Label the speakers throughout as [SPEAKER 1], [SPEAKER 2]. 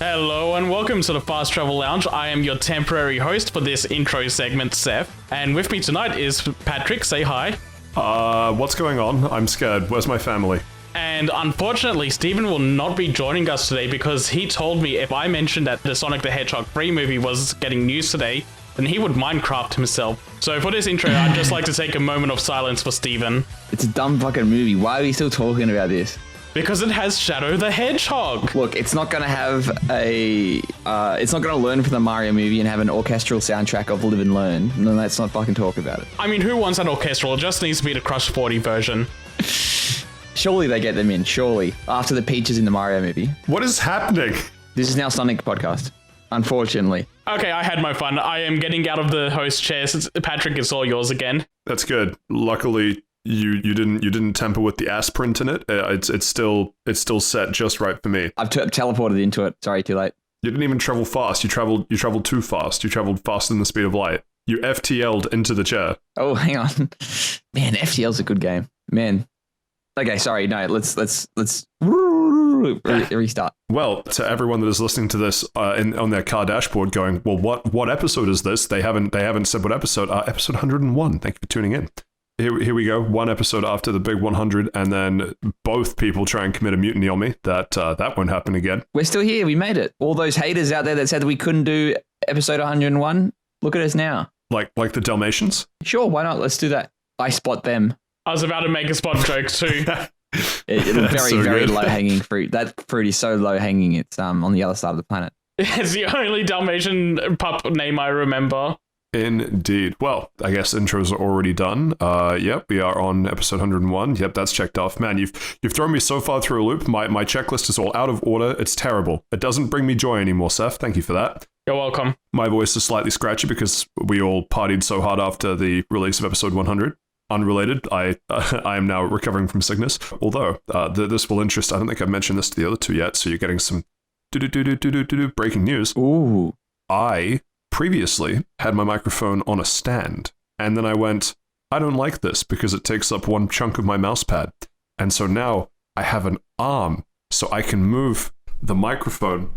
[SPEAKER 1] Hello and welcome to the Fast Travel Lounge. I am your temporary host for this intro segment, Saif. And with me tonight is Patrick. Say hi.
[SPEAKER 2] What's going on? I'm scared. Where's my family?
[SPEAKER 1] And unfortunately, Stephen will not be joining us today because he told me if I mentioned that the Sonic the Hedgehog 3 movie was getting news today, then he would Minecraft himself. So for this intro, I'd just like to take a moment of silence for Stephen.
[SPEAKER 3] It's a dumb fucking movie. Why are we still talking about this?
[SPEAKER 1] Because it has Shadow the Hedgehog.
[SPEAKER 3] Look, it's not going to have it's not going to learn from the Mario movie and have an orchestral soundtrack of Live and Learn. No, let's not fucking talk about it.
[SPEAKER 1] I mean, who wants an orchestral? It just needs to be the Crush 40 version.
[SPEAKER 3] Surely they get them in, surely. After the Peaches in the Mario movie.
[SPEAKER 2] What is happening?
[SPEAKER 3] This is now Sonic podcast, unfortunately.
[SPEAKER 1] Okay, I had my fun. I am getting out of the host chair. Patrick, it's all yours again.
[SPEAKER 2] That's good. Luckily, you didn't tamper with the aspirin in it. It's still set just right for me.
[SPEAKER 3] I've teleported into it. Sorry, too late.
[SPEAKER 2] You didn't even travel fast. You traveled too fast. You traveled faster than the speed of light. You FTL'd into the chair.
[SPEAKER 3] Oh, hang on. Man, FTL's a good game. Man. Okay, sorry. No, let's restart.
[SPEAKER 2] Well, to everyone that is listening to this on their car dashboard going, well, what episode is this? They haven't said what episode. Episode 101. Thank you for tuning in. Here we go. One episode after the big 100, and then both people try and commit a mutiny on me. That won't happen again.
[SPEAKER 3] We're still here. We made it. All those haters out there that said that we couldn't do episode 101, look at us now.
[SPEAKER 2] Like the Dalmatians?
[SPEAKER 3] Sure, why not? Let's do that. I spot them.
[SPEAKER 1] I was about to make a spot joke too.
[SPEAKER 3] It's very low-hanging fruit. That fruit is so low-hanging, it's on the other side of the planet.
[SPEAKER 1] It's the only Dalmatian pup name I remember.
[SPEAKER 2] Indeed. Well, I guess intros are already done. Yep, we are on episode 101. Yep, that's checked off. Man, you've thrown me so far through a loop. My checklist is all out of order. It's terrible. It doesn't bring me joy anymore, Seth. Thank you for that.
[SPEAKER 1] You're welcome.
[SPEAKER 2] My voice is slightly scratchy because we all partied so hard after the release of episode 100. Unrelated, I am now recovering from sickness. Although, this will interest, I don't think I've mentioned this to the other two yet, so you're getting some breaking news.
[SPEAKER 3] Ooh.
[SPEAKER 2] I previously had my microphone on a stand, and then I went, I don't like this because it takes up one chunk of my mouse pad. And so now I have an arm, so I can move the microphone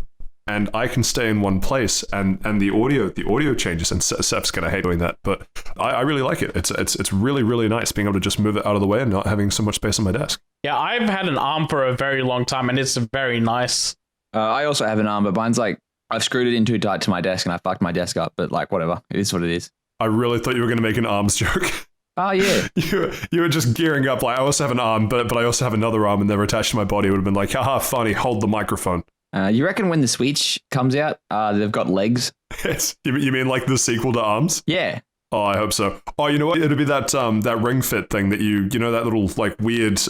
[SPEAKER 2] and I can stay in one place, and the audio changes, and Seth's gonna hate doing that, but I really like it. It's really, really nice being able to just move it out of the way and not having so much space on my desk.
[SPEAKER 1] Yeah, I've had an arm for a very long time, and it's very nice.
[SPEAKER 3] I also have an arm, but mine's like, I've screwed it in too tight to my desk and I fucked my desk up, but like, whatever. It is what it is.
[SPEAKER 2] I really thought you were going to make an arms joke.
[SPEAKER 3] Oh, yeah.
[SPEAKER 2] You were just gearing up like, I also have an arm, but I also have another arm and they're attached to my body. It would have been like, haha, funny, hold the microphone.
[SPEAKER 3] You reckon when the Switch comes out, they've got legs?
[SPEAKER 2] You mean like the sequel to Arms?
[SPEAKER 3] Yeah.
[SPEAKER 2] Oh, I hope so. Oh, you know what? It'll be that Ring Fit thing that you know, that little like weird...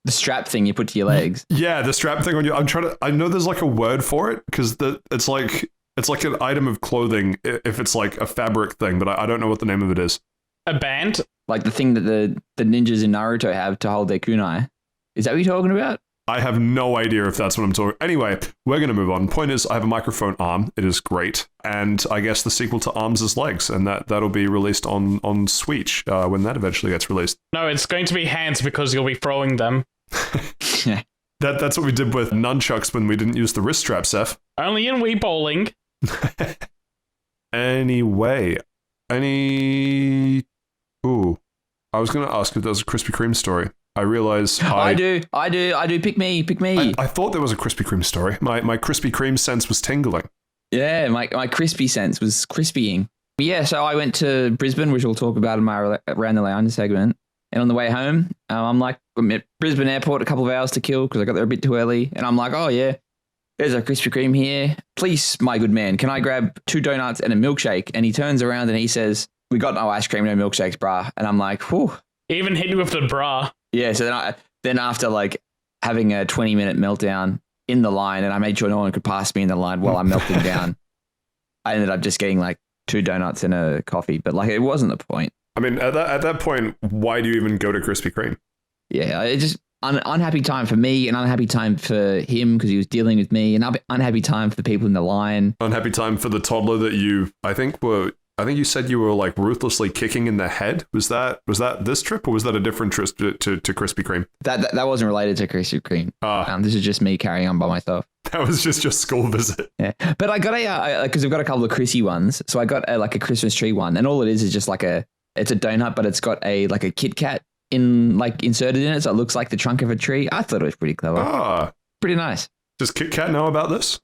[SPEAKER 3] The strap thing you put to your legs.
[SPEAKER 2] Yeah, the strap thing on you. I know there's like a word for it because it's like an item of clothing if it's like a fabric thing, but I don't know what the name of it is.
[SPEAKER 1] A band?
[SPEAKER 3] Like the thing that the ninjas in Naruto have to hold their kunai. Is that what you're talking about? I
[SPEAKER 2] have no idea if that's what I'm talking. Anyway, we're going to move on. Point is, I have a microphone arm. It is great. And I guess the sequel to Arms is Legs, and that'll be released on Switch when that eventually gets released.
[SPEAKER 1] No, it's going to be hands because you'll be throwing them.
[SPEAKER 2] That's what we did with nunchucks when we didn't use the wrist strap, Seth.
[SPEAKER 1] Only in Wii Bowling.
[SPEAKER 2] Anyway, Ooh, I was going to ask if there was a Krispy Kreme story. I realize
[SPEAKER 3] I do. Pick me.
[SPEAKER 2] I thought there was a Krispy Kreme story. My Krispy Kreme sense was tingling.
[SPEAKER 3] Yeah, my crispy sense was crispying. Yeah, so I went to Brisbane, which we'll talk about in my Around the Lounge segment. And on the way home, I'm at Brisbane Airport, a couple of hours to kill because I got there a bit too early. And I'm like, oh yeah, there's a Krispy Kreme here. Please, my good man, can I grab 2 donuts and a milkshake? And he turns around and he says, we got no ice cream, no milkshakes, brah. And I'm like, whew.
[SPEAKER 1] Even hit you with the bra.
[SPEAKER 3] Yeah, so then after like having a 20-minute meltdown in the line, and I made sure no one could pass me in the line while I'm melting down, I ended up just getting like 2 donuts and a coffee. But like, it wasn't the point.
[SPEAKER 2] I mean, at that point, why do you even go to Krispy Kreme?
[SPEAKER 3] Yeah, it just unhappy time for me, an unhappy time for him because he was dealing with me, an unhappy time for the people in the line.
[SPEAKER 2] Unhappy time for the toddler that you, I think, were I think you said you were like ruthlessly kicking in the head. Was that this trip, or was that a different trip to Krispy Kreme?
[SPEAKER 3] That wasn't related to Krispy Kreme. This is just me carrying on by myself.
[SPEAKER 2] That was just your school visit.
[SPEAKER 3] Yeah, but I got because I've got a couple of Chrissy ones. So I got like a Christmas tree one, and all it is just like it's a donut, but it's got a Kit Kat inserted in it, so it looks like the trunk of a tree. I thought it was pretty clever. Pretty nice.
[SPEAKER 2] Does Kit Kat know about this?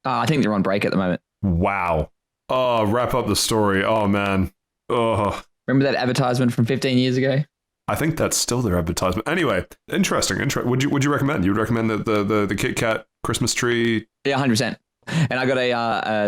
[SPEAKER 3] I think they're on break at the moment.
[SPEAKER 2] Wow. Oh, wrap up the story. Oh, man. Oh.
[SPEAKER 3] Remember that advertisement from 15 years ago?
[SPEAKER 2] I think that's still their advertisement. Anyway, interesting. Would you recommend? You would recommend the Kit Kat Christmas tree?
[SPEAKER 3] Yeah, 100%. And I got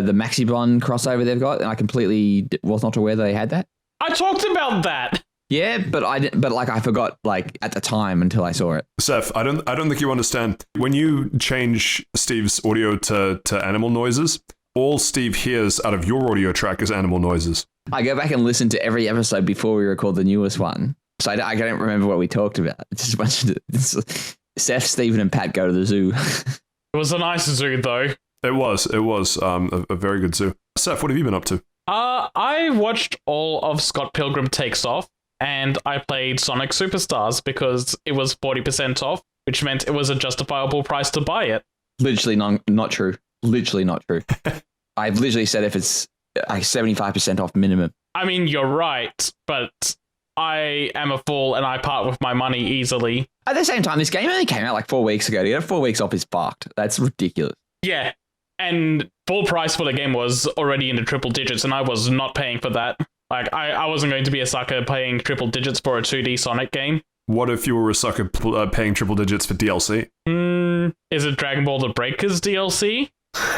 [SPEAKER 3] the Maxi Blonde crossover they've got, and I completely was not aware they had that.
[SPEAKER 1] I talked about that.
[SPEAKER 3] Yeah, but I forgot at the time until I saw it.
[SPEAKER 2] Saif, I don't think you understand. When you change Steve's audio to animal noises, all Steve hears out of your audio track is animal noises.
[SPEAKER 3] I go back and listen to every episode before we record the newest one. So I don't remember what we talked about. It's just a bunch of Seth, Stephen, and Pat go to the zoo.
[SPEAKER 1] It was a nice zoo, though.
[SPEAKER 2] It was a very good zoo. Seth, what have you been up to?
[SPEAKER 1] I watched all of Scott Pilgrim Takes Off, and I played Sonic Superstars because it was 40% off, which meant it was a justifiable price to buy it.
[SPEAKER 3] Literally not true. Literally not true. I've literally said if it's 75% off minimum.
[SPEAKER 1] I mean, you're right, but I am a fool and I part with my money easily.
[SPEAKER 3] At the same time, this game only came out 4 weeks ago. To get 4 weeks off is fucked. That's ridiculous.
[SPEAKER 1] Yeah, and full price for the game was already in the triple digits, and I was not paying for that. I wasn't going to be a sucker paying triple digits for a 2D Sonic game.
[SPEAKER 2] What if you were a sucker paying triple digits for DLC?
[SPEAKER 1] Is it Dragon Ball The Breakers DLC?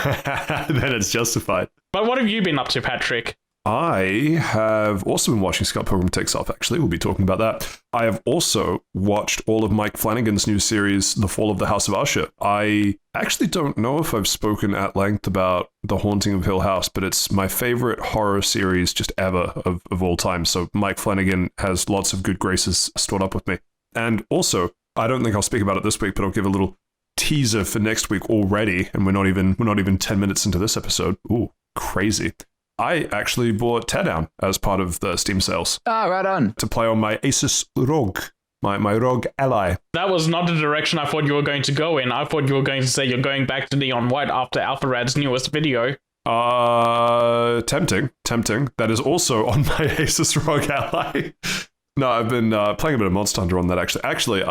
[SPEAKER 2] Then it's justified.
[SPEAKER 1] But what have you been up to, Patrick?
[SPEAKER 2] I have also been watching Scott Pilgrim Takes Off, actually. We'll be talking about that. I have also watched all of Mike Flanagan's new series, The Fall of the House of Usher. I actually don't know if I've spoken at length about The Haunting of Hill House, but it's my favorite horror series just ever of all time. So Mike Flanagan has lots of good graces stored up with me. And also, I don't think I'll speak about it this week, but I'll give a little teaser for next week already, and we're not even 10 minutes into this episode. Ooh, crazy. I actually bought Teardown as part of the Steam sales.
[SPEAKER 3] Oh, right on.
[SPEAKER 2] To play on my Asus ROG, my ROG Ally.
[SPEAKER 1] That was not the direction I thought you were going to go in. I thought you were going to say you're going back to Neon White after AlphaRad's newest video.
[SPEAKER 2] Tempting. That is also on my Asus ROG Ally. No, I've been playing a bit of Monster Hunter on that, actually. Actually,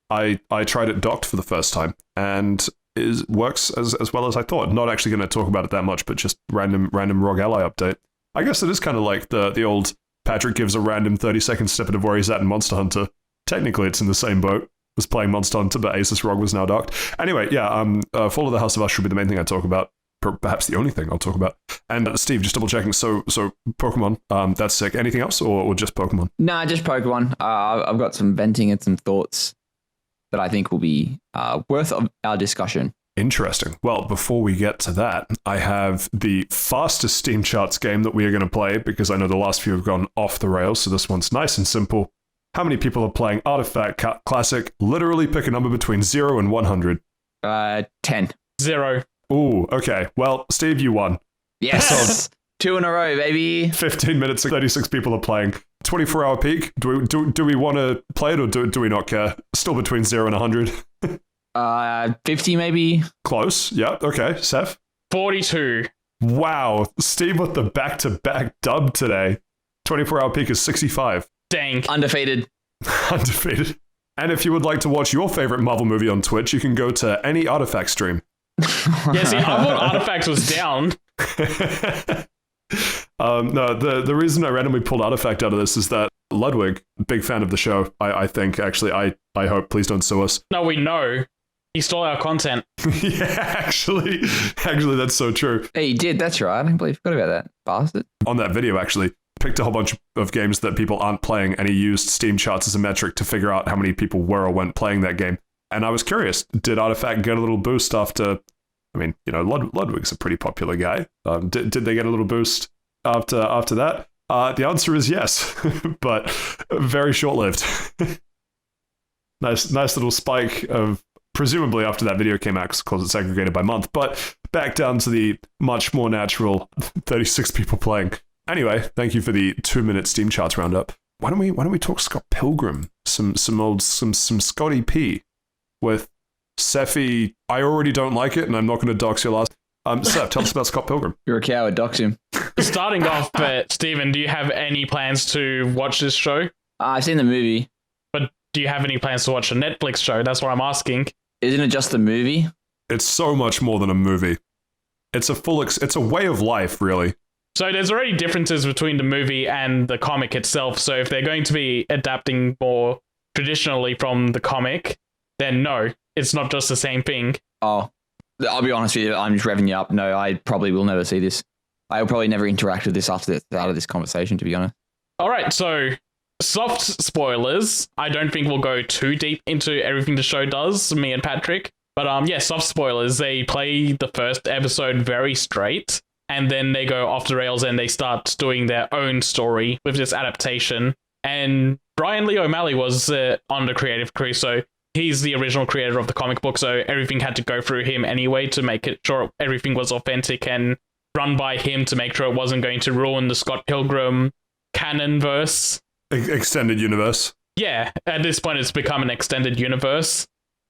[SPEAKER 2] I tried it docked for the first time, and it works as well as I thought. Not actually going to talk about it that much, but just random ROG Ally update. I guess it is kind of like the old Patrick gives a random 30-second snippet of where he's at in Monster Hunter. Technically, it's in the same boat as playing Monster Hunter, but Asus ROG was now docked. Anyway, yeah, Fall of the House of Usher will be the main thing I talk about. Perhaps the only thing I'll talk about. And Steve, just double checking. So Pokemon, that's sick. Anything else, or just Pokemon?
[SPEAKER 3] Nah, just Pokemon. I've got some venting and some thoughts that I think will be worth of our discussion.
[SPEAKER 2] Interesting. Well, before we get to that, I have the fastest Steamcharts game that we are going to play, because I know the last few have gone off the rails, so this one's nice and simple. How many people are playing Artifact Classic? Literally pick a number between 0 and 100.
[SPEAKER 3] 10.
[SPEAKER 1] 0.
[SPEAKER 2] Ooh, okay. Well, Steve, you won.
[SPEAKER 3] Yes! 2 in a row, baby.
[SPEAKER 2] 15 minutes, 36 people are playing. 24-hour peak. Do we want to play it, or do we not care? Still between 0 and 100.
[SPEAKER 3] 50 maybe.
[SPEAKER 2] Close. Yeah. Okay. Seth?
[SPEAKER 1] 42.
[SPEAKER 2] Wow. Steve with the back-to-back dub today. 24-hour peak is 65.
[SPEAKER 1] Dang.
[SPEAKER 3] Undefeated.
[SPEAKER 2] Undefeated. And if you would like to watch your favorite Marvel movie on Twitch, you can go to any Artifact stream.
[SPEAKER 1] Yeah, see, I thought Artifact was down.
[SPEAKER 2] No, the reason I randomly pulled Artifact out of this is that Ludwig, big fan of the show, I think, actually, I hope, please don't sue us.
[SPEAKER 1] No, we know. He stole our content.
[SPEAKER 2] Yeah, actually, that's so true.
[SPEAKER 3] Hey, he did, that's right. I completely forgot about that. Bastard.
[SPEAKER 2] On that video, actually, picked a whole bunch of games that people aren't playing, and he used Steamcharts as a metric to figure out how many people were or weren't playing that game. And I was curious, did Artifact get a little boost after, I mean, you know, Ludwig's a pretty popular guy. Did they get a little boost after that? The answer is yes, but very short-lived. Nice little spike of, presumably after that video came out, because it's segregated by month, but back down to the much more natural 36 people playing. Anyway, thank you for the 2-minute Steamcharts roundup. Why don't we talk Scott Pilgrim? Some Scotty P with Seffi. I already don't like it, and I'm not going to dox your last. Seth, tell us about Scott Pilgrim.
[SPEAKER 3] You're a coward, dox him.
[SPEAKER 1] Starting off, Stephen, do you have any plans to watch this show?
[SPEAKER 3] I've seen the movie.
[SPEAKER 1] But do you have any plans to watch a Netflix show? That's what I'm asking.
[SPEAKER 3] Isn't it just the movie?
[SPEAKER 2] It's so much more than a movie. It's a way of life, really.
[SPEAKER 1] So there's already differences between the movie and the comic itself. So if they're going to be adapting more traditionally from the comic, then no, it's not just the same thing.
[SPEAKER 3] Oh, I'll be honest with you. I'm just revving you up. No, I probably will never see this. I will probably never interact with this after the start of this conversation, to be honest.
[SPEAKER 1] All right, so soft spoilers. I don't think we'll go too deep into everything the show does, me and Patrick. But yeah, soft spoilers. They play the first episode very straight, and then they go off the rails and they start doing their own story with this adaptation. And Brian Lee O'Malley was on the creative crew, so he's the original creator of the comic book, so everything had to go through him anyway to make it sure everything was authentic and run by him to make sure it wasn't going to ruin the Scott Pilgrim canon verse.
[SPEAKER 2] Extended universe.
[SPEAKER 1] Yeah, at this point it's become an extended universe.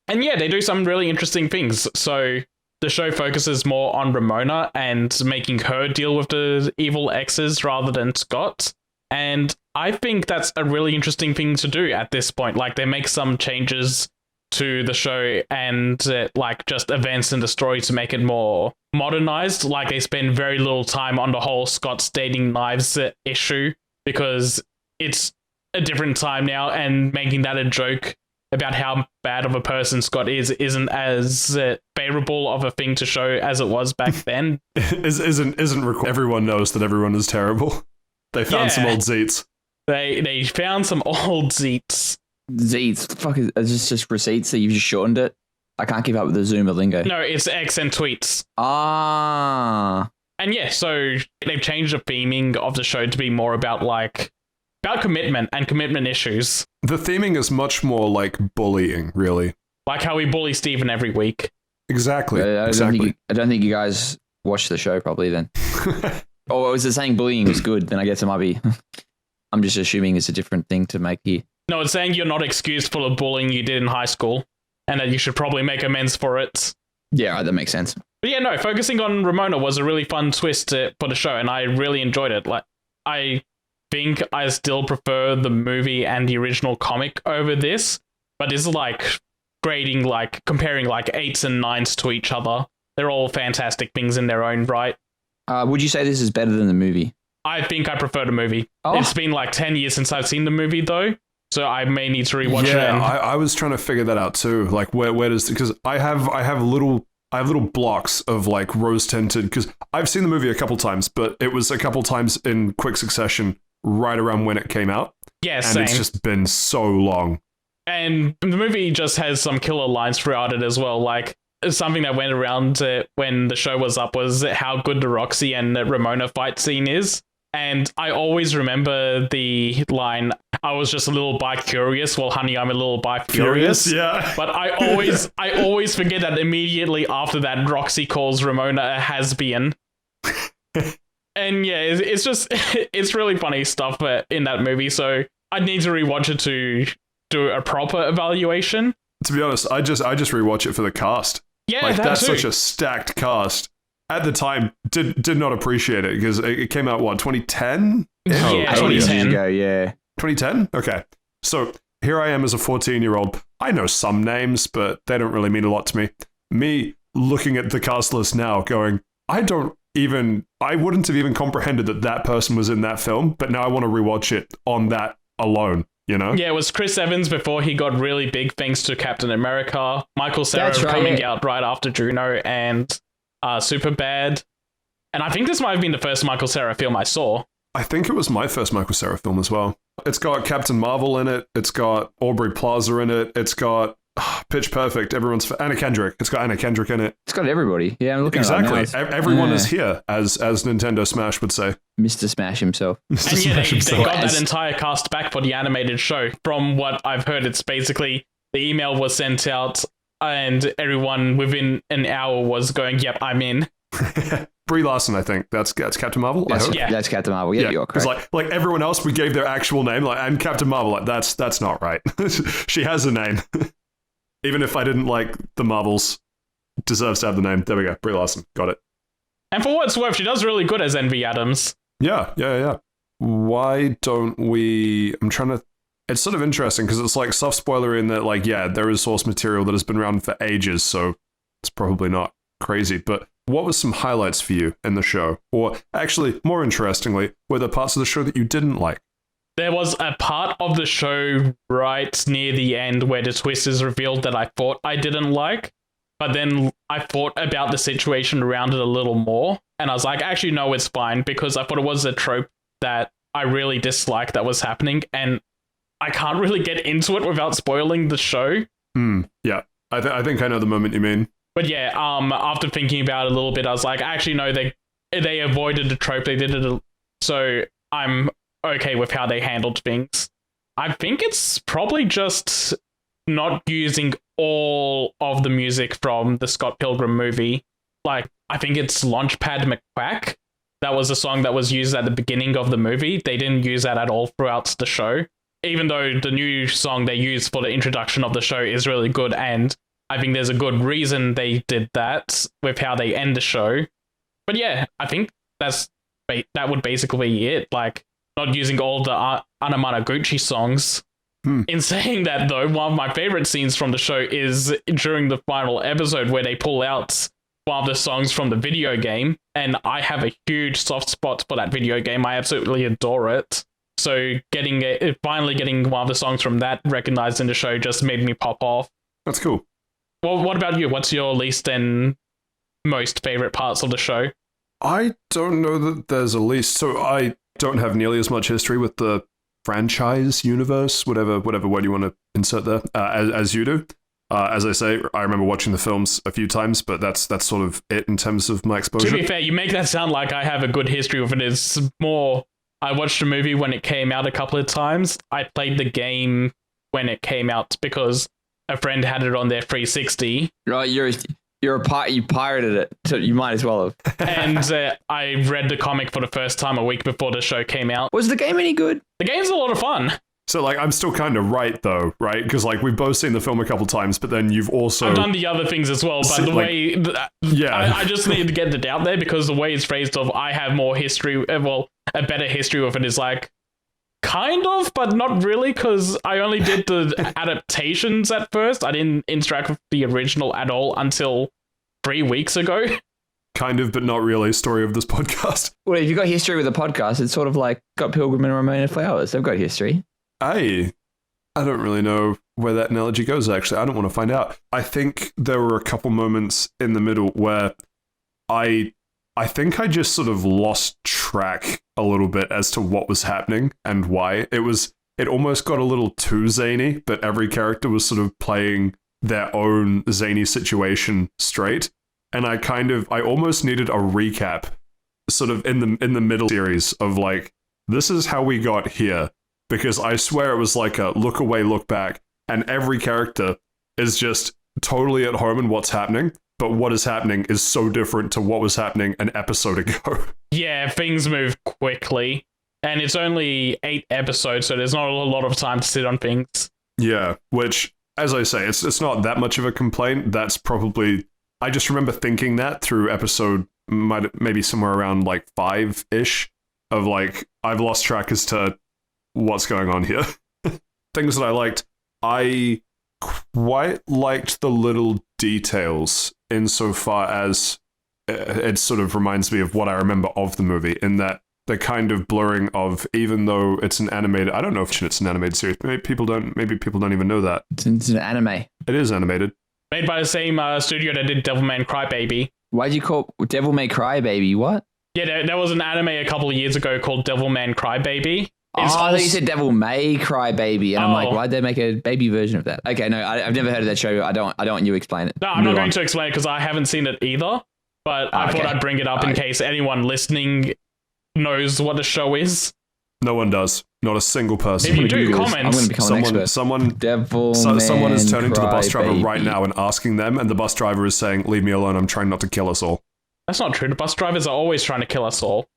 [SPEAKER 1] And yeah, they do some really interesting things. So the show focuses more on Ramona and making her deal with the evil exes rather than Scott. And I think that's a really interesting thing to do at this point. Like, they make some changes to the show and like just events in the story to make it more modernized. Like, they spend very little time on the whole Scott's dating knives issue because it's a different time now, and making that a joke about how bad of a person Scott isn't as favorable of a thing to show as it was back then.
[SPEAKER 2] Everyone knows that everyone is terrible. They found some old zeets.
[SPEAKER 1] They found some old zeets.
[SPEAKER 3] Zeets? Fuck, is this just receipts that you've just shortened it? I can't keep up with the Zoomer lingo.
[SPEAKER 1] No, it's X and tweets.
[SPEAKER 3] Ah.
[SPEAKER 1] And yeah, so they've changed the theming of the show to be more about commitment and commitment issues.
[SPEAKER 2] The theming is much more like bullying, really.
[SPEAKER 1] Like how we bully Steven every week.
[SPEAKER 2] Exactly.
[SPEAKER 3] I don't think you guys watched the show properly then. Or was it saying bullying was good? Then I guess it might be. I'm just assuming it's a different thing to make here.
[SPEAKER 1] No, it's saying you're not excused for the bullying you did in high school, and that you should probably make amends for it.
[SPEAKER 3] Yeah, right, that makes sense.
[SPEAKER 1] But yeah, no, focusing on Ramona was a really fun twist for the show, and I really enjoyed it. Like, I think I still prefer the movie and the original comic over this, but this is like grading, like comparing like 8s and 9s to each other. They're all fantastic things in their own right.
[SPEAKER 3] Would you say this is better than the movie?
[SPEAKER 1] I think I prefer the movie.
[SPEAKER 3] Oh.
[SPEAKER 1] It's been like 10 years since I've seen the movie though, so I may need to rewatch it.
[SPEAKER 2] Yeah, I was trying to figure that out too. Like, where does, because I have little blocks of like rose tinted, because I've seen the movie a couple times, but it was a couple times in quick succession right around when it came out.
[SPEAKER 1] Yeah,
[SPEAKER 2] and
[SPEAKER 1] same.
[SPEAKER 2] It's just been so long.
[SPEAKER 1] And the movie just has some killer lines throughout it as well. Like, something that went around when the show was up was how good the Roxy and Ramona fight scene is. And I always remember the line, I was just a little bi-curious. Well, honey, I'm a little bi-furious.
[SPEAKER 2] Yeah.
[SPEAKER 1] But I always forget that immediately after that, Roxy calls Ramona a has-been. And yeah, it's just, it's really funny stuff in that movie. So I need to rewatch it to do a proper evaluation.
[SPEAKER 2] To be honest, I just rewatch it for the cast.
[SPEAKER 1] Yeah,
[SPEAKER 2] like, that's
[SPEAKER 1] too.
[SPEAKER 2] such a stacked cast. At the time, did not appreciate it because it came out, what, 2010?
[SPEAKER 1] Yeah, 2010.
[SPEAKER 3] Ago, yeah.
[SPEAKER 2] 2010? Okay. So here I am as a 14-year-old. I know some names, but they don't really mean a lot to me. Me looking at the cast list now going, I wouldn't have even comprehended that person was in that film, but now I want to rewatch it on that alone, you know?
[SPEAKER 1] Yeah, it was Chris Evans before he got really big thanks to Captain America, Michael Cera coming out right after Juno, and Superbad. And I think this might have been the first Michael Cera film I saw.
[SPEAKER 2] I think it was my first Michael Cera film as well. It's got Captain Marvel in it. It's got Aubrey Plaza in it. It's got Pitch Perfect. Anna Kendrick. It's got Anna Kendrick in it.
[SPEAKER 3] It's got everybody. Yeah, I'm looking
[SPEAKER 2] exactly.
[SPEAKER 3] at it now.
[SPEAKER 2] Everyone is here, as Nintendo Smash would say.
[SPEAKER 3] Mr. Smash himself.
[SPEAKER 1] And yeah, they got that entire cast back for the animated show. From what I've heard, it's basically the email was sent out and everyone within an hour was going, yep, I'm in.
[SPEAKER 2] Brie Larson, I think. That's Captain Marvel, I hope.
[SPEAKER 1] Yeah.
[SPEAKER 3] That's Captain Marvel. Yeah, you're
[SPEAKER 2] Because
[SPEAKER 3] correct.
[SPEAKER 2] like everyone else, we gave their actual name, like, and Captain Marvel, like, that's not right. She has a name. Even if I didn't like the Marvels, deserves to have the name. There we go. Brie Larson. Got it.
[SPEAKER 1] And for what it's worth, she does really good as Envy Adams.
[SPEAKER 2] Yeah. Why don't we... I'm trying to... It's sort of interesting because it's like soft spoiler in that, like, yeah, there is source material that has been around for ages, so it's probably not crazy. But what was some highlights for you in the show? Or actually, more interestingly, were there parts of the show that you didn't like?
[SPEAKER 1] There was a part of the show right near the end where the twist is revealed that I thought I didn't like, but then I thought about the situation around it a little more, and I was like, actually, no, it's fine, because I thought it was a trope that I really disliked that was happening, and I can't really get into it without spoiling the show.
[SPEAKER 2] Yeah, I think I know the moment you mean.
[SPEAKER 1] But yeah, after thinking about it a little bit, I was like, actually, no, they avoided the trope. They did it, so I'm okay with how they handled things. I think it's probably just not using all of the music from the Scott Pilgrim movie. Like, I think it's Launchpad McQuack. That was a song that was used at the beginning of the movie. They didn't use that at all throughout the show, even though the new song they used for the introduction of the show is really good, and I think there's a good reason they did that with how they end the show. But yeah, I think that would basically be it. Like, not using all the Anamanaguchi songs. In saying that, though, one of my favorite scenes from the show is during the final episode where they pull out one of the songs from the video game, and I have a huge soft spot for that video game. I absolutely adore it. So finally getting one of the songs from that recognized in the show just made me pop off.
[SPEAKER 2] That's cool.
[SPEAKER 1] Well, what about you? What's your least and most favorite parts of the show?
[SPEAKER 2] I don't know that there's a least. So I don't have nearly as much history with the franchise universe, whatever word you want to insert there, as you do. As I say, I remember watching the films a few times, but that's sort of it in terms of my exposure.
[SPEAKER 1] To be fair, you make that sound like I have a good history with it. It's more, I watched the movie when it came out a couple of times. I played the game when it came out because a friend had it on their 360.
[SPEAKER 3] Right, you pirated it, so you might as well have.
[SPEAKER 1] And I read the comic for the first time a week before the show came out.
[SPEAKER 3] Was the game any good?
[SPEAKER 1] The game's a lot of fun.
[SPEAKER 2] So, like, I'm still kind of right, though, right? Because, like, we've both seen the film a couple times, but then you've also...
[SPEAKER 1] I've done the other things as well, but I just need to get it out there because the way it's phrased of I have more history, well, a better history with it is like, kind of, but not really, because I only did the adaptations at first. I didn't interact with the original at all until 3 weeks ago.
[SPEAKER 2] Kind of, but not really, story of this podcast.
[SPEAKER 3] Well, if you've got history with a podcast, it's sort of like got Pilgrim and Ramona Flowers. They've got history. I don't really know where that analogy goes, actually. I don't want to find out. I think there were a couple moments in the middle where I think I just sort of lost track a little bit as to what was happening and why. It almost got a little too zany, but every character was sort of playing their own zany situation straight. And I almost needed a recap sort of in the middle series of like, this is how we got here. Because I swear it was like a look away, look back, and every character is just totally at home in what's happening, but what is happening is so different to what was happening an episode ago.
[SPEAKER 1] Yeah, things move quickly, and it's only 8 episodes, so there's not a lot of time to sit on things.
[SPEAKER 2] Yeah, which, as I say, it's not that much of a complaint. That's probably... I just remember thinking that through episode maybe somewhere around like 5-ish of like, I've lost track as to what's going on here. Things that I liked. I quite liked the little details insofar as it sort of reminds me of what I remember of the movie, in that the kind of blurring of, even though it's an animated, I don't know if it's an animated series, maybe people don't even know that.
[SPEAKER 3] It's an anime.
[SPEAKER 2] It is animated.
[SPEAKER 1] Made by the same studio that did Devilman Crybaby.
[SPEAKER 3] Why'd you call Devil May Cry Baby? What?
[SPEAKER 1] Yeah, there was an anime a couple of years ago called Devilman Crybaby.
[SPEAKER 3] I thought you said Devil May Cry Baby, and I'm like, why'd they make a baby version of that? Okay, no, I've never heard of that show. I don't want you to explain it.
[SPEAKER 1] No, I'm not going to explain it because I haven't seen it either, but I thought I'd bring it up in case anyone listening knows what the show is.
[SPEAKER 2] No one does. Not a single person.
[SPEAKER 1] If you do, comment.
[SPEAKER 3] I'm going to become an expert.
[SPEAKER 2] Someone is turning to the bus driver right now and asking them, and the bus driver is saying, "Leave me alone, I'm trying not to kill us all."
[SPEAKER 1] That's not true. The bus drivers are always trying to kill us all.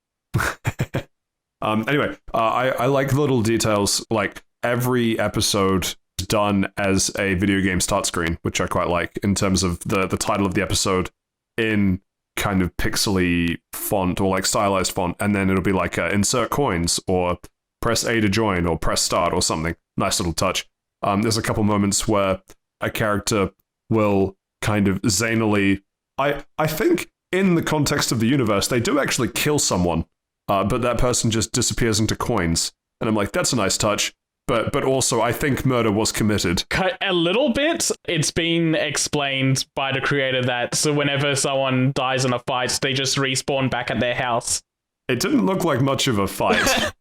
[SPEAKER 2] Anyway, I like the little details, like every episode done as a video game start screen, which I quite like in terms of the title of the episode in kind of pixely font or like stylized font, and then it'll be like insert coins or press A to join or press start or something. Nice little touch. There's a couple moments where a character will kind of zanily, I think in the context of the universe, they do actually kill someone, but that person just disappears into coins. And I'm like, that's a nice touch. But also, I think murder was committed.
[SPEAKER 1] A little bit. It's been explained by the creator that so whenever someone dies in a fight, they just respawn back at their house.
[SPEAKER 2] It didn't look like much of a fight.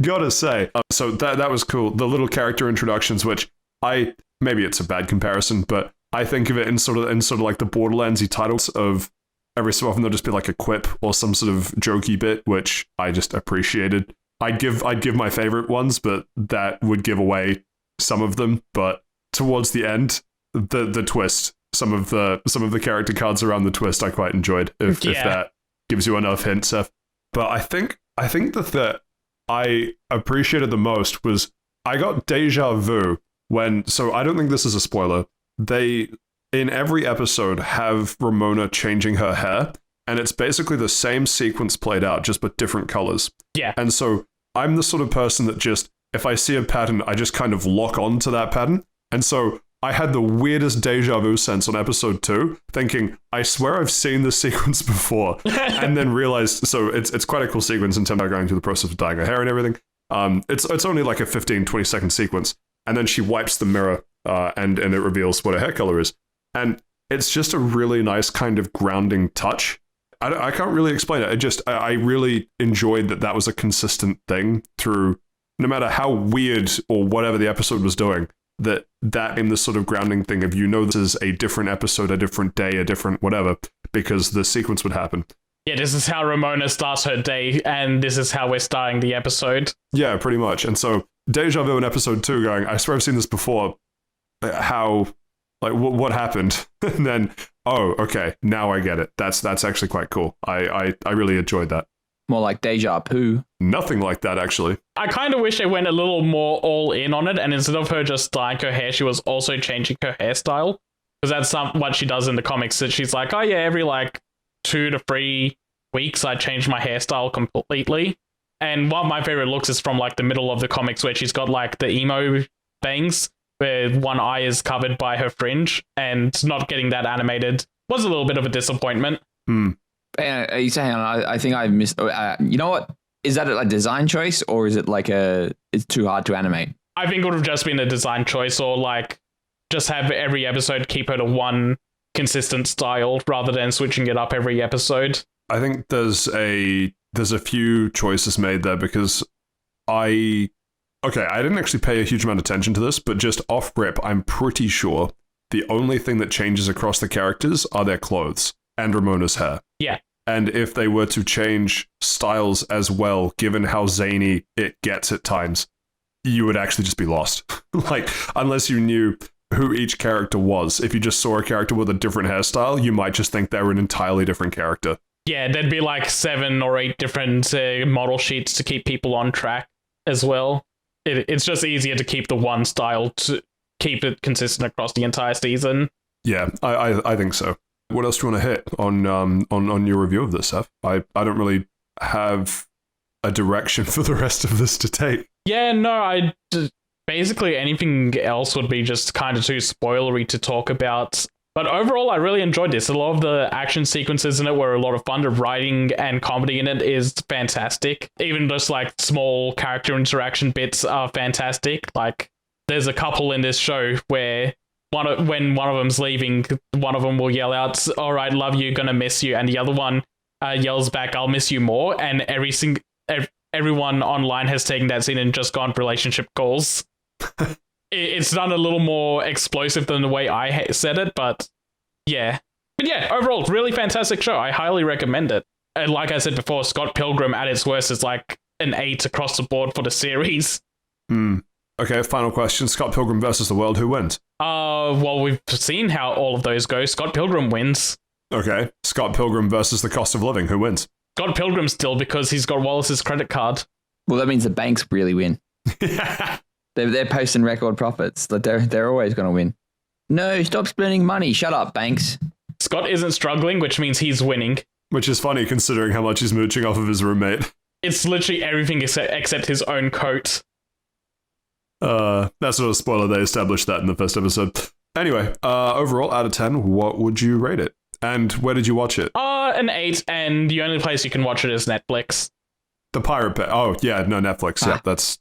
[SPEAKER 2] gotta say. So that was cool. The little character introductions, which maybe it's a bad comparison, but I think of it in sort of like the Borderlands-y titles of every so often there'll just be like a quip or some sort of jokey bit, which I just appreciated. I'd give my favorite ones, but that would give away some of them. But towards the end, the twist, some of the character cards around the twist, I quite enjoyed. If that gives you enough hints, Seth. But I think that I appreciated the most was I got deja vu when. So I don't think this is a spoiler. They in every episode have Ramona changing her hair, and it's basically the same sequence played out, just with different colors.
[SPEAKER 1] Yeah,
[SPEAKER 2] and so. I'm the sort of person that just, if I see a pattern, I just kind of lock on to that pattern. And so I had the weirdest deja vu sense on episode 2, thinking, I swear I've seen this sequence before. And then realized, so it's quite a cool sequence in terms of going through the process of dyeing her hair and everything. It's only like a 15, 20-second sequence. And then she wipes the mirror and it reveals what her hair color is. And it's just a really nice kind of grounding touch. I can't really explain it. I really enjoyed that was a consistent thing through, no matter how weird or whatever the episode was doing, that in this sort of grounding thing of, this is a different episode, a different day, a different whatever, because the sequence would happen.
[SPEAKER 1] Yeah, this is how Ramona starts her day, and this is how we're starting the episode.
[SPEAKER 2] Yeah, pretty much. And so, deja vu in episode 2 going, I swear I've seen this before. How... Like, what happened? And then, oh, okay, now I get it. That's actually quite cool. I really enjoyed that.
[SPEAKER 3] More like deja vu.
[SPEAKER 2] Nothing like that, actually.
[SPEAKER 1] I kind of wish they went a little more all in on it, and instead of her just dyeing her hair, she was also changing her hairstyle. Because that's what she does in the comics. That she's like, oh yeah, every like 2 to 3 weeks, I change my hairstyle completely. And one of my favorite looks is from like the middle of the comics where she's got like the emo bangs, where one eye is covered by her fringe, and not getting that animated was a little bit of a disappointment.
[SPEAKER 3] Are you saying, I think I missed, you know what? Is that a design choice, or is it like it's too hard to animate?
[SPEAKER 1] I think it would have just been a design choice, or like just have every episode keep her to one consistent style rather than switching it up every episode.
[SPEAKER 2] I think there's a few choices made there because I didn't actually pay a huge amount of attention to this, but just off rip, I'm pretty sure the only thing that changes across the characters are their clothes and Ramona's hair.
[SPEAKER 1] Yeah.
[SPEAKER 2] And if they were to change styles as well, given how zany it gets at times, you would actually just be lost. Like, unless you knew who each character was. If you just saw a character with a different hairstyle, you might just think they were an entirely different character.
[SPEAKER 1] Yeah, there'd be like 7 or 8 different model sheets to keep people on track as well. It's just easier to keep the one style to keep it consistent across the entire season.
[SPEAKER 2] Yeah, I think so. What else do you want to hit on your review of this, Seth? I don't really have a direction for the rest of this to take.
[SPEAKER 1] Yeah, no, basically anything else would be just kind of too spoilery to talk about. But overall, I really enjoyed this. A lot of the action sequences in it were a lot of fun. The writing and comedy in it is fantastic. Even just like small character interaction bits are fantastic. Like there's a couple in this show where when one of them's leaving, one of them will yell out, "All right, love you, gonna miss you," and the other one yells back, "I'll miss you more." And everyone online has taken that scene and just gone relationship goals. It's done a little more explosive than the way I said it, but yeah. But yeah, overall, really fantastic show. I highly recommend it. And like I said before, Scott Pilgrim at its worst is like an 8 across the board for the series.
[SPEAKER 2] Okay, final question. Scott Pilgrim versus the world, who wins?
[SPEAKER 1] Well, we've seen how all of those go. Scott Pilgrim wins.
[SPEAKER 2] Okay. Scott Pilgrim versus the cost of living. Who wins?
[SPEAKER 1] Got Pilgrim still because he's got Wallace's credit card.
[SPEAKER 3] Well, that means the banks really win. They're posting record profits. They're always going to win. No, stop spending money. Shut up, banks.
[SPEAKER 1] Scott isn't struggling, which means he's winning.
[SPEAKER 2] Which is funny considering how much he's mooching off of his roommate.
[SPEAKER 1] It's literally everything except his own coat.
[SPEAKER 2] That's not a spoiler. They established that in the first episode. Anyway, overall, out of 10, what would you rate it? And where did you watch it?
[SPEAKER 1] An 8, and the only place you can watch it is Netflix.
[SPEAKER 2] The Pirate Bay. Oh, yeah, no, Netflix.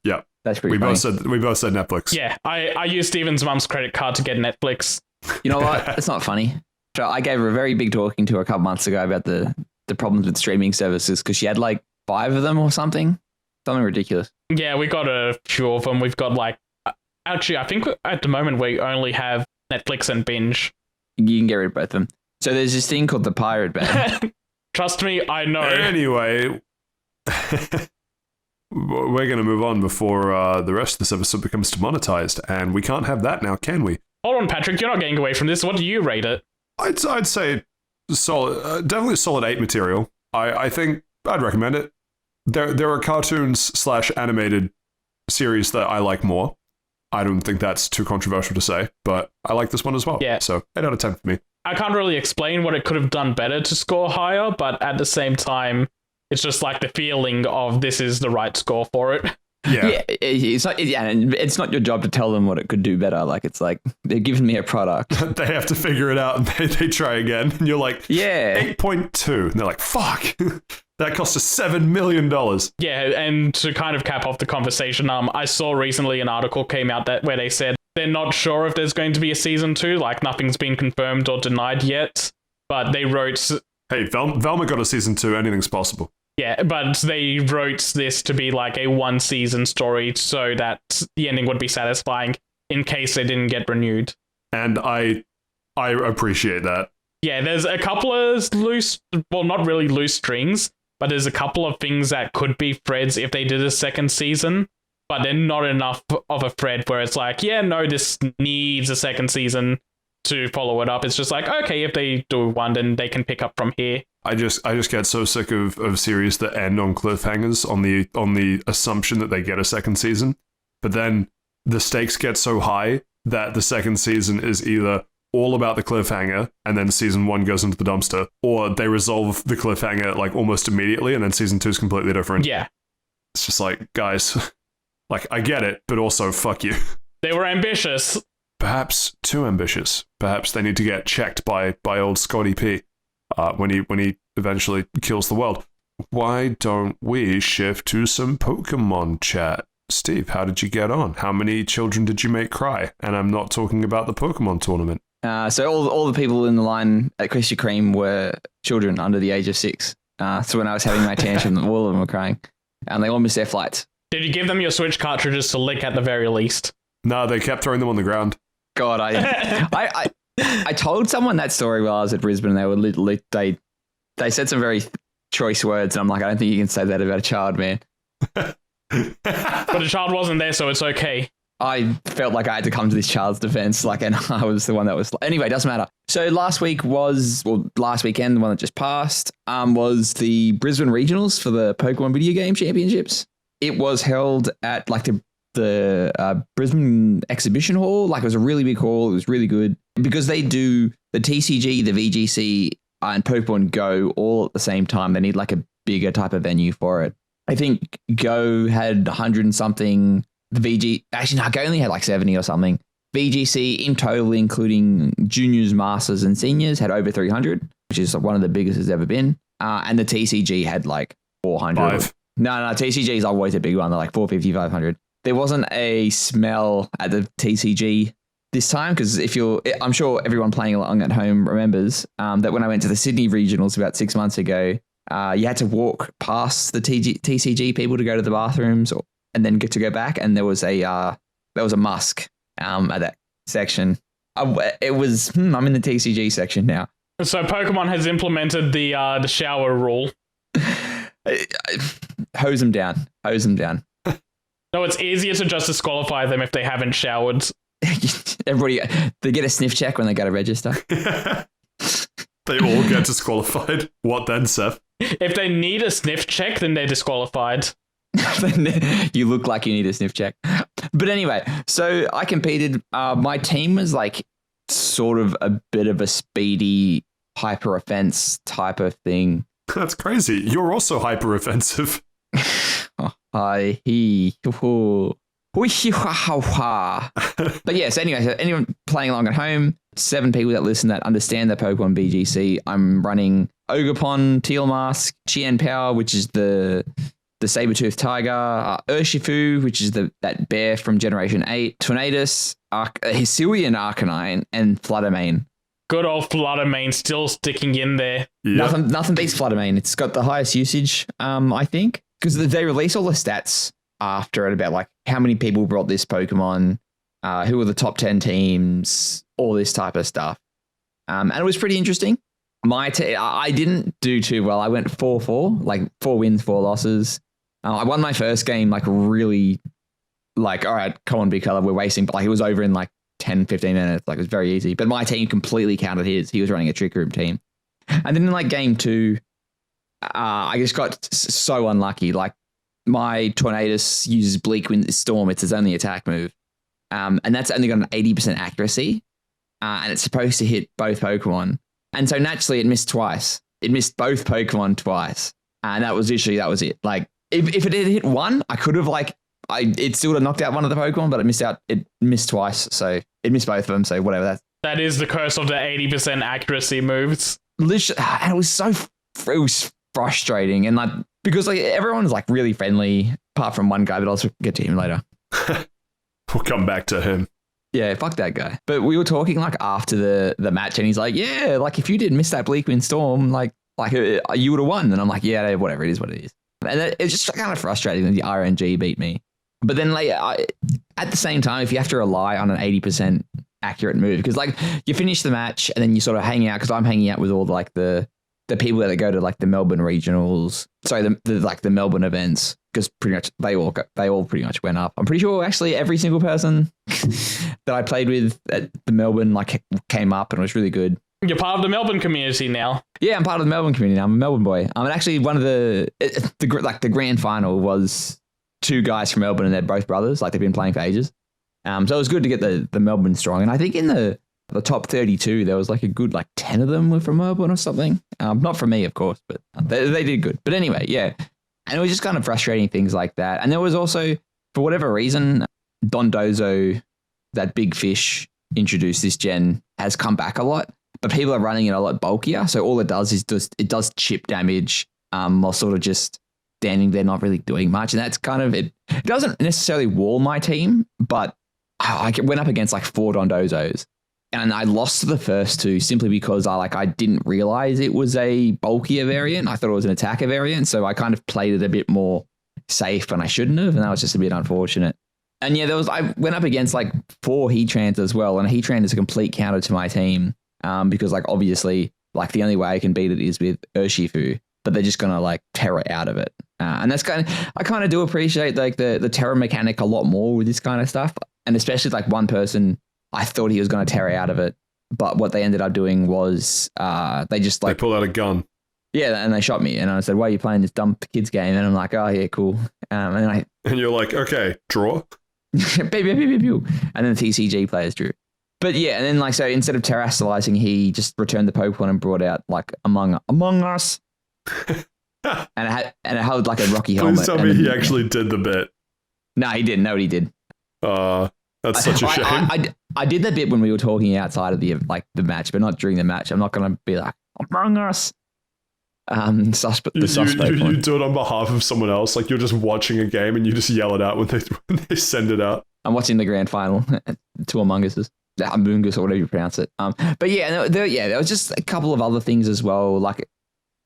[SPEAKER 2] Yeah, that's
[SPEAKER 3] pretty funny.
[SPEAKER 2] We both said Netflix.
[SPEAKER 1] Yeah, I used Steven's mum's credit card to get Netflix.
[SPEAKER 3] You know what? It's not funny. So I gave her a very big talking to a couple months ago about the problems with streaming services because she had like 5 of them or something ridiculous.
[SPEAKER 1] Yeah, we got a few of them. We've got like, actually, I think at the moment we only have Netflix and Binge.
[SPEAKER 3] You can get rid of both of them. So there's this thing called the Pirate Bay.
[SPEAKER 1] Trust me, I know.
[SPEAKER 2] Anyway, we're going to move on before the rest of this episode becomes demonetized, and we can't have that now, can we?
[SPEAKER 1] Hold on, Patrick, you're not getting away from this. What do you rate it?
[SPEAKER 2] I'd say solid, definitely solid 8 material. I think I'd recommend it. There are cartoons / animated series that I like more. I don't think that's too controversial to say, but I like this one as well.
[SPEAKER 1] Yeah.
[SPEAKER 2] So 8 out of 10 for me.
[SPEAKER 1] I can't really explain what it could have done better to score higher, but at the same time, it's just like the feeling of this is the right score for it.
[SPEAKER 2] Yeah.
[SPEAKER 3] It's not your job to tell them what it could do better. Like, it's like they're giving me a product.
[SPEAKER 2] They have to figure it out and they try again. And you're like,
[SPEAKER 3] yeah,
[SPEAKER 2] 8.2. And they're like, fuck. That cost us $7 million.
[SPEAKER 1] Yeah, and to kind of cap off the conversation, I saw recently an article came out where they said they're not sure if there's going to be a season 2, like nothing's been confirmed or denied yet, but they wrote...
[SPEAKER 2] Hey, Velma got a season 2, anything's possible.
[SPEAKER 1] Yeah, but they wrote this to be like a 1-season story so that the ending would be satisfying in case they didn't get renewed.
[SPEAKER 2] And I appreciate that.
[SPEAKER 1] Yeah, there's a couple of not really loose strings, but there's a couple of things that could be threads if they did a second season, but they're not enough of a thread where it's like, yeah, no, this needs a second season to follow it up. It's just like, okay, if they do one, then they can pick up from here.
[SPEAKER 2] I just get so sick of series that end on cliffhangers on the assumption that they get a second season, but then the stakes get so high that the second season is either all about the cliffhanger and then season 1 goes into the dumpster, or they resolve the cliffhanger like almost immediately and then season 2 is completely different.
[SPEAKER 1] Yeah.
[SPEAKER 2] It's just like, guys, like I get it, but also fuck you.
[SPEAKER 1] They were ambitious.
[SPEAKER 2] Perhaps too ambitious. Perhaps they need to get checked by old Scotty P when he eventually kills the world. Why don't we shift to some Pokemon chat? Steve, how did you get on? How many children did you make cry? And I'm not talking about the Pokemon tournament.
[SPEAKER 3] So all the people in the line at Krispy Kreme were children under the age of 6. So when I was having my tantrum, all of them were crying. And they all missed their flights.
[SPEAKER 1] Did you give them your Switch cartridges to lick at the very least?
[SPEAKER 2] No, they kept throwing them on the ground.
[SPEAKER 3] God, I told someone that story while I was at Brisbane, and they were they said some very choice words, and I'm like, I don't think you can say that about a child, man.
[SPEAKER 1] But the child wasn't there, so it's okay.
[SPEAKER 3] I felt like I had to come to this child's defense, and I was the one that was... Anyway, doesn't matter. So last weekend, the one that just passed, was the Brisbane Regionals for the Pokemon Video Game Championships. It was held at the Brisbane Exhibition Hall. It was a really big hall. It was really good because they do the TCG, the VGC, and Pokemon Go all at the same time. They need a bigger type of venue for it. I think Go had 100 and something. Go only had 70 or something. VGC in total, including juniors, masters, and seniors, had over 300, which is one of the biggest it's ever been. And the TCG had 400.
[SPEAKER 2] 5.
[SPEAKER 3] No, TCG is always a big one. They're 450, 500. There wasn't a smell at the TCG this time because I'm sure everyone playing along at home remembers that when I went to the Sydney Regionals about 6 months ago, you had to walk past the TCG people to go to the bathrooms and then get to go back. And there was a musk at that section. I'm in the TCG section now.
[SPEAKER 1] So Pokemon has implemented the shower rule.
[SPEAKER 3] Hose them down.
[SPEAKER 1] No, it's easier to just disqualify them if they haven't showered.
[SPEAKER 3] Everybody, they get a sniff check when they go to register.
[SPEAKER 2] They all get disqualified. What then, Seth?
[SPEAKER 1] If they need a sniff check, then they're disqualified.
[SPEAKER 3] You look like you need a sniff check. But anyway, so I competed. My team was like sort of a bit of a speedy hyper offense type of thing.
[SPEAKER 2] That's crazy. You're also hyper offensive.
[SPEAKER 3] But yes, anyway, so anyone playing along at home, 7 people that listen that understand the Pokemon BGC, I'm running Ogerpon, Teal Mask, Chien Power, which is the saber-toothed tiger, Urshifu, which is that bear from Generation 8, Tornadus, Hisuian Arcanine, and Fluttermane.
[SPEAKER 1] Good old Fluttermane still sticking in there.
[SPEAKER 2] Yep.
[SPEAKER 3] Nothing beats Fluttermane. It's got the highest usage, I think, because they release all the stats after it about like how many people brought this Pokemon, who were the top 10 teams, all this type of stuff. And it was pretty interesting. I didn't do too well. I went 4-4, like 4 wins, 4 losses. I won my first game like really like, all right, come on, big color, we're wasting. But like it was over in like 10, 15 minutes. Like it was very easy. But my team completely countered his. He was running a Trick Room team. And then in like game 2, I just got so unlucky. Like my Tornadus uses Bleak Wind Storm. It's his only attack move. And that's only got an 80% accuracy. And it's supposed to hit both Pokemon. And so naturally it missed twice. It missed both Pokemon twice. And that was it. Like if it had hit one, I could have it still would have knocked out one of the Pokemon, but it missed twice. So it missed both of them. So whatever.
[SPEAKER 1] That is the curse of the 80% accuracy moves.
[SPEAKER 3] Literally, and it was frustrating. And like, because like everyone was like really friendly, apart from one guy, but I'll get to him later.
[SPEAKER 2] We'll come back to him.
[SPEAKER 3] Yeah, fuck that guy. But we were talking like after the match, and he's like, yeah, like if you didn't miss that Bleak Wind Storm, like you would have won. And I'm like, yeah, whatever, it is what it is. And it's just kind of frustrating that the RNG beat me. But then later, at the same time, if you have to rely on an 80% accurate move, because like you finish the match and then you sort of hang out, because I'm hanging out with all like the people that go to like the Melbourne regionals, sorry, the Melbourne events, because pretty much they all pretty much went up. I'm pretty sure actually every single person that I played with at the Melbourne like came up, and it was really good.
[SPEAKER 1] You're part of the Melbourne community now.
[SPEAKER 3] Yeah, I'm part of the Melbourne community now. I'm a Melbourne boy. And actually one of the grand final was 2 guys from Melbourne, and they're both brothers. Like they've been playing for ages. So it was good to get the Melbourne strong. And I think in the top 32, there was like a good like 10 of them were from Melbourne or something. Not from me, of course, but they did good. But anyway, yeah. And it was just kind of frustrating things like that. And there was also, for whatever reason, Dondozo, that big fish introduced this gen, has come back a lot. But people are running it a lot bulkier. So all it does is it does chip damage while sort of just standing there, not really doing much. And that's kind of it. It doesn't necessarily wall my team, but I went up against like 4 Dondozos. And I lost to the first 2 simply because I didn't realize it was a bulkier variant. I thought it was an attacker variant. So I kind of played it a bit more safe, and I shouldn't have. And that was just a bit unfortunate. And yeah, I went up against like 4 Heatrans as well. And Heatran is a complete counter to my team. Because like obviously like the only way I can beat it is with Urshifu, but they're just gonna like terror out of it. And that's I kind of do appreciate like the terror mechanic a lot more with this kind of stuff. And especially like one person, I thought he was going to terror out of it, but what they ended up doing was they just like...
[SPEAKER 2] They pulled out a gun.
[SPEAKER 3] Yeah, and they shot me. And I said, why are you playing this dumb kids game? And I'm like, oh yeah, cool. And
[SPEAKER 2] you're like, okay, draw.
[SPEAKER 3] Pew, pew, pew, pew, pew. And then the TCG players drew. But yeah, and then like, so instead of terrestrializing, he just returned the Pokemon and brought out like Among Us. and it held like a Rocky helmet.
[SPEAKER 2] Please tell me he actually did the bit.
[SPEAKER 3] No, he didn't. Nobody did.
[SPEAKER 2] That's such a shame.
[SPEAKER 3] I did that bit when we were talking outside of the match, but not during the match. I'm not going to be like, Among Us. You
[SPEAKER 2] do it on behalf of someone else. Like you're just watching a game and you just yell it out when they send it out.
[SPEAKER 3] I'm watching the grand final. 2 Among Us's. Among Us or whatever you pronounce it. But yeah, there was just a couple of other things as well. Like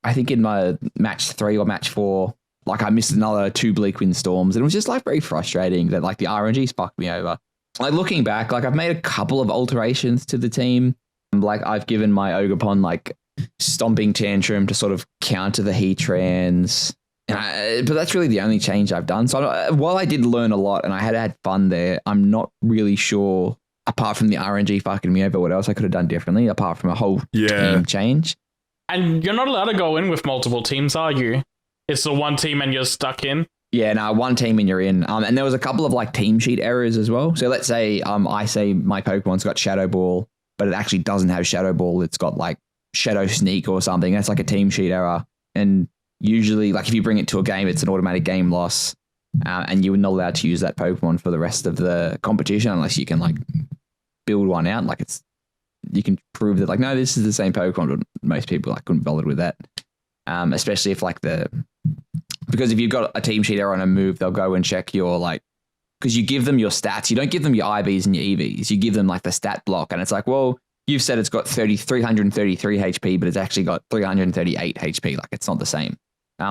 [SPEAKER 3] I think in my match 3 or match 4, like I missed another 2 Bleak Wind Storms, and it was just like very frustrating that like the RNG fucked me over. Like looking back, like I've made a couple of alterations to the team. Like I've given my Ogerpon like Stomping Tantrum to sort of counter the Heatrans. But that's really the only change I've done. So while I did learn a lot and I had fun there, I'm not really sure, apart from the RNG fucking me over, what else I could have done differently, apart from a whole team change.
[SPEAKER 1] And you're not allowed to go in with multiple teams, are you? It's the one team and you're stuck in.
[SPEAKER 3] Yeah, no, one team and you're in. And there was a couple of like team sheet errors as well. So let's say I say my Pokemon's got Shadow Ball, but it actually doesn't have Shadow Ball. It's got like Shadow Sneak or something. That's like a team sheet error. And usually, like if you bring it to a game, it's an automatic game loss. And you're not allowed to use that Pokemon for the rest of the competition unless you can like build one out. Like you can prove that like, no, this is the same Pokemon, but most people like couldn't bother with that. Especially if like because if you've got a team sheet error on a move, they'll go and check your like, because you give them your stats. You don't give them your IVs and your EVs. You give them like the stat block. And it's like, well, you've said it's got 333 HP, but it's actually got 338 HP. Like it's not the same.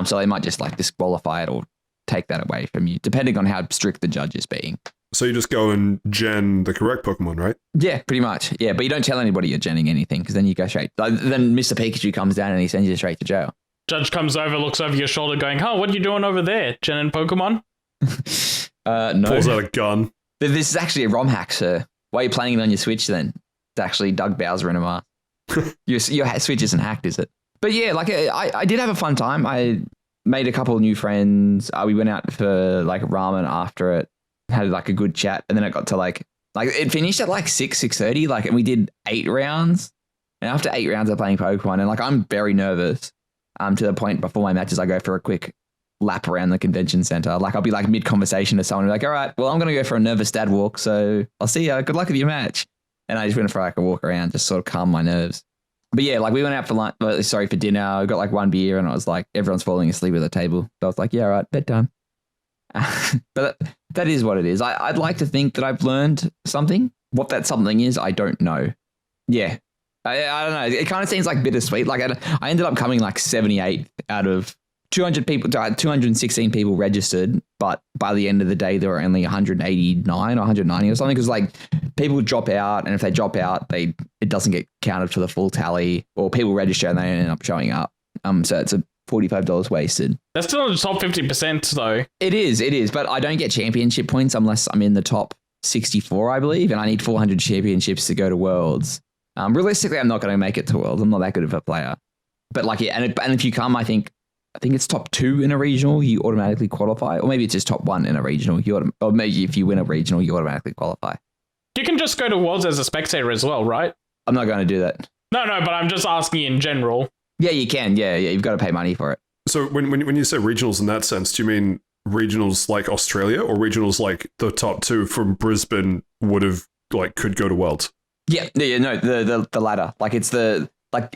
[SPEAKER 3] So they might just like disqualify it or take that away from you, depending on how strict the judge is being.
[SPEAKER 2] So you just go and gen the correct Pokemon, right?
[SPEAKER 3] Yeah, pretty much. Yeah, but you don't tell anybody you're genning anything because then you go straight. Then Mr. Pikachu comes down and he sends you straight to jail.
[SPEAKER 1] Judge comes over, looks over your shoulder going, "Oh, what are you doing over there? Genning Pokemon?"
[SPEAKER 3] No.
[SPEAKER 2] Pulls out a gun.
[SPEAKER 3] This is actually a ROM hack, sir. Why are you playing it on your Switch then? It's actually Doug Bowser in a mask. Your Switch isn't hacked, is it? But yeah, like I did have a fun time. I made a couple of new friends. We went out for like ramen after it, had like a good chat, and then it got to like it finished at like 6:30, like, and we did 8 rounds. And after 8 rounds of playing Pokemon, and like I'm very nervous. To the point before my matches, I go for a quick lap around the convention center. Like I'll be like mid conversation to someone, like, all right, well, I'm going to go for a nervous dad walk. So I'll see you. Good luck with your match. And I just went for like a walk around, just sort of calm my nerves. But yeah, like we went out for lunch, for dinner. I got like 1 beer and I was like, everyone's falling asleep at the table. So I was like, yeah, all right, bedtime. But that is what it is. I'd like to think that I've learned something. What that something is, I don't know. Yeah. I don't know. It kind of seems like bittersweet. Like I ended up coming like 78 out of 200 people, 216 people registered. But by the end of the day, there were only 189 or 190 or something. Because like people drop out, and if they drop out, it doesn't get counted for the full tally. Or people register and they end up showing up. So it's a $45 wasted.
[SPEAKER 1] That's still the top 50% though.
[SPEAKER 3] It is. But I don't get championship points unless I'm in the top 64, I believe. And I need 400 championships to go to Worlds. Realistically, I'm not going to make it to Worlds. I'm not that good of a player. But like, yeah, and if you come, I think it's top 2 in a regional, you automatically qualify. Or maybe it's just top 1 in a regional. Or maybe if you win a regional, you automatically qualify.
[SPEAKER 1] You can just go to Worlds as a spectator as well, right?
[SPEAKER 3] I'm not going to do that.
[SPEAKER 1] No, but I'm just asking in general.
[SPEAKER 3] Yeah, you can. Yeah, you've got to pay money for it.
[SPEAKER 2] So when you say regionals in that sense, do you mean regionals like Australia or regionals like the top 2 from Brisbane could go to Worlds?
[SPEAKER 3] Yeah, no, the latter. Like it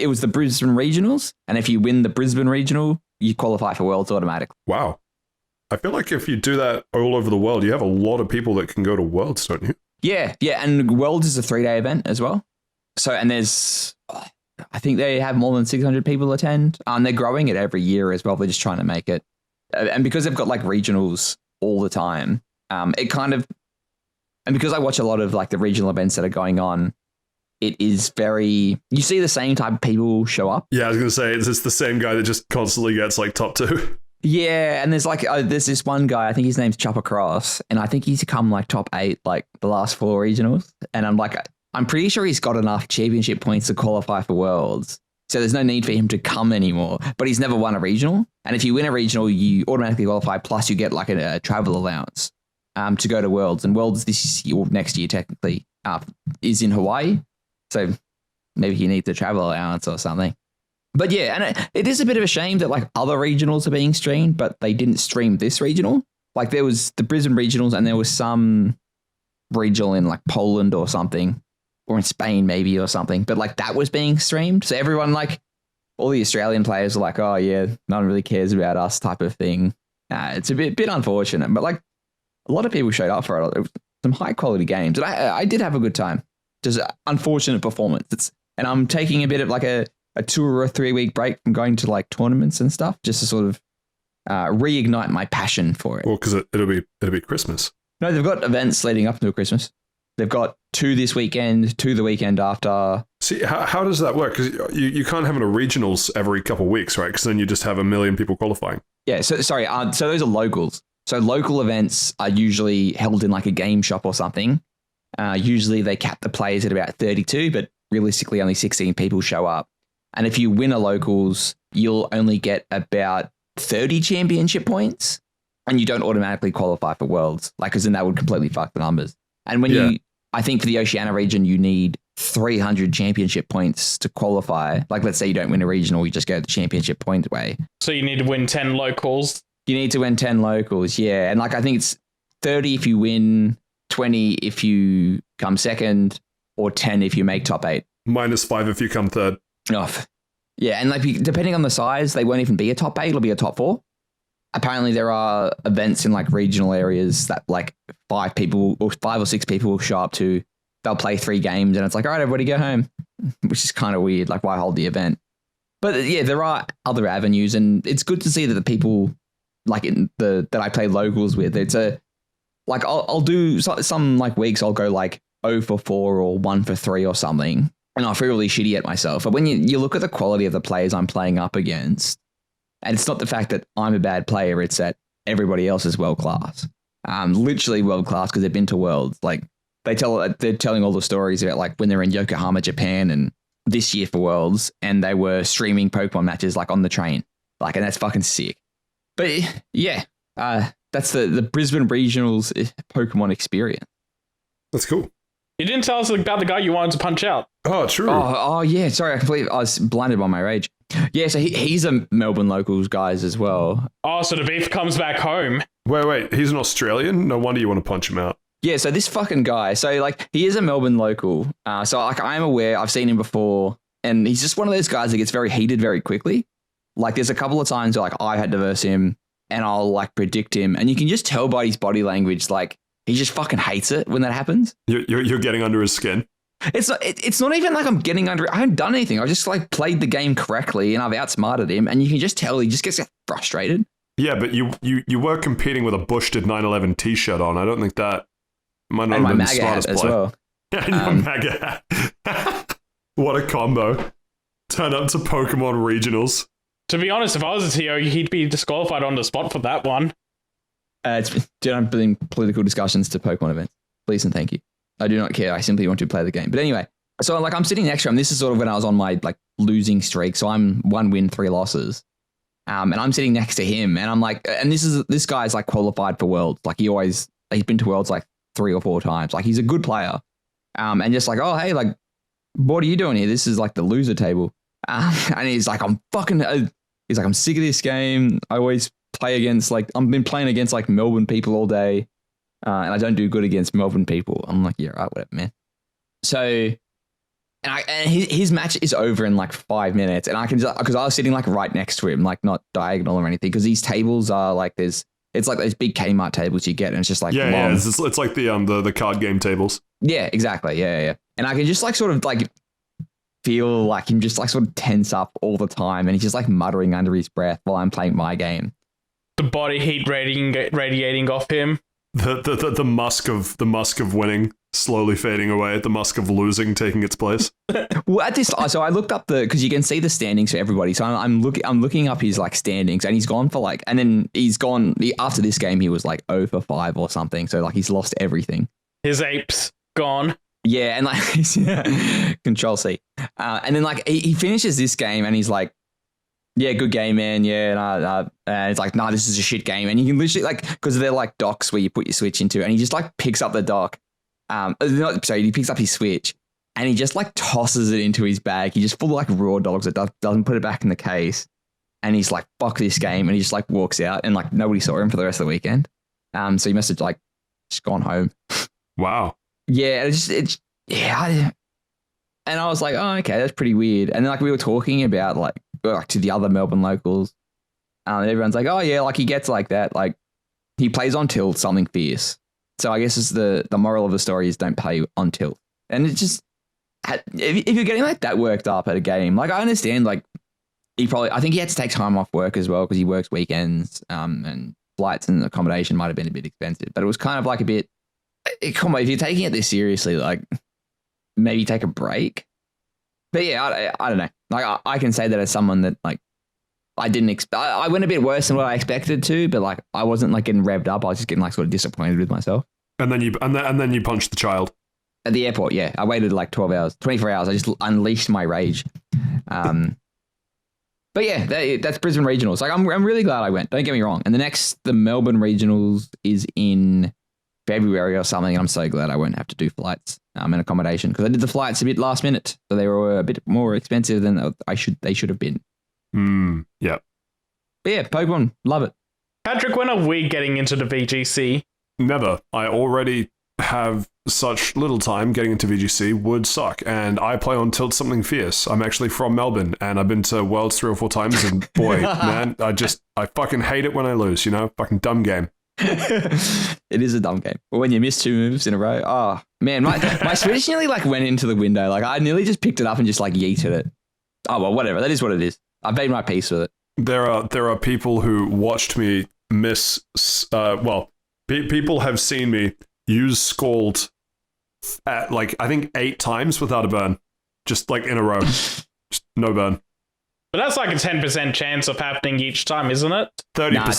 [SPEAKER 3] was the Brisbane regionals, and if you win the Brisbane regional, you qualify for Worlds automatically.
[SPEAKER 2] Wow. I feel like if you do that all over the world, you have a lot of people that can go to Worlds, don't you?
[SPEAKER 3] Yeah, and Worlds is a 3-day event as well. So, and I think they have more than 600 people attend, and they're growing it every year as well. They're just trying to make it, and because they've got like regionals all the time, it kind of, and because I watch a lot of like the regional events that are going on, it is you see the same type of people show up.
[SPEAKER 2] Yeah, I was going to say, it's just the same guy that just constantly gets like top 2.
[SPEAKER 3] Yeah, and there's this one guy, I think his name's Chopper Cross, and I think he's come like top 8 like the last 4 regionals. And I'm pretty sure he's got enough championship points to qualify for Worlds. So there's no need for him to come anymore. But he's never won a regional. And if you win a regional, you automatically qualify, plus you get like a travel allowance to go to Worlds. And Worlds next year technically is in Hawaii. So maybe he needs a travel allowance or something. But yeah, and it is a bit of a shame that like other regionals are being streamed, but they didn't stream this regional. Like there was the Brisbane regionals and there was some regional in like Poland or something, or in Spain maybe or something. But like that was being streamed. So everyone, like all the Australian players are like, oh yeah, no one really cares about us type of thing. It's a bit unfortunate, but like a lot of people showed up for it. It was some high quality games. And I did have a good time. Just unfortunate performance. And I'm taking a bit of like a 2 or a 3 week break from going to like tournaments and stuff, just to sort of reignite my passion for it.
[SPEAKER 2] Well, because it'll be Christmas.
[SPEAKER 3] No, they've got events leading up until Christmas. They've got 2 this weekend, 2 the weekend after.
[SPEAKER 2] See, how does that work? Because you can't have a regionals every couple of weeks, right? Because then you just have 1 million people qualifying.
[SPEAKER 3] Yeah, so sorry. So those are locals. So local events are usually held in like a game shop or something. Usually they cap the players at about 32, but realistically only 16 people show up. And if you win a locals, you'll only get about 30 championship points, and you don't automatically qualify for worlds. Like, because then that would completely fuck the numbers. And when I think for the Oceania region, you need 300 championship points to qualify. Like, let's say you don't win a regional, you just go the championship point way.
[SPEAKER 1] So you need to win 10 locals.
[SPEAKER 3] You need to win 10 locals, yeah. And like, I think it's 30 if you win, 20 if you come second, or 10 if you make top 8.
[SPEAKER 2] -5 if you come third.
[SPEAKER 3] Oh, yeah, and like depending on the size, they won't even be a top 8, it'll be a top 4. Apparently there are events in like regional areas that like 5 or 6 people will show up to. They'll play 3 games and it's like, all right, everybody go home, which is kind of weird. Like, why hold the event? But yeah, there are other avenues, and it's good to see that the people like that I play locals with, it's like I'll do some like weeks I'll go like 0 for 4 or 1 for 3 or something, and I feel really shitty at myself. But when you look at the quality of the players I'm playing up against, and it's not the fact that I'm a bad player, it's that everybody else is world class. Literally world class, because they've been to worlds. Like they're telling all the stories about like when they're in Yokohama, Japan, and this year for worlds, and they were streaming Pokemon matches like on the train. Like, and that's fucking sick. But yeah, that's the Brisbane Regionals Pokemon experience.
[SPEAKER 2] That's cool.
[SPEAKER 1] You didn't tell us about the guy you wanted to punch out.
[SPEAKER 2] Oh, true.
[SPEAKER 3] Oh yeah. Sorry, I was blinded by my rage. Yeah, so he's a Melbourne locals guys as well.
[SPEAKER 1] Oh, so the beef comes back home.
[SPEAKER 2] Wait. He's an Australian? No wonder you want to punch him out.
[SPEAKER 3] Yeah, so this fucking guy, so like he is a Melbourne local. So like I'm aware, I've seen him before, and he's just one of those guys that gets very heated very quickly. Like there's a couple of times where like I had to verse him and I'll like predict him, and you can just tell by his body language, like he just fucking hates it when that happens.
[SPEAKER 2] You're getting under his skin.
[SPEAKER 3] It's not even like I'm getting under it. I haven't done anything. I've just like played the game correctly and I've outsmarted him, and you can just tell he just gets frustrated.
[SPEAKER 2] Yeah, but you were competing with a Bush did 9/11 t-shirt on. I don't think that might not
[SPEAKER 3] And
[SPEAKER 2] have
[SPEAKER 3] my
[SPEAKER 2] been the
[SPEAKER 3] MAGA hat
[SPEAKER 2] smartest
[SPEAKER 3] as
[SPEAKER 2] play.
[SPEAKER 3] well.
[SPEAKER 2] And your MAGA hat. What a combo. Turn up to Pokemon regionals.
[SPEAKER 1] To be honest, if I was a TO, he'd be disqualified on the spot for that one.
[SPEAKER 3] Don't bring political discussions to Pokemon events. Please and thank you. I do not care. I simply want to play the game. But anyway, so like I'm sitting next to him. This is sort of when I was on my like losing streak. So I'm 1 win, 3 losses. And I'm sitting next to him, and I'm like, and this guy's like qualified for Worlds. Like he's been to Worlds like 3 or 4 times. Like he's a good player. And just like, oh, hey, like, what are you doing here? This is like the loser table. And he's like, I'm sick of this game. I always play against like, I've been playing against like Melbourne people all day. And I don't do good against Melbourne people. I'm like, yeah, right, whatever, man. So, and his match is over in like 5 minutes. And I can just, because I was sitting like right next to him, like not diagonal or anything. Because these tables are like, it's like those big Kmart tables you get, and it's just like long.
[SPEAKER 2] Yeah, it's like the card game tables.
[SPEAKER 3] Yeah, exactly. Yeah. And I can just like sort of like feel like him just like sort of tense up all the time, and he's just like muttering under his breath while I'm playing my game.
[SPEAKER 1] The body heat radiating off him.
[SPEAKER 2] The musk of winning slowly fading away. The musk of losing taking its place.
[SPEAKER 3] Well, at this, so I looked up because you can see the standings for everybody. So I'm looking up his like standings, and he's gone for like, and then he's gone after this game. He was like 0 for 5 or something. So like he's lost everything.
[SPEAKER 1] His apes gone.
[SPEAKER 3] Yeah, and like Control C, and then like he finishes this game, and he's like, yeah, good game, man. Yeah, and it's like, nah, this is a shit game. And you can literally like, because they're like docks where you put your Switch into, and he just like picks up the dock. He picks up his Switch, and he just like tosses it into his bag. He just full of like raw dogs. It doesn't put it back in the case, and he's like, fuck this game, and he just like walks out, and like nobody saw him for the rest of the weekend. So he must have like just gone home.
[SPEAKER 2] Wow.
[SPEAKER 3] Yeah, and I was like, oh, okay, that's pretty weird. And then like we were talking about like to the other Melbourne locals, and everyone's like, oh yeah, like he gets like that, like he plays on tilt something fierce. So I guess it's the moral of the story is don't play on tilt. And it's just, if you're getting like that worked up at a game, like I understand, like I think he had to take time off work as well because he works weekends, and flights and accommodation might have been a bit expensive, but it was kind of like a bit. Come on, if you're taking it this seriously, like maybe take a break. But yeah, I don't know. Like I can say that as someone that like I didn't I went a bit worse than what I expected to, but like I wasn't like getting revved up. I was just getting like sort of disappointed with myself.
[SPEAKER 2] And then you punched the child.
[SPEAKER 3] At the airport, yeah. I waited like 12 hours, 24 hours. I just unleashed my rage. But yeah, that's Brisbane Regionals. Like, I'm really glad I went. Don't get me wrong. And the Melbourne Regionals is in February or something. And I'm so glad I won't have to do flights and accommodation, because I did the flights a bit last minute, so they were a bit more expensive than they should have been.
[SPEAKER 2] Yeah.
[SPEAKER 3] But yeah, Pokemon, love it.
[SPEAKER 1] Patrick, when are we getting into the VGC?
[SPEAKER 2] Never. I already have such little time. Getting into VGC would suck, and I play on Tilt Something Fierce. I'm actually from Melbourne, and I've been to Worlds 3 or 4 times, and boy, man, I fucking hate it when I lose, fucking dumb game.
[SPEAKER 3] It is a dumb game. But when you miss 2 moves in a row, oh man, my Switch nearly like went into the window. Like, I nearly just picked it up and just like yeeted it. Oh well, whatever. That is what it is. I've made my peace with it.
[SPEAKER 2] There are people who watched me miss. People have seen me use Scald at like I think 8 times without a burn, just like in a row, just no burn.
[SPEAKER 1] But that's like a 10% chance of happening each time, isn't it?
[SPEAKER 2] 30%.
[SPEAKER 3] Nah,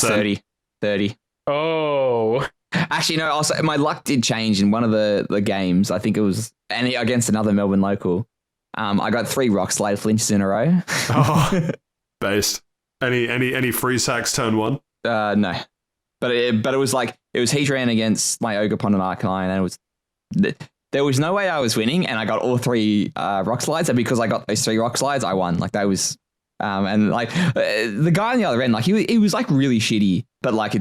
[SPEAKER 3] 30.
[SPEAKER 1] Oh.
[SPEAKER 3] Actually, no. Also, my luck did change in one of the games. I think it was against another Melbourne local. I got 3 Rock Slide flinches in a row.
[SPEAKER 2] Oh, based. Any freeze hacks turn 1?
[SPEAKER 3] No, but it was like it was Heatran against my Ogerpon and Arcanine, and it was there was no way I was winning, and I got all 3 Rock Slides, and because I got those 3 Rock Slides, I won. Like, that was and like the guy on the other end, like he was like really shitty, but like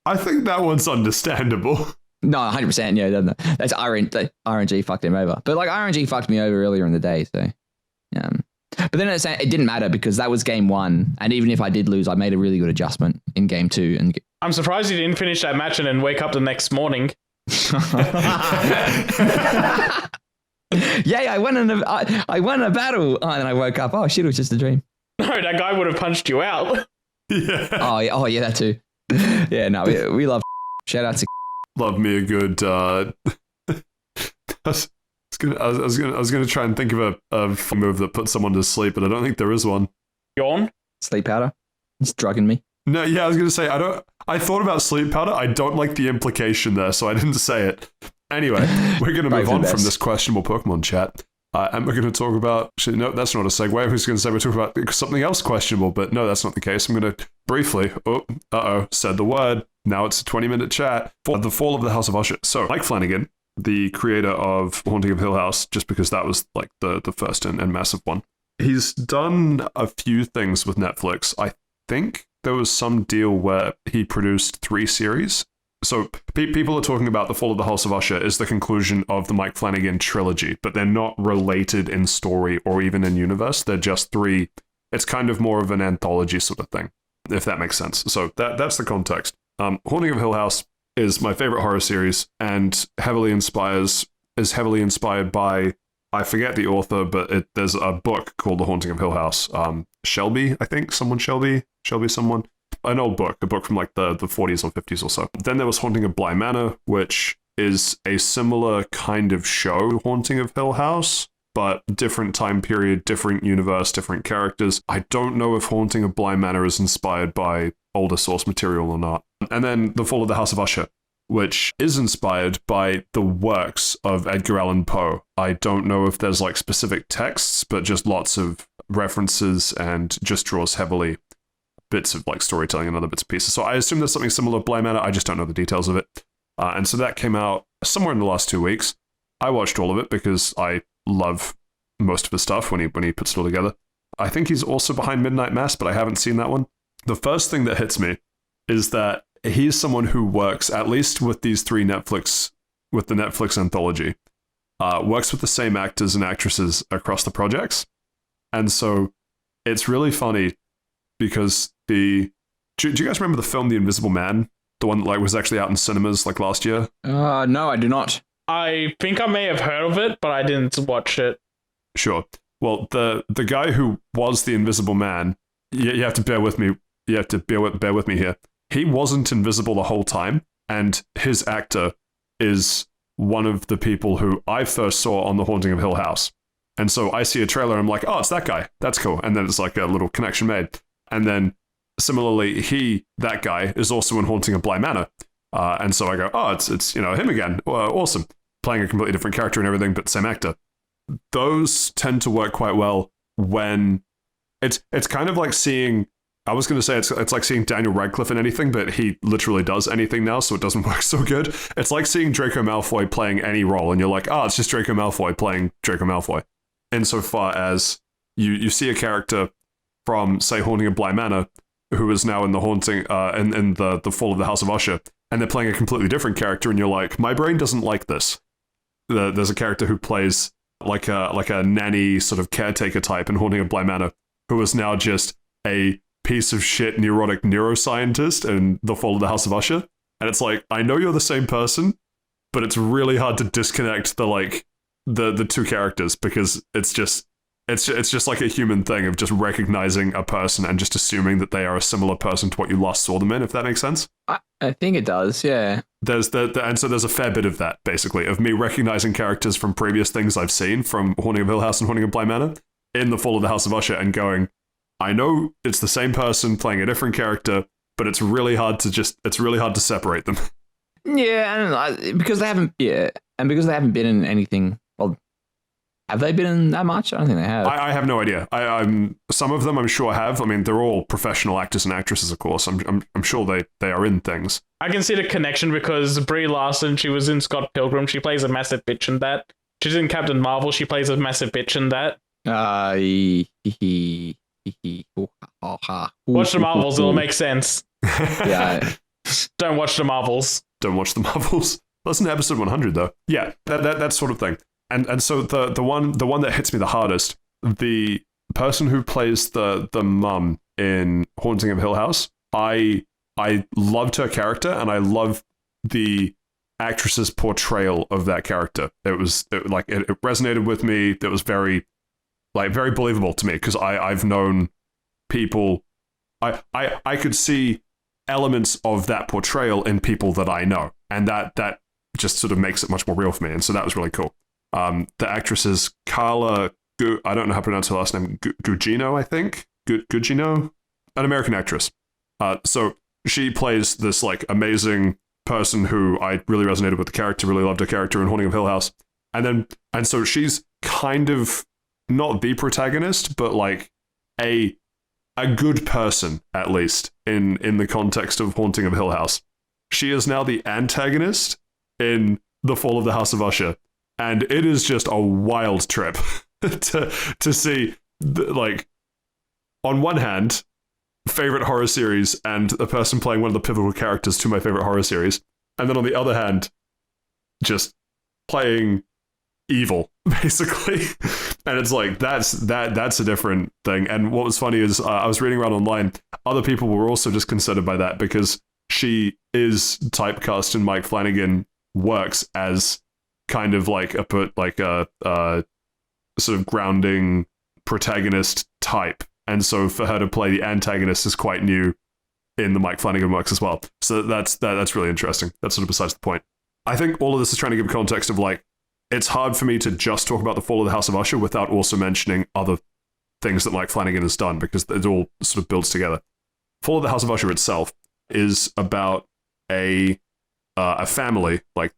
[SPEAKER 2] I think that one's understandable.
[SPEAKER 3] No, 100%. Yeah, that's RNG fucked him over. But like RNG fucked me over earlier in the day. So, but then it didn't matter because that was game 1. And even if I did lose, I made a really good adjustment in game 2. And
[SPEAKER 1] I'm surprised you didn't finish that match and then wake up the next morning.
[SPEAKER 3] Yeah, I won a battle. Oh, and then I woke up. Oh shit, it was just a dream.
[SPEAKER 1] No, that guy would have punched you out.
[SPEAKER 2] Yeah.
[SPEAKER 3] Oh yeah, that too. Yeah, no, we love. Shout out to.
[SPEAKER 2] Love me a good. I was gonna try and think of a move that puts someone to sleep, but I don't think there is one.
[SPEAKER 1] Yawn?
[SPEAKER 3] Sleep powder. It's drugging me.
[SPEAKER 2] No, yeah, I was gonna say I thought about sleep powder. I don't like the implication there, so I didn't say it. Anyway, we're gonna move on from this questionable Pokemon chat. And we're going to talk about... Actually, no, that's not a segue. I was going to say we're talking about something else questionable, but no, that's not the case. I'm going to briefly... said the word. Now it's a 20-minute chat for the fall of the House of Usher. So, Mike Flanagan, the creator of Haunting of Hill House, just because that was like the first and massive one, he's done a few things with Netflix. I think there was some deal where he produced 3 series. So people are talking about The Fall of the House of Usher is the conclusion of the Mike Flanagan trilogy, but they're not related in story or even in universe. They're just 3. It's kind of more of an anthology sort of thing, if that makes sense. So that's the context. Haunting of Hill House is my favorite horror series and heavily inspired by, I forget the author, but there's a book called The Haunting of Hill House. Shelby, I think, someone. An old book, a book from like the 40s or 50s or so. Then there was Haunting of Bly Manor, which is a similar kind of show, Haunting of Hill House, but different time period, different universe, different characters. I don't know if Haunting of Bly Manor is inspired by older source material or not. And then The Fall of the House of Usher, which is inspired by the works of Edgar Allan Poe. I don't know if there's like specific texts, but just lots of references and just draws heavily bits of like storytelling and other bits and pieces. So I assume there's something similar to Bly Manor. I just don't know the details of it. And so that came out somewhere in the last 2 weeks. I watched all of it because I love most of his stuff when he puts it all together. I think he's also behind Midnight Mass, but I haven't seen that one. The first thing that hits me is that he's someone who works, at least with these 3 with the Netflix anthology, works with the same actors and actresses across the projects. And so it's really funny because do you guys remember the film The Invisible Man? The one that like was actually out in cinemas like last year?
[SPEAKER 3] No, I do not.
[SPEAKER 1] I think I may have heard of it, but I didn't watch it.
[SPEAKER 2] Sure. Well, the guy who was the Invisible Man, you have to bear with me. You have to bear with me here. He wasn't invisible the whole time, and his actor is one of the people who I first saw on The Haunting of Hill House. And so I see a trailer, I'm like, oh, it's that guy. That's cool. And then it's like a little connection made. And then similarly, that guy is also in Haunting of Bly Manor. And so I go, oh, it's him again. Awesome. playing a completely different character and everything, but same actor. Those tend to work quite well when it's kind of like seeing. I was going to say it's like seeing Daniel Radcliffe in anything, but he literally does anything now, so it doesn't work so good. It's like seeing Draco Malfoy playing any role, and you're like, it's just Draco Malfoy playing Draco Malfoy. Insofar as you see a character from, say, Haunting of Bly Manor, who is now in the Haunting, in the Fall of the House of Usher, and they're playing a completely different character, and you're like, my brain doesn't like this. There's a character who plays like a nanny sort of caretaker type in Haunting of Bly Manor, who is now just a piece of shit neurotic neuroscientist in The Fall of the House of Usher. And it's like, I know you're the same person, but it's really hard to disconnect the two characters, because it's just like a human thing of just recognizing a person and just assuming that they are a similar person to what you last saw them in, if that makes sense.
[SPEAKER 3] I think it does, yeah.
[SPEAKER 2] And so there's a fair bit of that, basically, of me recognizing characters from previous things I've seen from Haunting of Hill House and Haunting of Bly Manor in The Fall of the House of Usher, and going, I know it's the same person playing a different character, but it's really hard to separate them.
[SPEAKER 3] Yeah, and because they haven't been in anything. Well, have they been in that much? I don't think they have.
[SPEAKER 2] I have no idea. I'm some of them I'm sure have. I mean, they're all professional actors and actresses, of course. I'm sure they are in things.
[SPEAKER 1] I can see the connection because Brie Larson, she was in Scott Pilgrim. She plays a massive bitch in that. She's in Captain Marvel. She plays a massive bitch in that. Watch the Marvels, it'll make sense.
[SPEAKER 3] Yeah.
[SPEAKER 1] Don't watch the Marvels.
[SPEAKER 2] Don't watch the Marvels. Listen to episode 100 though. Yeah, that sort of thing. And so the one that hits me the hardest, the person who plays the mum in Haunting of Hill House, I loved her character, and I love the actress's portrayal of that character. It resonated with me. It was very believable to me, because I've known people. I could see elements of that portrayal in people that I know, and that just sort of makes it much more real for me, and so that was really cool. The actress is Carla, I don't know how to pronounce her last name, Gugino, I think? Gugino? An American actress. So she plays this like amazing person who I really resonated with the character, really loved her character in Haunting of Hill House. And so she's kind of not the protagonist, but like a good person, at least, in the context of Haunting of Hill House. She is now the antagonist in The Fall of the House of Usher. And it is just a wild trip to see, like, on one hand, favorite horror series and a person playing one of the pivotal characters to my favorite horror series. And then on the other hand, just playing evil, basically. And it's like, that's a different thing. And what was funny is I was reading around online, other people were also just considered by that, because she is typecast in Mike Flanagan works as kind of like a sort of grounding protagonist type. And so for her to play the antagonist is quite new in the Mike Flanagan works as well. So that's really interesting. That's sort of besides the point. I think all of this is trying to give context of like, it's hard for me to just talk about the Fall of the House of Usher without also mentioning other things that Mike Flanagan has done, because it all sort of builds together. Fall of the House of Usher itself is about a family, like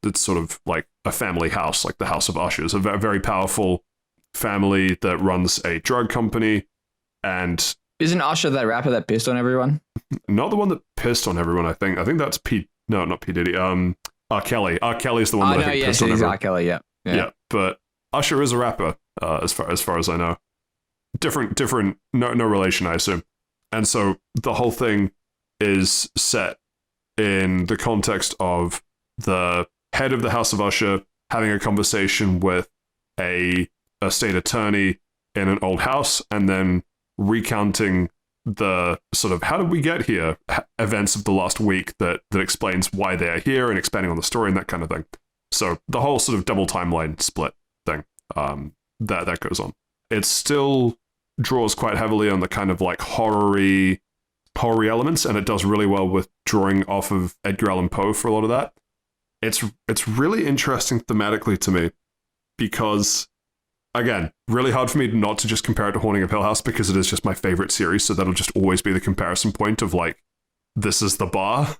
[SPEAKER 2] it's sort of like a family house, like the House of Usher. It's a very powerful family that runs a drug company. And
[SPEAKER 3] isn't Usher that rapper that pissed on everyone?
[SPEAKER 2] Not the one that pissed on everyone, I think. I think that's not P. Diddy. R. Kelly. R. Kelly is the one that I think pissed on everyone.
[SPEAKER 3] R. Kelly, yeah.
[SPEAKER 2] But Usher is a rapper, as far as I know. Different, no relation, I assume. And so the whole thing is set in the context of the head of the House of Usher having a conversation with a state attorney in an old house, and then recounting the sort of how did we get here events of the last week that explains why they're here and expanding on the story and that kind of thing. So the whole sort of double timeline split thing that goes on. It still draws quite heavily on the kind of like horror-y elements, and it does really well with drawing off of Edgar Allan Poe for a lot of that. It's really interesting thematically to me, because again, really hard for me not to just compare it to Haunting of Hill House, because it is just my favorite series, so that'll just always be the comparison point of like, this is the bar.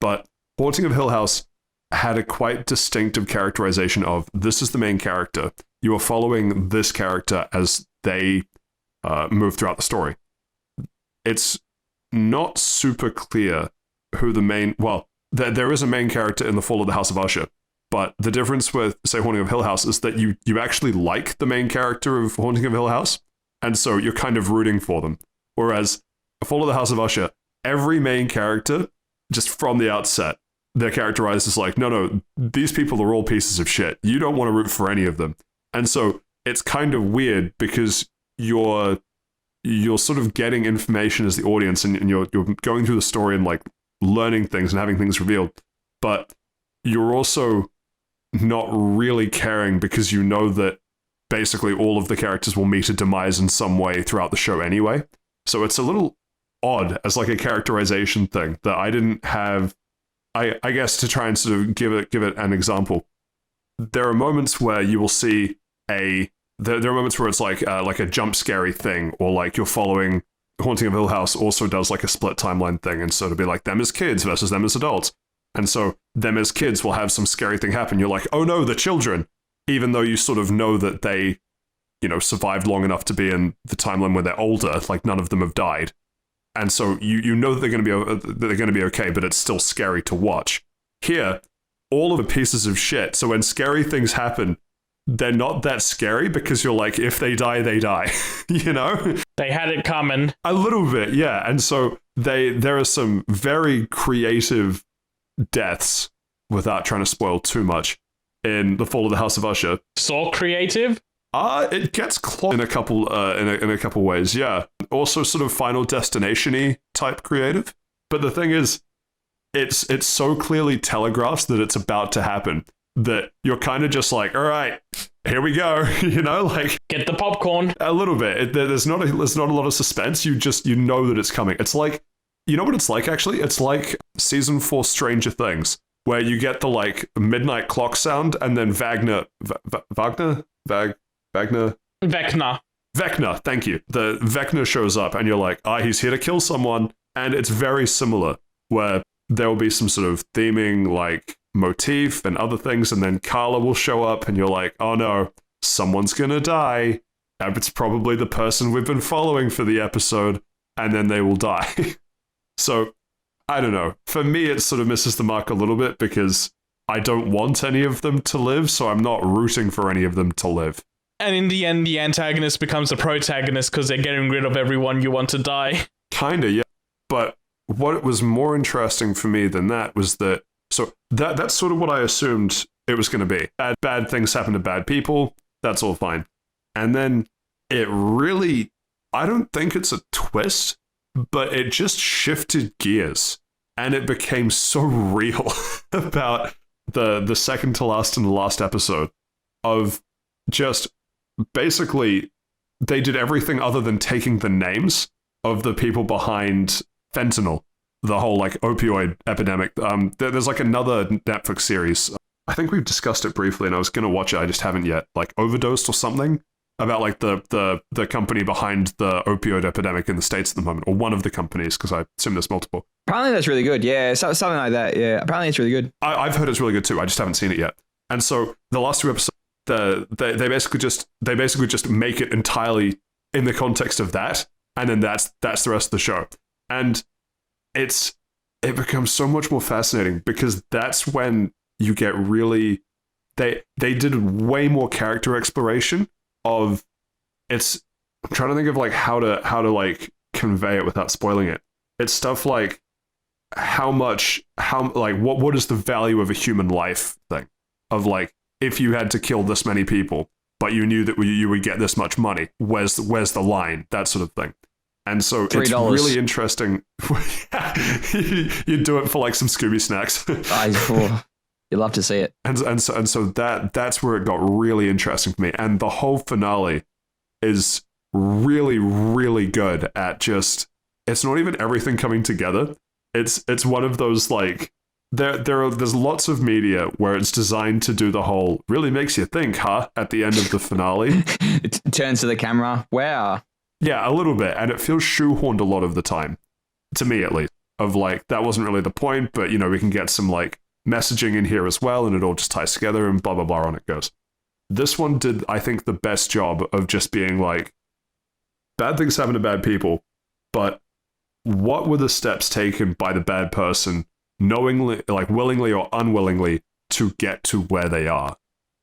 [SPEAKER 2] But Haunting of Hill House had a quite distinctive characterization of this is the main character. You are following this character as they move throughout the story. It's not super clear who the main... Well, there is a main character in The Fall of the House of Usher, but the difference with, say, Haunting of Hill House is that you actually like the main character of Haunting of Hill House, and so you're kind of rooting for them. Whereas The Fall of the House of Usher, every main character, just from the outset, they're characterized as like, no, these people are all pieces of shit. You don't want to root for any of them. And so it's kind of weird because you're sort of getting information as the audience and you're going through the story and like learning things and having things revealed. But you're also not really caring because you know that basically all of the characters will meet a demise in some way throughout the show anyway. So it's a little odd as like a characterization thing that I didn't have. I guess to try and sort of give it an example, there are moments where you will see there are moments where it's like a jump scary thing, or like you're following Haunting of Hill House also does like a split timeline thing, and so to be like them as kids versus them as adults, and so them as kids will have some scary thing happen. You're like, oh no, the children, even though you sort of know that they, survived long enough to be in the timeline where they're older, like none of them have died. And so you know that they're going to be okay, but it's still scary to watch. Here, all of the pieces of shit. So when scary things happen, they're not that scary because you're like, if they die, they die.
[SPEAKER 1] They had it coming.
[SPEAKER 2] A little bit, yeah. And so there are some very creative deaths, without trying to spoil too much, in The Fall of the House of Usher.
[SPEAKER 1] So creative?
[SPEAKER 2] It gets close in a couple ways, yeah. Also sort of Final Destination-y type creative. But the thing is, it's so clearly telegraphs that it's about to happen that you're kind of just like, all right, here we go, like
[SPEAKER 1] get the popcorn.
[SPEAKER 2] A little bit. There's not a lot of suspense. You know that it's coming. It's like, you know what it's like actually? It's like season 4 Stranger Things, where you get the like midnight clock sound and then Vecna, thank you. The Vecna shows up and you're like, he's here to kill someone. And it's very similar, where there will be some sort of theming like motif and other things, and then Carla will show up and you're like, oh no, someone's gonna die. And it's probably the person we've been following for the episode, and then they will die. So, I don't know. For me, it sort of misses the mark a little bit because I don't want any of them to live, so I'm not rooting for any of them to live.
[SPEAKER 1] And in the end, the antagonist becomes the protagonist because they're getting rid of everyone you want to die.
[SPEAKER 2] Kinda, yeah. But what was more interesting for me than that was that, so that's sort of what I assumed it was going to be. Bad things happen to bad people. That's all fine. And then it really, I don't think it's a twist, but it just shifted gears. And it became so real about the second to last and the last episode of just basically they did everything other than taking the names of the people behind fentanyl, the whole like opioid epidemic. There's like another Netflix series. I think we've discussed it briefly and I was going to watch it. I just haven't yet, like Overdosed or something, about like the company behind the opioid epidemic in the States at the moment, or one of the companies, because I assume there's multiple.
[SPEAKER 3] Apparently that's really good. Yeah, something like that. Yeah, apparently it's really good.
[SPEAKER 2] I've heard it's really good too. I just haven't seen it yet. And so the last 2 episodes, they basically just make it entirely in the context of that, and then that's the rest of the show. And it becomes so much more fascinating because that's when you get really they did way more character exploration of it's. I'm trying to think of like how to like convey it without spoiling it. It's stuff like what is the value of a human life thing, of like, if you had to kill this many people, but you knew that you would get this much money, where's the line? That sort of thing. And so $3. It's really interesting. You do it for like some Scooby snacks.
[SPEAKER 3] You love to see it.
[SPEAKER 2] And so that's where it got really interesting for me. And the whole finale is really, really good at just, it's not even everything coming together. It's one of those like, there's lots of media where it's designed to do the whole really makes you think, huh? At the end of the finale.
[SPEAKER 3] It turns to the camera. Wow.
[SPEAKER 2] Yeah, a little bit. And it feels shoehorned a lot of the time, to me at least, of like, that wasn't really the point, but we can get some like messaging in here as well, and it all just ties together and blah, blah, blah, on it goes. This one did, I think, the best job of just being like, bad things happen to bad people, but what were the steps taken by the bad person, knowingly, like willingly or unwillingly, to get to where they are?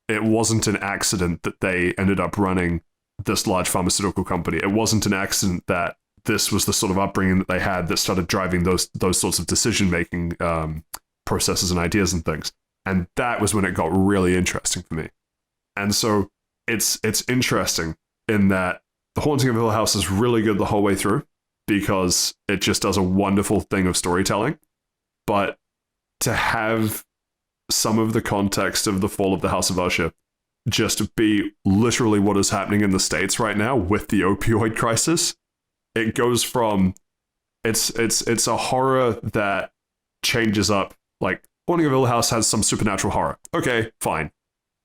[SPEAKER 2] It wasn't an accident that they ended up running this large pharmaceutical company. It wasn't an accident that this was the sort of upbringing that they had that started driving those sorts of decision-making processes and ideas and things. And that was when it got really interesting for me. And so it's interesting in that The Haunting of Hill House is really good the whole way through because it just does a wonderful thing of storytelling. But to have some of the context of the fall of the House of Usher just be literally what is happening in the States right now with the opioid crisis, it goes from it's a horror that changes up. Like, Haunting of Hill House has some supernatural horror. Okay, fine.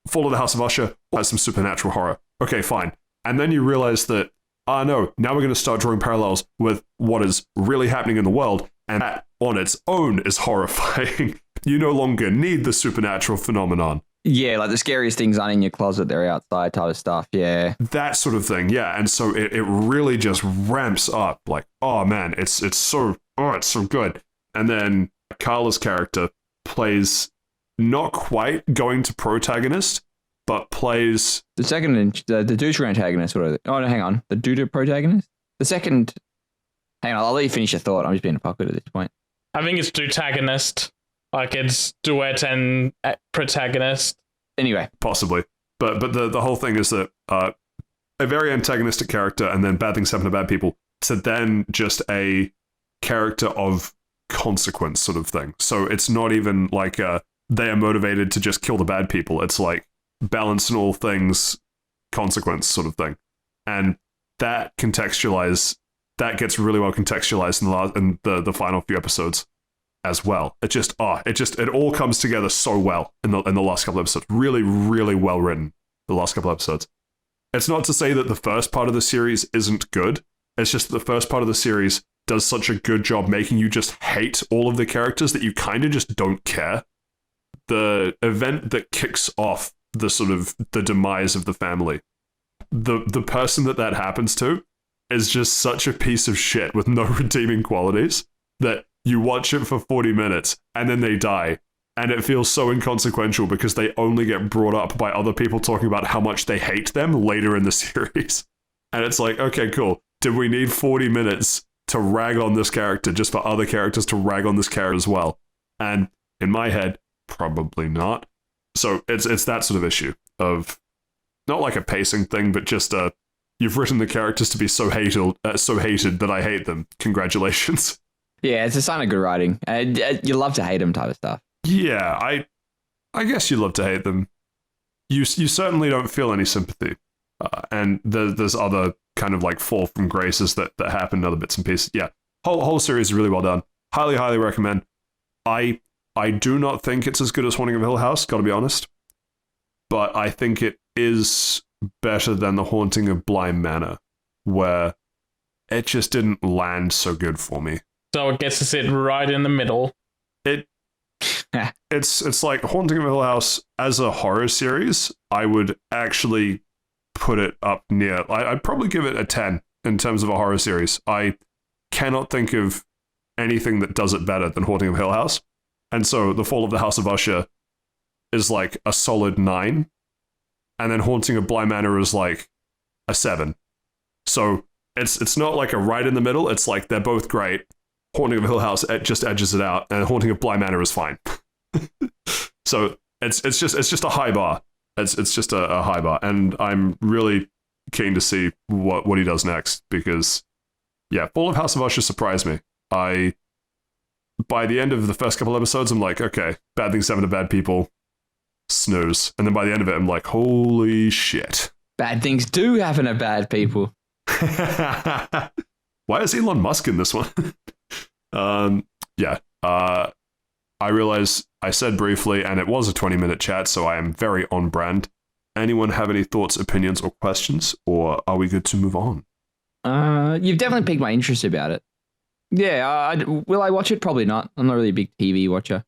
[SPEAKER 2] Fall of the House of Usher has some supernatural horror. Okay, fine. And then you realize that, no, now we're going to start drawing parallels with what is really happening in the world, and that on its own is horrifying. You no longer need the supernatural phenomenon.
[SPEAKER 3] Yeah, like the scariest things aren't in your closet, they're outside type of stuff, yeah.
[SPEAKER 2] That sort of thing, yeah. And so it really just ramps up, like, oh man, it's so good. And then Carla's character plays not quite going to protagonist, but plays...
[SPEAKER 3] The second, the deuter antagonist, what are they? Oh, no, hang on. The deuter protagonist? The second... Hang on, I'll let you finish your thought. I'm just being a pocket at this point.
[SPEAKER 1] I think it's deutagonist. Like, it's duet and protagonist.
[SPEAKER 3] Anyway.
[SPEAKER 2] Possibly. But the whole thing is that a very antagonistic character and then bad things happen to bad people to then just a character of consequence sort of thing. So it's not even like they are motivated to just kill the bad people. It's like balance in all things, consequence sort of thing. And that gets really well contextualized in the final few episodes as well. It all comes together so well in the last couple episodes. Really, really well written, the last couple episodes. It's not to say that the first part of the series isn't good. It's just that the first part of the series does such a good job making you just hate all of the characters that you kind of just don't care. The event that kicks off the demise of the family, the person that happens to is just such a piece of shit with no redeeming qualities that you watch it for 40 minutes and then they die. And it feels so inconsequential because they only get brought up by other people talking about how much they hate them later in the series. And it's like, okay, cool. Did we need 40 minutes to rag on this character just for other characters to rag on this character as well? And in my head, probably not. So it's that sort of issue of not like a pacing thing, but just you've written the characters to be so hated that I hate them. Congratulations.
[SPEAKER 3] Yeah, it's a sign of good writing. You love to hate them type of stuff.
[SPEAKER 2] Yeah, I guess you love to hate them. You certainly don't feel any sympathy. And there's other kind of like fall from graces that happen, other bits and pieces. Yeah, whole series is really well done. Highly, highly recommend. I do not think it's as good as Haunting of Hill House, gotta be honest. But I think it is better than The Haunting of Bly Manor, where it just didn't land so good for me.
[SPEAKER 1] So it gets to sit right in the middle.
[SPEAKER 2] It's like Haunting of Hill House as a horror series. I would actually put it up near. I'd probably give it a 10 in terms of a horror series. I cannot think of anything that does it better than Haunting of Hill House. And so The Fall of the House of Usher is like a solid 9. And then Haunting of Bly Manor is like a 7. So it's not like a right in the middle. It's like they're both great. Haunting of Hill House just edges it out, and Haunting of Bly Manor is fine. So it's just a high bar. It's just a high bar, and I'm really keen to see what he does next because, yeah, Fall of House of Usher surprised me. By the end of the first couple episodes, I'm like, okay, bad things happen to bad people, snooze, and then by the end of it, I'm like, holy shit,
[SPEAKER 3] bad things do happen to bad people.
[SPEAKER 2] Why is Elon Musk in this one? I realize I said briefly, and it was a 20-minute chat, so I am very on brand. Anyone have any thoughts, opinions, or questions, or are we good to move on?
[SPEAKER 3] You've definitely piqued my interest about it. Yeah, will I watch it? Probably not. I'm not really a big TV watcher.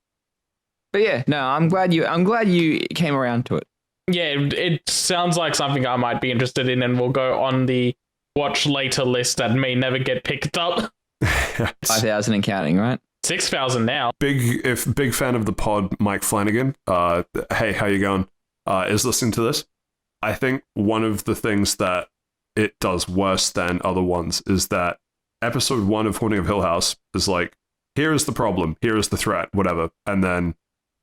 [SPEAKER 3] But yeah, no, I'm glad you came around to it.
[SPEAKER 1] Yeah, it sounds like something I might be interested in, and will go on the watch later list that may never get picked up.
[SPEAKER 3] 5,000 and counting, right?
[SPEAKER 1] 6,000 now.
[SPEAKER 2] Big fan of the pod, Mike Flanagan. Hey, how you going? Is listening to this. I think one of the things that it does worse than other ones is that episode 1 of Haunting of Hill House is like, here is the problem, here is the threat, whatever, and then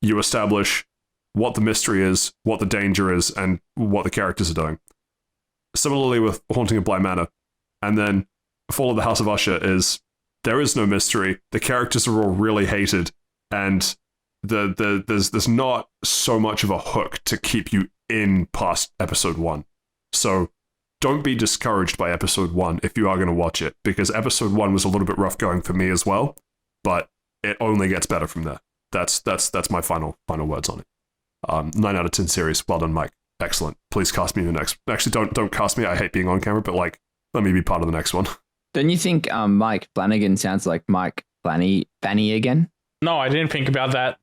[SPEAKER 2] you establish what the mystery is, what the danger is, and what the characters are doing. Similarly with Haunting of Bly Manor, and then Fall of the House of Usher is, there is no mystery, the characters are all really hated, and there's not so much of a hook to keep you in past episode 1. So don't be discouraged by episode 1 if you are going to watch it, because episode 1 was a little bit rough going for me as well, but it only gets better from there. That's my final words on it. 9 out of 10 series. Well done, Mike. Excellent. Please cast me in the next. Actually, don't cast me. I hate being on camera, but like, let me be part of the next one.
[SPEAKER 3] Don't you think Mike Flanagan sounds like Mike Fanny again?
[SPEAKER 1] No, I didn't think about that.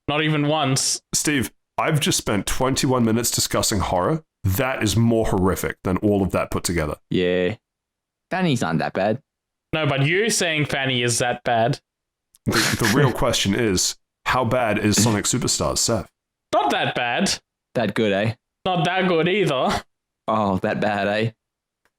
[SPEAKER 1] Not even once.
[SPEAKER 2] Steve, I've just spent 21 minutes discussing horror. That is more horrific than all of that put together.
[SPEAKER 3] Yeah. Fanny's not that bad.
[SPEAKER 1] No, but you saying Fanny is that bad.
[SPEAKER 2] The real question is, how bad is Sonic Superstars, Seth?
[SPEAKER 1] Not that bad.
[SPEAKER 3] That good, eh?
[SPEAKER 1] Not that good either.
[SPEAKER 3] Oh, that bad, eh?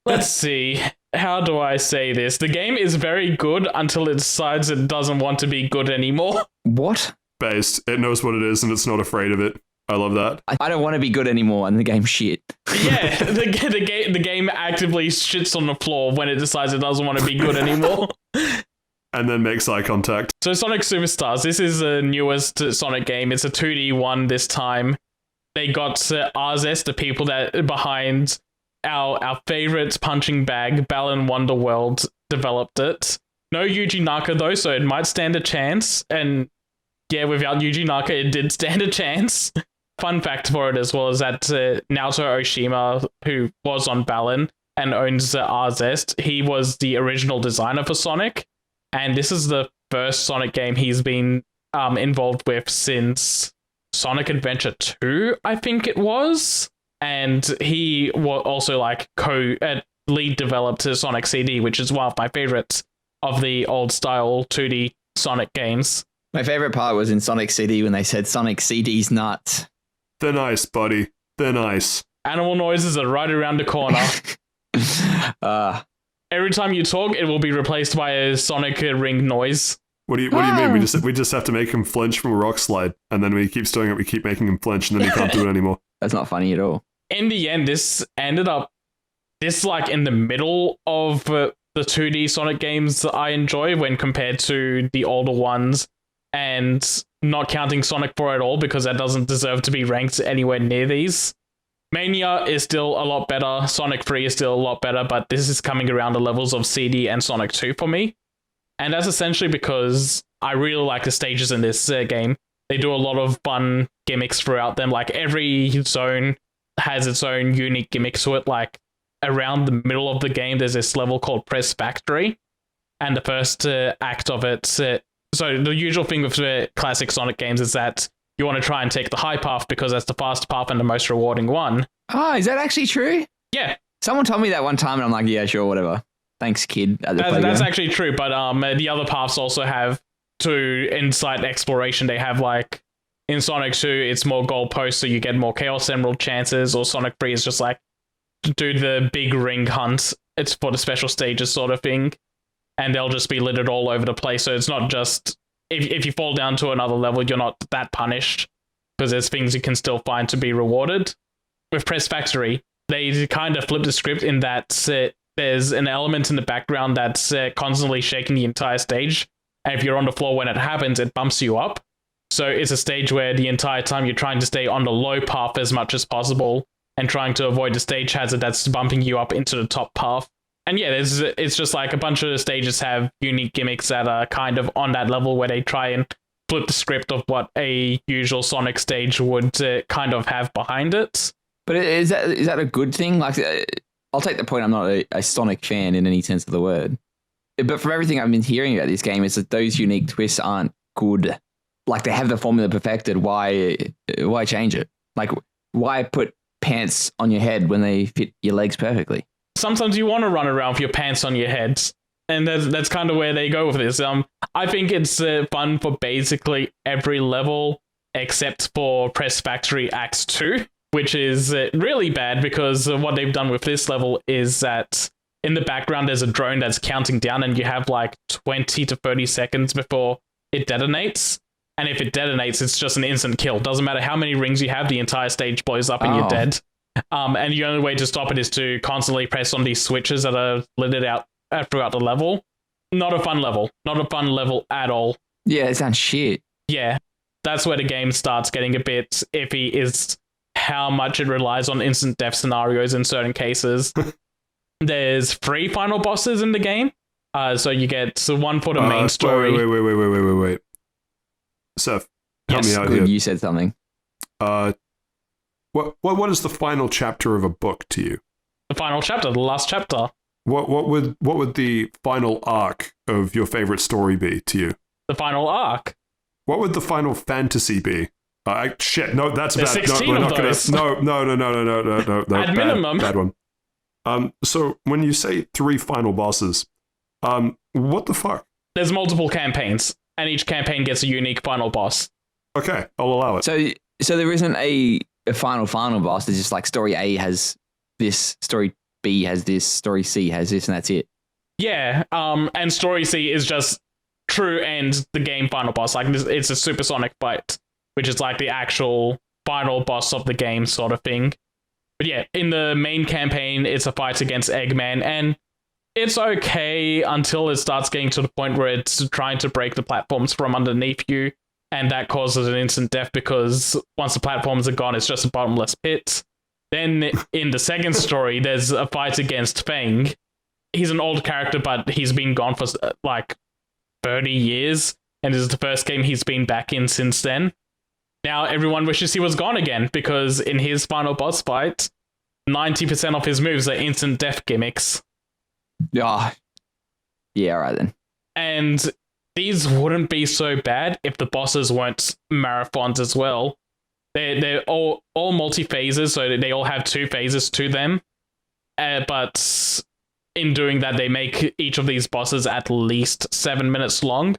[SPEAKER 1] Let's see. How do I say this? The game is very good until it decides it doesn't want to be good anymore.
[SPEAKER 3] What?
[SPEAKER 2] Based. It knows what it is and it's not afraid of it. I love that.
[SPEAKER 3] I don't want to be good anymore and the game's shit.
[SPEAKER 1] Yeah, the game actively shits on the floor when it decides it doesn't want to be good anymore.
[SPEAKER 2] And then makes eye contact.
[SPEAKER 1] So Sonic Superstars, this is the newest Sonic game. It's a 2D one this time. They got RZS, the people that behind our favorite punching bag, Balan Wonderworld, developed it. No Yuji Naka though, so it might stand a chance. And yeah, without Yuji Naka, it did stand a chance. Fun fact for it as well is that Naoto Oshima, who was on Balan and owns RZest, he was the original designer for Sonic. And this is the first Sonic game he's been involved with since Sonic Adventure 2, I think it was. And he also like lead developed Sonic CD, which is one of my favorites of the old style 2D Sonic games.
[SPEAKER 3] My favorite part was in Sonic CD when they said Sonic CD's nuts.
[SPEAKER 2] They're nice, buddy. They're nice.
[SPEAKER 1] Animal noises are right around the corner. Every time you talk, it will be replaced by a Sonic ring noise.
[SPEAKER 2] What do you mean? We just have to make him flinch from a rock slide, and then we keep doing it. We keep making him flinch, and then he can't do it anymore.
[SPEAKER 3] That's not funny at all.
[SPEAKER 1] In the end, this ended up like in the middle of the 2D Sonic games that I enjoy when compared to the older ones, and not counting Sonic 4 at all because that doesn't deserve to be ranked anywhere near these. Mania is still a lot better, Sonic 3 is still a lot better, but this is coming around the levels of CD and Sonic 2 for me. And that's essentially because I really like the stages in this game. They do a lot of fun gimmicks throughout them, like every zone has its own unique gimmick to it. Like around the middle of the game, there's this level called Press Factory, and the first act of it. So the usual thing with classic Sonic games is that you want to try and take the high path because that's the fast path and the most rewarding one.
[SPEAKER 3] Oh, is that actually true?
[SPEAKER 1] Yeah.
[SPEAKER 3] Someone told me that one time, and I'm like, yeah, sure, whatever. Thanks, kid.
[SPEAKER 1] That's actually true, but the other paths also have to insight exploration. They have like in Sonic 2, it's more goalposts, so you get more Chaos Emerald chances, or Sonic 3 is just like do the big ring hunt. It's for the special stages sort of thing, and they'll just be littered all over the place. So it's not just if you fall down to another level, you're not that punished because there's things you can still find to be rewarded. With Press Factory, they kind of flip the script in that there's an element in the background that's constantly shaking the entire stage. And if you're on the floor when it happens, it bumps you up. So it's a stage where the entire time you're trying to stay on the low path as much as possible and trying to avoid the stage hazard that's bumping you up into the top path. And yeah, it's just like a bunch of the stages have unique gimmicks that are kind of on that level where they try and flip the script of what a usual Sonic stage would kind of have behind it.
[SPEAKER 3] But is that a good thing? Like, I'll take the point. I'm not a Sonic fan in any sense of the word. But from everything I've been hearing about this game, is that those unique twists aren't good. like they have the formula perfected. Why change it? Like, why put pants on your head when they fit your legs perfectly?
[SPEAKER 1] Sometimes you want to run around with your pants on your head, and that's kind of where they go with this. I think it's fun for basically every level except for Press Factory Act 2, which is really bad because what they've done with this level is that in the background there's a drone that's counting down, and you have like 20 to 30 seconds before it detonates. And if it detonates, it's just an instant kill. Doesn't matter how many rings you have, the entire stage blows up and you're dead. And the only way to stop it is to constantly press on these switches that are littered out throughout the level. Not a fun level. Not a fun level at all.
[SPEAKER 3] Yeah, it sounds shit.
[SPEAKER 1] Yeah, that's where the game starts getting a bit iffy, is how much it relies on instant death scenarios in certain cases. There's 3 final bosses in the game. So you get one for the main story.
[SPEAKER 2] Wait. Seth, help me out
[SPEAKER 3] good,
[SPEAKER 2] here.
[SPEAKER 3] You said something.
[SPEAKER 2] What is the final chapter of a book to you?
[SPEAKER 1] The final chapter, the last chapter.
[SPEAKER 2] What would the final arc of your favorite story be to you?
[SPEAKER 1] The final arc.
[SPEAKER 2] What would the final fantasy be? No, that's
[SPEAKER 1] There's
[SPEAKER 2] bad.
[SPEAKER 1] 16
[SPEAKER 2] No, we're
[SPEAKER 1] of
[SPEAKER 2] not gonna.
[SPEAKER 1] those.
[SPEAKER 2] No.
[SPEAKER 1] At minimum.
[SPEAKER 2] Bad one. So when you say 3 final bosses, what the fuck?
[SPEAKER 1] There's multiple campaigns, and each campaign gets a unique final boss.
[SPEAKER 2] Okay, I'll allow it.
[SPEAKER 3] So there isn't a final boss. It's just like story A has this, story B has this, story C has this, and that's it.
[SPEAKER 1] Yeah, and story C is just true and the game final boss. Like, it's a supersonic fight, which is like the actual final boss of the game sort of thing. But yeah, in the main campaign, it's a fight against Eggman, and it's okay until it starts getting to the point where it's trying to break the platforms from underneath you, and that causes an instant death because once the platforms are gone, it's just a bottomless pit. Then in the second story, there's a fight against Fang. He's an old character, but he's been gone for like 30 years, and this is the first game he's been back in since then. Now everyone wishes he was gone again, because in his final boss fight, 90% of his moves are instant death gimmicks.
[SPEAKER 3] Yeah, alright then.
[SPEAKER 1] And these wouldn't be so bad if the bosses weren't marathons as well. They're all multi-phases, so they all have 2 phases to them. But in doing that, they make each of these bosses at least 7 minutes long,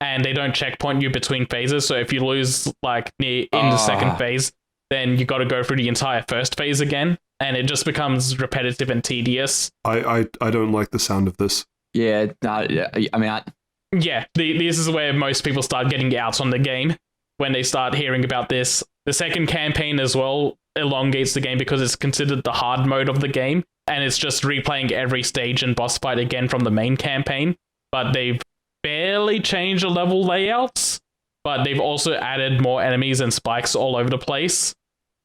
[SPEAKER 1] and they don't checkpoint you between phases. So if you lose like in the second phase, then you got to go through the entire first phase again, and it just becomes repetitive and tedious.
[SPEAKER 2] I don't like the sound of this.
[SPEAKER 3] Yeah,
[SPEAKER 1] this is where most people start getting out on the game, when they start hearing about this. The second campaign as well elongates the game because it's considered the hard mode of the game, and it's just replaying every stage and boss fight again from the main campaign. But they've barely changed the level layouts, but they've also added more enemies and spikes all over the place.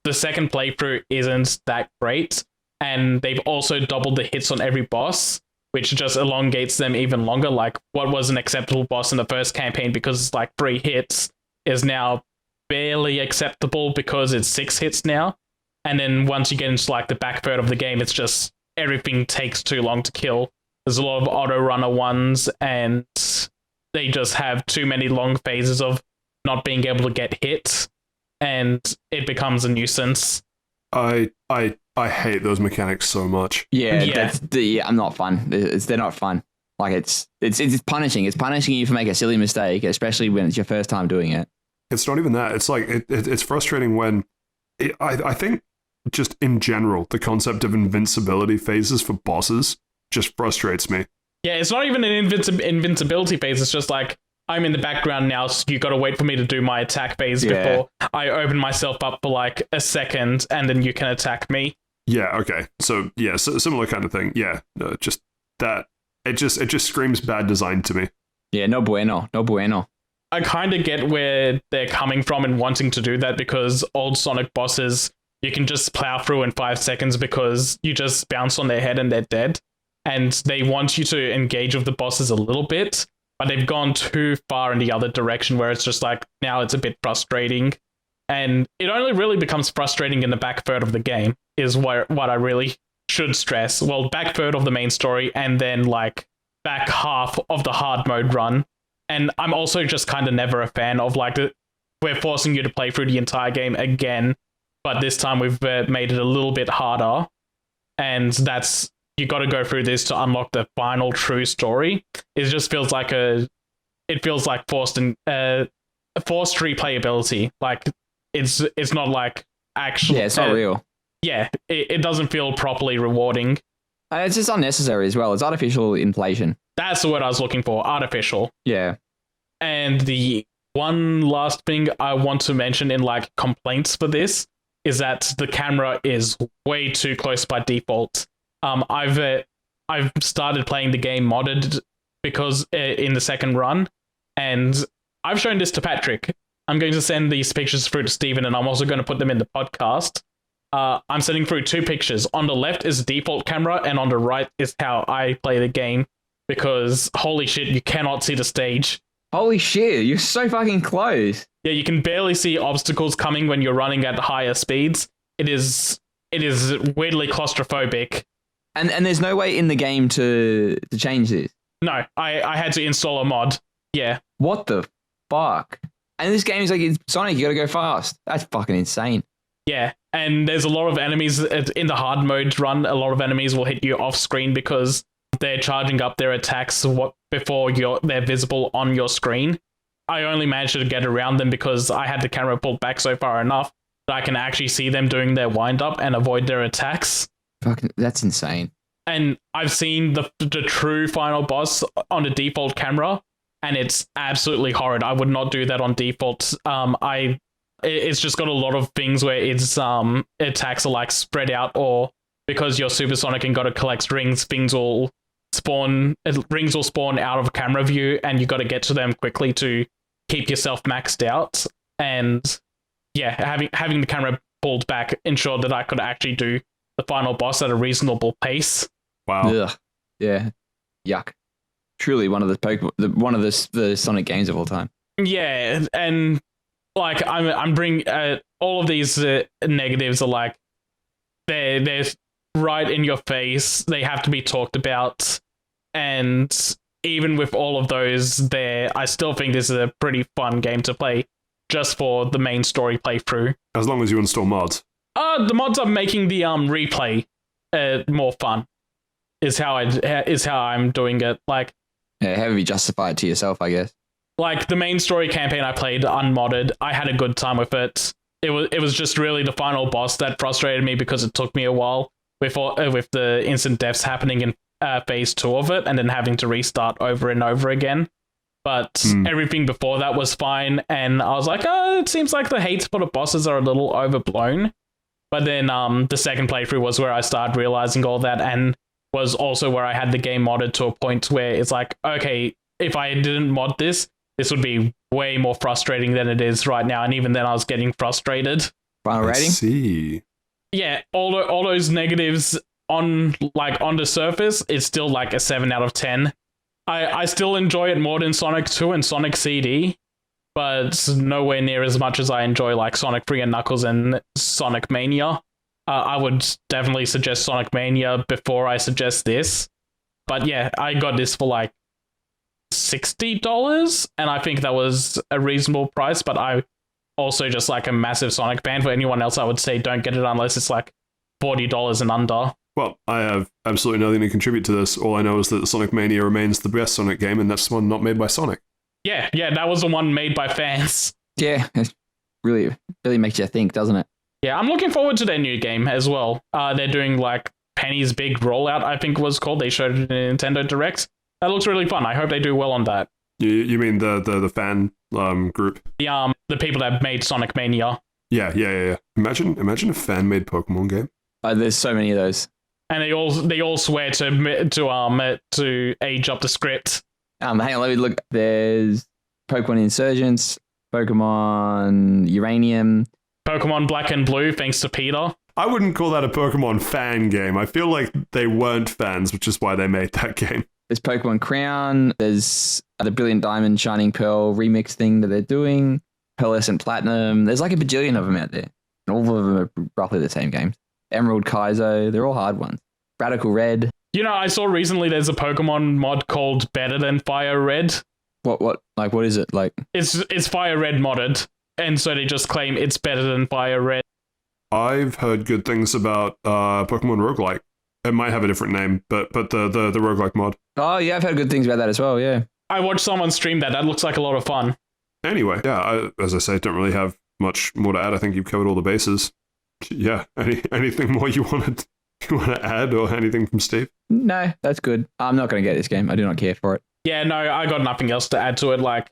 [SPEAKER 1] The second playthrough isn't that great, and they've also doubled the hits on every boss, which just elongates them even longer. Like, what was an acceptable boss in the first campaign because it's like 3 hits is now barely acceptable because it's 6 hits now. And then once you get into like the back third of the game, it's just everything takes too long to kill. There's a lot of auto runner ones, and they just have too many long phases of not being able to get hit, and it becomes a nuisance.
[SPEAKER 2] I hate those mechanics so much.
[SPEAKER 3] Yeah. I'm not fun. They're not fun. Like, it's punishing. It's punishing you for making a silly mistake, especially when it's your first time doing it.
[SPEAKER 2] It's not even that. It's like it's frustrating when I think just in general the concept of invincibility phases for bosses just frustrates me.
[SPEAKER 1] Yeah, it's not even an invincibility phase. It's just like, I'm in the background now, so you got to wait for me to do my attack phase before I open myself up for like a second, and then you can attack me.
[SPEAKER 2] Yeah. Okay. So yeah, similar kind of thing. Yeah. No, just that. It just screams bad design to me.
[SPEAKER 3] Yeah. No bueno.
[SPEAKER 1] I kind of get where they're coming from in wanting to do that, because old Sonic bosses, you can just plow through in 5 seconds because you just bounce on their head and they're dead. And they want you to engage with the bosses a little bit, but they've gone too far in the other direction where it's just like, now it's a bit frustrating. And it only really becomes frustrating in the back third of the game, is what I really should stress. Well, back third of the main story, and then like back half of the hard mode run. And I'm also just kind of never a fan of like we're forcing you to play through the entire game again, but this time we've made it a little bit harder, and that's you got to go through this to unlock the final true story. It just feels like forced replayability. Like it's not like actual.
[SPEAKER 3] Yeah, it's not real.
[SPEAKER 1] Yeah, it doesn't feel properly rewarding.
[SPEAKER 3] It's just unnecessary as well. It's artificial inflation.
[SPEAKER 1] That's the word I was looking for. Artificial.
[SPEAKER 3] Yeah.
[SPEAKER 1] And the one last thing I want to mention in like complaints for this is that the camera is way too close by default. I've started playing the game modded because in the second run, and I've shown this to Patrick. I'm going to send these pictures through to Steven, and I'm also going to put them in the podcast. I'm sending through 2 pictures. On the left is default camera, and on the right is how I play the game, because holy shit, you cannot see the stage.
[SPEAKER 3] Holy shit, you're so fucking close.
[SPEAKER 1] Yeah, you can barely see obstacles coming when you're running at higher speeds. It is weirdly claustrophobic.
[SPEAKER 3] And there's no way in the game to change this.
[SPEAKER 1] No, I had to install a mod. Yeah.
[SPEAKER 3] What the fuck? And this game is like, it's Sonic, you gotta go fast. That's fucking insane.
[SPEAKER 1] Yeah, and there's a lot of enemies in the hard mode run. A lot of enemies will hit you off screen because they're charging up their attacks before they're visible on your screen. I only managed to get around them because I had the camera pulled back so far enough that I can actually see them doing their wind up and avoid their attacks.
[SPEAKER 3] Fucking, that's insane. And
[SPEAKER 1] I've seen the true final boss on the default camera, and it's absolutely horrid. I would not do that on default. It's just got a lot of things where its attacks are like spread out, or because you're supersonic and got to collect rings, rings will spawn out of camera view, and you got to get to them quickly to keep yourself maxed out. And yeah, having the camera pulled back ensured that I could actually do the final boss at a reasonable pace.
[SPEAKER 2] Wow.
[SPEAKER 3] Ugh. Yeah. Yuck. Truly one of the Sonic games of all time.
[SPEAKER 1] Yeah, and like I'm bringing all of these negatives are like they're right in your face. They have to be talked about, and even with all of those there, I still think this is a pretty fun game to play just for the main story playthrough.
[SPEAKER 2] As long as you install mods.
[SPEAKER 1] The mods are making the replay more fun. Is how I'm doing it. Like,
[SPEAKER 3] yeah, have you justify it to yourself, I guess.
[SPEAKER 1] Like the main story campaign I played unmodded, I had a good time with it. It was just really the final boss that frustrated me because it took me a while with the instant deaths happening in phase 2 of it, and then having to restart over and over again. But everything before that was fine, and I was like, it seems like the hates for the bosses are a little overblown. But then the second playthrough was where I started realizing all that, and was also where I had the game modded to a point where it's like, okay, if I didn't mod this would be way more frustrating than it is right now. And even then I was getting frustrated.
[SPEAKER 3] Final rating?
[SPEAKER 2] See.
[SPEAKER 1] Yeah, all those negatives on the surface, it's still like a 7 out of 10. I still enjoy it more than Sonic 2 and Sonic CD, but nowhere near as much as I enjoy like Sonic 3 and Knuckles and Sonic Mania. I would definitely suggest Sonic Mania before I suggest this. But yeah, I got this for like $60, and I think that was a reasonable price, but I also just like a massive Sonic fan. For anyone else, I would say don't get it unless it's like $40 and under.
[SPEAKER 2] Well, I have absolutely nothing to contribute to this. All I know is that Sonic Mania remains the best Sonic game, and that's one not made by Sonic.
[SPEAKER 1] Yeah, that was the one made by fans.
[SPEAKER 3] Yeah, it really makes you think, doesn't it?
[SPEAKER 1] Yeah, I'm looking forward to their new game as well. They're doing like Penny's Big Rollout, I think it was called. They showed it in Nintendo Direct. That looks really fun. I hope they do well on that.
[SPEAKER 2] You mean the fan group?
[SPEAKER 1] The people that made Sonic Mania.
[SPEAKER 2] Yeah. Imagine a fan-made Pokemon game.
[SPEAKER 3] There's so many of those.
[SPEAKER 1] And they all swear to age up the script.
[SPEAKER 3] Hang on, let me look. There's Pokemon Insurgents, Pokemon Uranium,
[SPEAKER 1] Pokemon Black and Blue, thanks to Peter.
[SPEAKER 2] I wouldn't call that a Pokemon fan game. I feel like they weren't fans, which is why they made that game.
[SPEAKER 3] There's Pokemon Crown. There's the Brilliant Diamond, Shining Pearl remix thing that they're doing. Pearlescent Platinum. There's like a bajillion of them out there. And all of them are roughly the same games. Emerald Kaizo. They're all hard ones. Radical Red.
[SPEAKER 1] You know, I saw recently there's a Pokemon mod called Better Than Fire Red.
[SPEAKER 3] What? Like, what is it? Like,
[SPEAKER 1] it's Fire Red modded. and so they just claim it's better than Fire Red.
[SPEAKER 2] I've heard good things about Pokemon Roguelike. It might have a different name, but the roguelike mod.
[SPEAKER 3] Oh, yeah, I've heard good things about that as well, yeah.
[SPEAKER 1] I watched someone stream that. That looks like a lot of fun.
[SPEAKER 2] Anyway, yeah, as I say, don't really have much more to add. I think you've covered all the bases. Yeah, anything more you want to add or anything from Steve?
[SPEAKER 3] No, that's good. I'm not going to get this game. I do not care for it.
[SPEAKER 1] Yeah, no, I got nothing else to add to it. Like,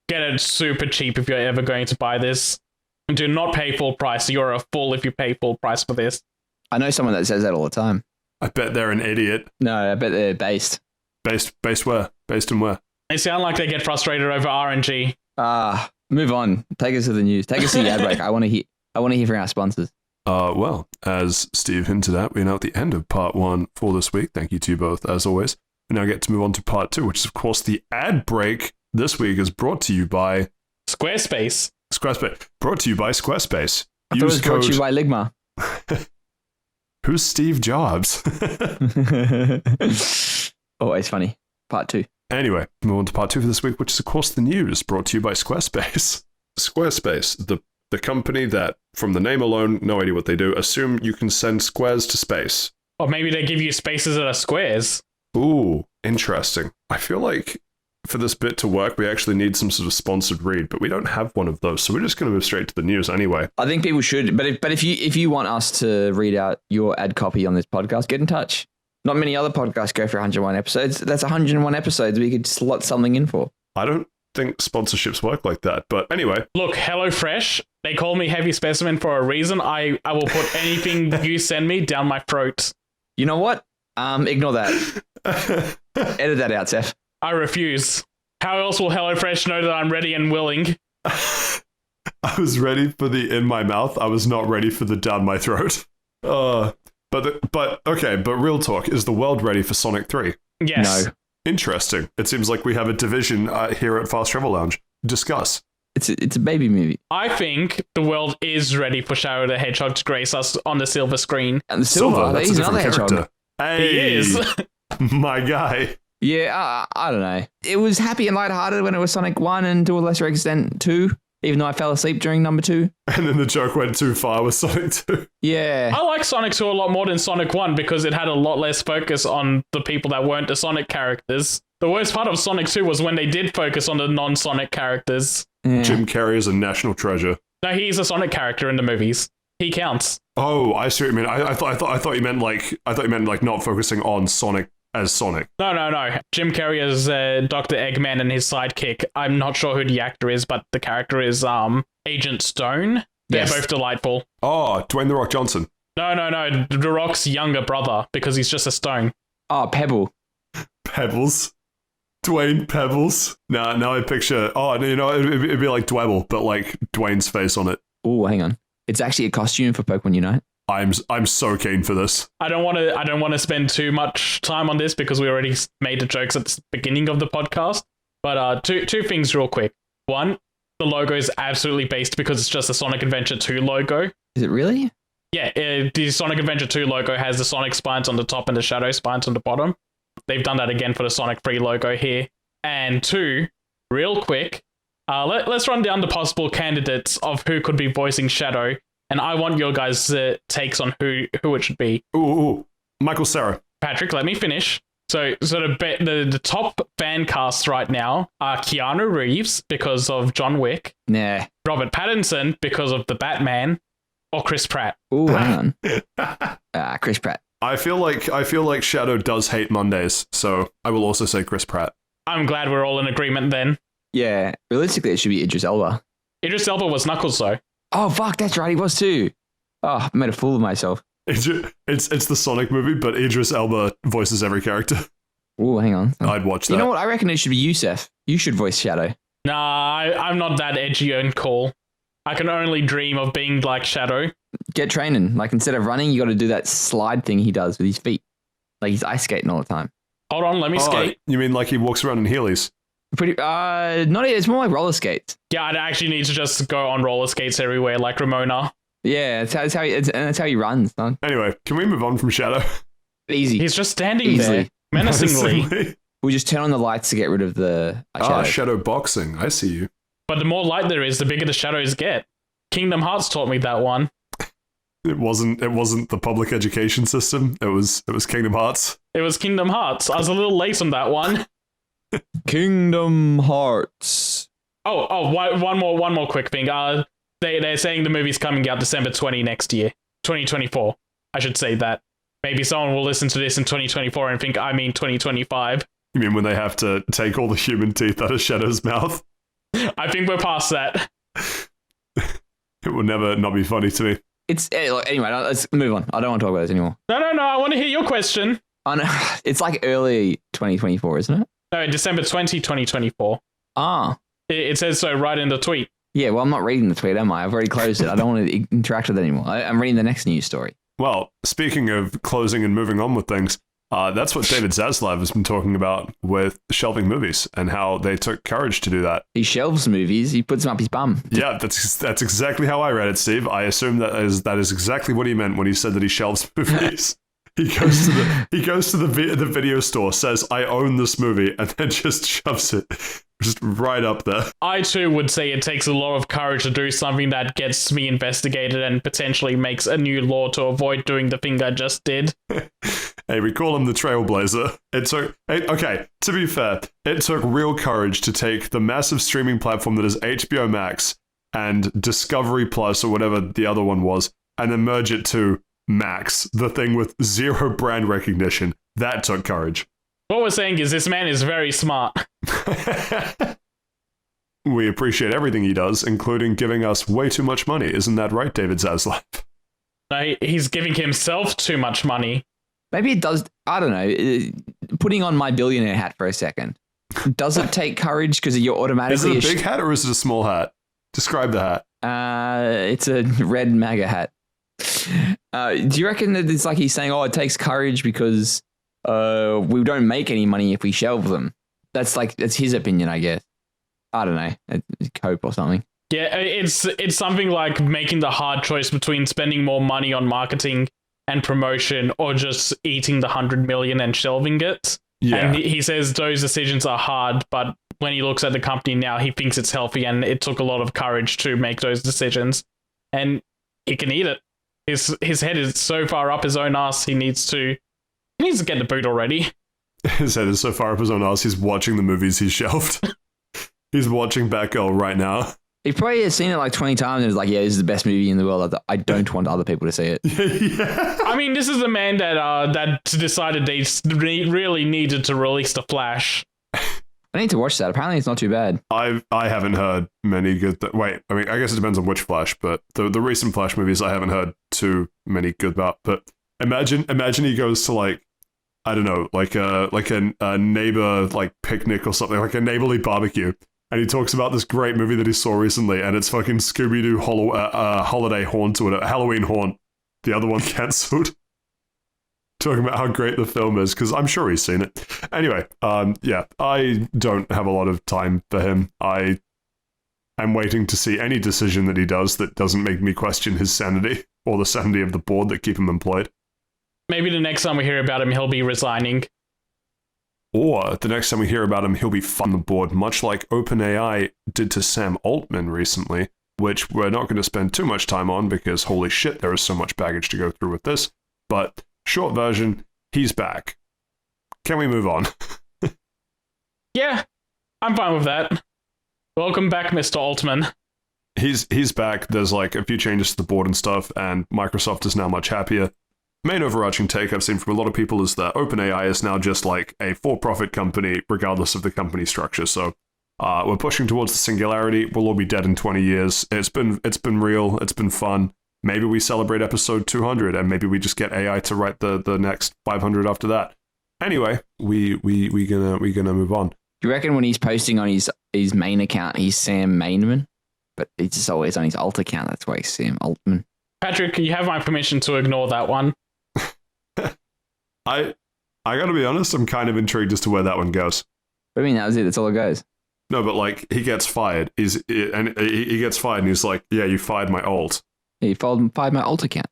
[SPEAKER 1] get it super cheap if you're ever going to buy this. Do not pay full price. You're a fool if you pay full price for this.
[SPEAKER 3] I know someone that says that all the time.
[SPEAKER 2] I bet they're an idiot.
[SPEAKER 3] No, I bet they're based.
[SPEAKER 2] Based where? Based in where?
[SPEAKER 1] They sound like they get frustrated over RNG.
[SPEAKER 3] Move on. Take us to the news. Take us to the ad break. I want to hear from our sponsors.
[SPEAKER 2] Well, as Steve hinted at, we're now at the end of part 1 for this week. Thank you to you both, as always. We now get to move on to part 2, which is, of course, the ad break this week is brought to you by...
[SPEAKER 1] Squarespace.
[SPEAKER 2] Brought to you by Squarespace.
[SPEAKER 3] I thought it was brought to you by Ligma.
[SPEAKER 2] Who's Steve Jobs?
[SPEAKER 3] Always funny. Part 2.
[SPEAKER 2] Anyway, move on to part 2 for this week, which is, of course, the news brought to you by Squarespace. Squarespace, the company that, from the name alone, no idea what they do, assume you can send squares to space.
[SPEAKER 1] Or maybe they give you spaces that are squares.
[SPEAKER 2] Ooh, interesting. I feel like for this bit to work, we actually need some sort of sponsored read, but we don't have one of those, so we're just going to move straight to the news anyway.
[SPEAKER 3] I think people should, but if you want us to read out your ad copy on this podcast, get in touch. Not many other podcasts go for 101 episodes. That's 101 episodes we could slot something in for.
[SPEAKER 2] I don't think sponsorships work like that, but anyway.
[SPEAKER 1] Look, HelloFresh, they call me Heavy Specimen for a reason. I will put anything you send me down my throat.
[SPEAKER 3] You know what? Ignore that. Edit that out, Saif.
[SPEAKER 1] I refuse. How else will HelloFresh know that I'm ready and willing?
[SPEAKER 2] I was ready for the in my mouth. I was not ready for the down my throat. But real talk, is the world ready for Sonic 3?
[SPEAKER 1] Yes.
[SPEAKER 3] No.
[SPEAKER 2] Interesting. It seems like we have a division here at Fast Travel Lounge. Discuss.
[SPEAKER 3] It's a baby movie.
[SPEAKER 1] I think the world is ready for Shadow the Hedgehog to grace us on the silver screen.
[SPEAKER 3] And the Silver,
[SPEAKER 2] that's
[SPEAKER 3] he's
[SPEAKER 2] a different
[SPEAKER 3] another
[SPEAKER 2] character.
[SPEAKER 3] hedgehog.
[SPEAKER 2] Hey,
[SPEAKER 1] He is.
[SPEAKER 2] my guy.
[SPEAKER 3] Yeah, I don't know. It was happy and lighthearted when it was Sonic 1 and to a lesser extent 2, even though I fell asleep during number 2.
[SPEAKER 2] And then the joke went too far with Sonic 2.
[SPEAKER 3] Yeah.
[SPEAKER 1] I like Sonic 2 a lot more than Sonic 1 because it had a lot less focus on the people that weren't the Sonic characters. The worst part of Sonic 2 was when they did focus on the non-Sonic characters.
[SPEAKER 3] Yeah.
[SPEAKER 2] Jim Carrey is a national treasure.
[SPEAKER 1] No, he's a Sonic character in the movies. He counts.
[SPEAKER 2] Oh, I see what you mean. I thought you meant like not focusing on Sonic as Sonic.
[SPEAKER 1] No. Jim Carrey is Dr. Eggman and his sidekick. I'm not sure who the actor is, but the character is Agent Stone. They're
[SPEAKER 3] Yes.
[SPEAKER 1] both delightful.
[SPEAKER 2] Oh, Dwayne The Rock Johnson.
[SPEAKER 1] No. The Rock's younger brother because he's just a stone.
[SPEAKER 3] Oh, Pebble.
[SPEAKER 2] Pebbles. Dwayne Pebbles. Now I picture. Oh, you know, it'd be like Dwebble, but like Dwayne's face on it.
[SPEAKER 3] Oh, hang on. It's actually a costume for Pokemon Unite.
[SPEAKER 2] I'm so keen for this.
[SPEAKER 1] I don't want to spend too much time on this because we already made the jokes at the beginning of the podcast. But two things real quick. One, the logo is absolutely based because it's just a Sonic Adventure 2 logo.
[SPEAKER 3] Is it really?
[SPEAKER 1] Yeah, the Sonic Adventure 2 logo has the Sonic spines on the top and the Shadow spines on the bottom. They've done that again for the Sonic 3 logo here. And two, real quick, let's run down the possible candidates of who could be voicing Shadow. And I want your guys' takes on who it should be.
[SPEAKER 2] Ooh. Michael Cera.
[SPEAKER 1] Patrick, let me finish. So the top fan casts right now are Keanu Reeves because of John Wick,
[SPEAKER 3] Nah.
[SPEAKER 1] Robert Pattinson because of The Batman, or Chris Pratt.
[SPEAKER 3] Oh, hang on. Chris Pratt.
[SPEAKER 2] I feel like Shadow does hate Mondays, so I will also say Chris Pratt.
[SPEAKER 1] I'm glad we're all in agreement then.
[SPEAKER 3] Yeah. Realistically, it should be Idris Elba.
[SPEAKER 1] Idris Elba was Knuckles though.
[SPEAKER 3] Oh, fuck. That's right. He was too. Oh, I made a fool of myself.
[SPEAKER 2] It's the Sonic movie, but Idris Elba voices every character.
[SPEAKER 3] Oh, hang on.
[SPEAKER 2] I'd watch that.
[SPEAKER 3] You know what? I reckon it should be Yusef. You should voice Shadow.
[SPEAKER 1] Nah, I'm not that edgy and cool. I can only dream of being like Shadow.
[SPEAKER 3] Get training. Like, instead of running, you got to do that slide thing he does with his feet. Like, he's ice skating all the time.
[SPEAKER 1] Hold on, let me skate.
[SPEAKER 2] You mean like he walks around in Heelys?
[SPEAKER 3] Not. It's more like roller skates.
[SPEAKER 1] Yeah, I'd actually need to just go on roller skates everywhere like Ramona.
[SPEAKER 3] Yeah, that's how he runs. Son.
[SPEAKER 2] Anyway, can we move on from Shadow?
[SPEAKER 3] Easy.
[SPEAKER 1] He's just standing
[SPEAKER 3] Easily.
[SPEAKER 1] there, menacingly.
[SPEAKER 3] We just turn on the lights to get rid of the shadow.
[SPEAKER 2] Shadow boxing. I see you.
[SPEAKER 1] But the more light there is, the bigger the shadows get. Kingdom Hearts taught me that one.
[SPEAKER 2] It wasn't the public education system. It was Kingdom Hearts.
[SPEAKER 1] It was Kingdom Hearts. I was a little late on that one.
[SPEAKER 3] Kingdom Hearts.
[SPEAKER 1] One more quick thing. They're saying the movie's coming out December 20 next year. 2024. I should say that. Maybe someone will listen to this in 2024 and think I mean 2025.
[SPEAKER 2] You mean when they have to take all the human teeth out of Shadow's mouth?
[SPEAKER 1] I think we're past that.
[SPEAKER 2] It will never not be funny to me.
[SPEAKER 3] Anyway, let's move on. I don't want to talk about this anymore.
[SPEAKER 1] No. I want to hear your question.
[SPEAKER 3] Oh, no. It's like early 2024, isn't it?
[SPEAKER 1] No, December 20, 2024.
[SPEAKER 3] Ah.
[SPEAKER 1] It says so right in the tweet.
[SPEAKER 3] Yeah, well, I'm not reading the tweet, am I? I've already closed it. I don't want to interact with it anymore. I'm reading the next news story.
[SPEAKER 2] Well, speaking of closing and moving on with things, that's what David Zaslav has been talking about with shelving movies and how they took courage to do that.
[SPEAKER 3] He shelves movies. He puts them up his bum.
[SPEAKER 2] Yeah, that's exactly how I read it, Steve. I assume that is exactly what he meant when he said that he shelves movies. He goes to the video store, says, I own this movie, and then just shoves it just right up there.
[SPEAKER 1] I too would say it takes a lot of courage to do something that gets me investigated and potentially makes a new law to avoid doing the thing I just did.
[SPEAKER 2] Hey, we call him the Trailblazer. Okay, to be fair, it took real courage to take the massive streaming platform that is HBO Max and Discovery Plus or whatever the other one was, and then merge it to Max, the thing with zero brand recognition. That took courage.
[SPEAKER 1] What we're saying is this man is very smart.
[SPEAKER 2] We appreciate everything he does, including giving us way too much money. Isn't that right, David Zaslav?
[SPEAKER 1] No, he's giving himself too much money.
[SPEAKER 3] Maybe it does. I don't know. Putting on my billionaire hat for a second. Does it take courage because you're automatically...
[SPEAKER 2] Is it a big hat or is it a small hat? Describe the hat.
[SPEAKER 3] It's a red MAGA hat. Do you reckon that it's like he's saying, it takes courage because we don't make any money if we shelve them? That's his opinion, I guess. I don't know. It's cope or something.
[SPEAKER 1] Yeah, it's something like making the hard choice between spending more money on marketing and promotion or just eating the 100 million and shelving it. Yeah. And he says those decisions are hard, but when he looks at the company now, he thinks it's healthy and it took a lot of courage to make those decisions. And he can eat it. His head is so far up his own ass, he needs to get the boot already.
[SPEAKER 2] His head is so far up his own ass, he's watching the movies he's shelved. He's watching Batgirl right now.
[SPEAKER 3] He probably has seen it like 20 times and is like, yeah, this is the best movie in the world. I don't want other people to see it.
[SPEAKER 2] Yeah.
[SPEAKER 1] I mean, this is the man that decided they really needed to release The Flash.
[SPEAKER 3] I need to watch that. Apparently it's not too bad.
[SPEAKER 2] I haven't heard many good... Wait, I mean, I guess it depends on which Flash, but the recent Flash movies I haven't heard too many good about. But imagine he goes to like, I don't know, like a neighbor like picnic or something, like a neighborly barbecue. And he talks about this great movie that he saw recently, and it's fucking Scooby-Doo Holiday Haunt or whatever, Halloween Haunt. The other one cancelled. Talking about how great the film is, because I'm sure he's seen it. Anyway, yeah, I don't have a lot of time for him. I am waiting to see any decision that he does that doesn't make me question his sanity, or the sanity of the board that keep him employed.
[SPEAKER 1] Maybe the next time we hear about him, he'll be resigning.
[SPEAKER 2] Or the next time we hear about him, he'll be on the board, much like OpenAI did to Sam Altman recently, which we're not going to spend too much time on because holy shit, there is so much baggage to go through with this. But short version, he's back. Can we move on?
[SPEAKER 1] Yeah, I'm fine with that. Welcome back, Mr. Altman.
[SPEAKER 2] He's back. There's like a few changes to the board and stuff, and Microsoft is now much happier. Main overarching take I've seen from a lot of people is that OpenAI is now just like a for-profit company, regardless of the company structure. So we're pushing towards the singularity. We'll all be dead in 20 years. It's been real. It's been fun. Maybe we celebrate episode 200, and maybe we just get AI to write the next 500 after that. Anyway, we gonna move on.
[SPEAKER 3] Do you reckon when he's posting on his main account, he's Sam Mainman, but he's just always on his alt account? That's why he's Sam Altman.
[SPEAKER 1] Patrick, you have my permission to ignore that one.
[SPEAKER 2] I gotta be honest, I'm kind of intrigued as to where that one goes.
[SPEAKER 3] What do you mean that was it? That's all it goes?
[SPEAKER 2] No, but like he gets fired. He gets fired, and he's like, "Yeah, you fired my alt."
[SPEAKER 3] Yeah, you fired my alt account.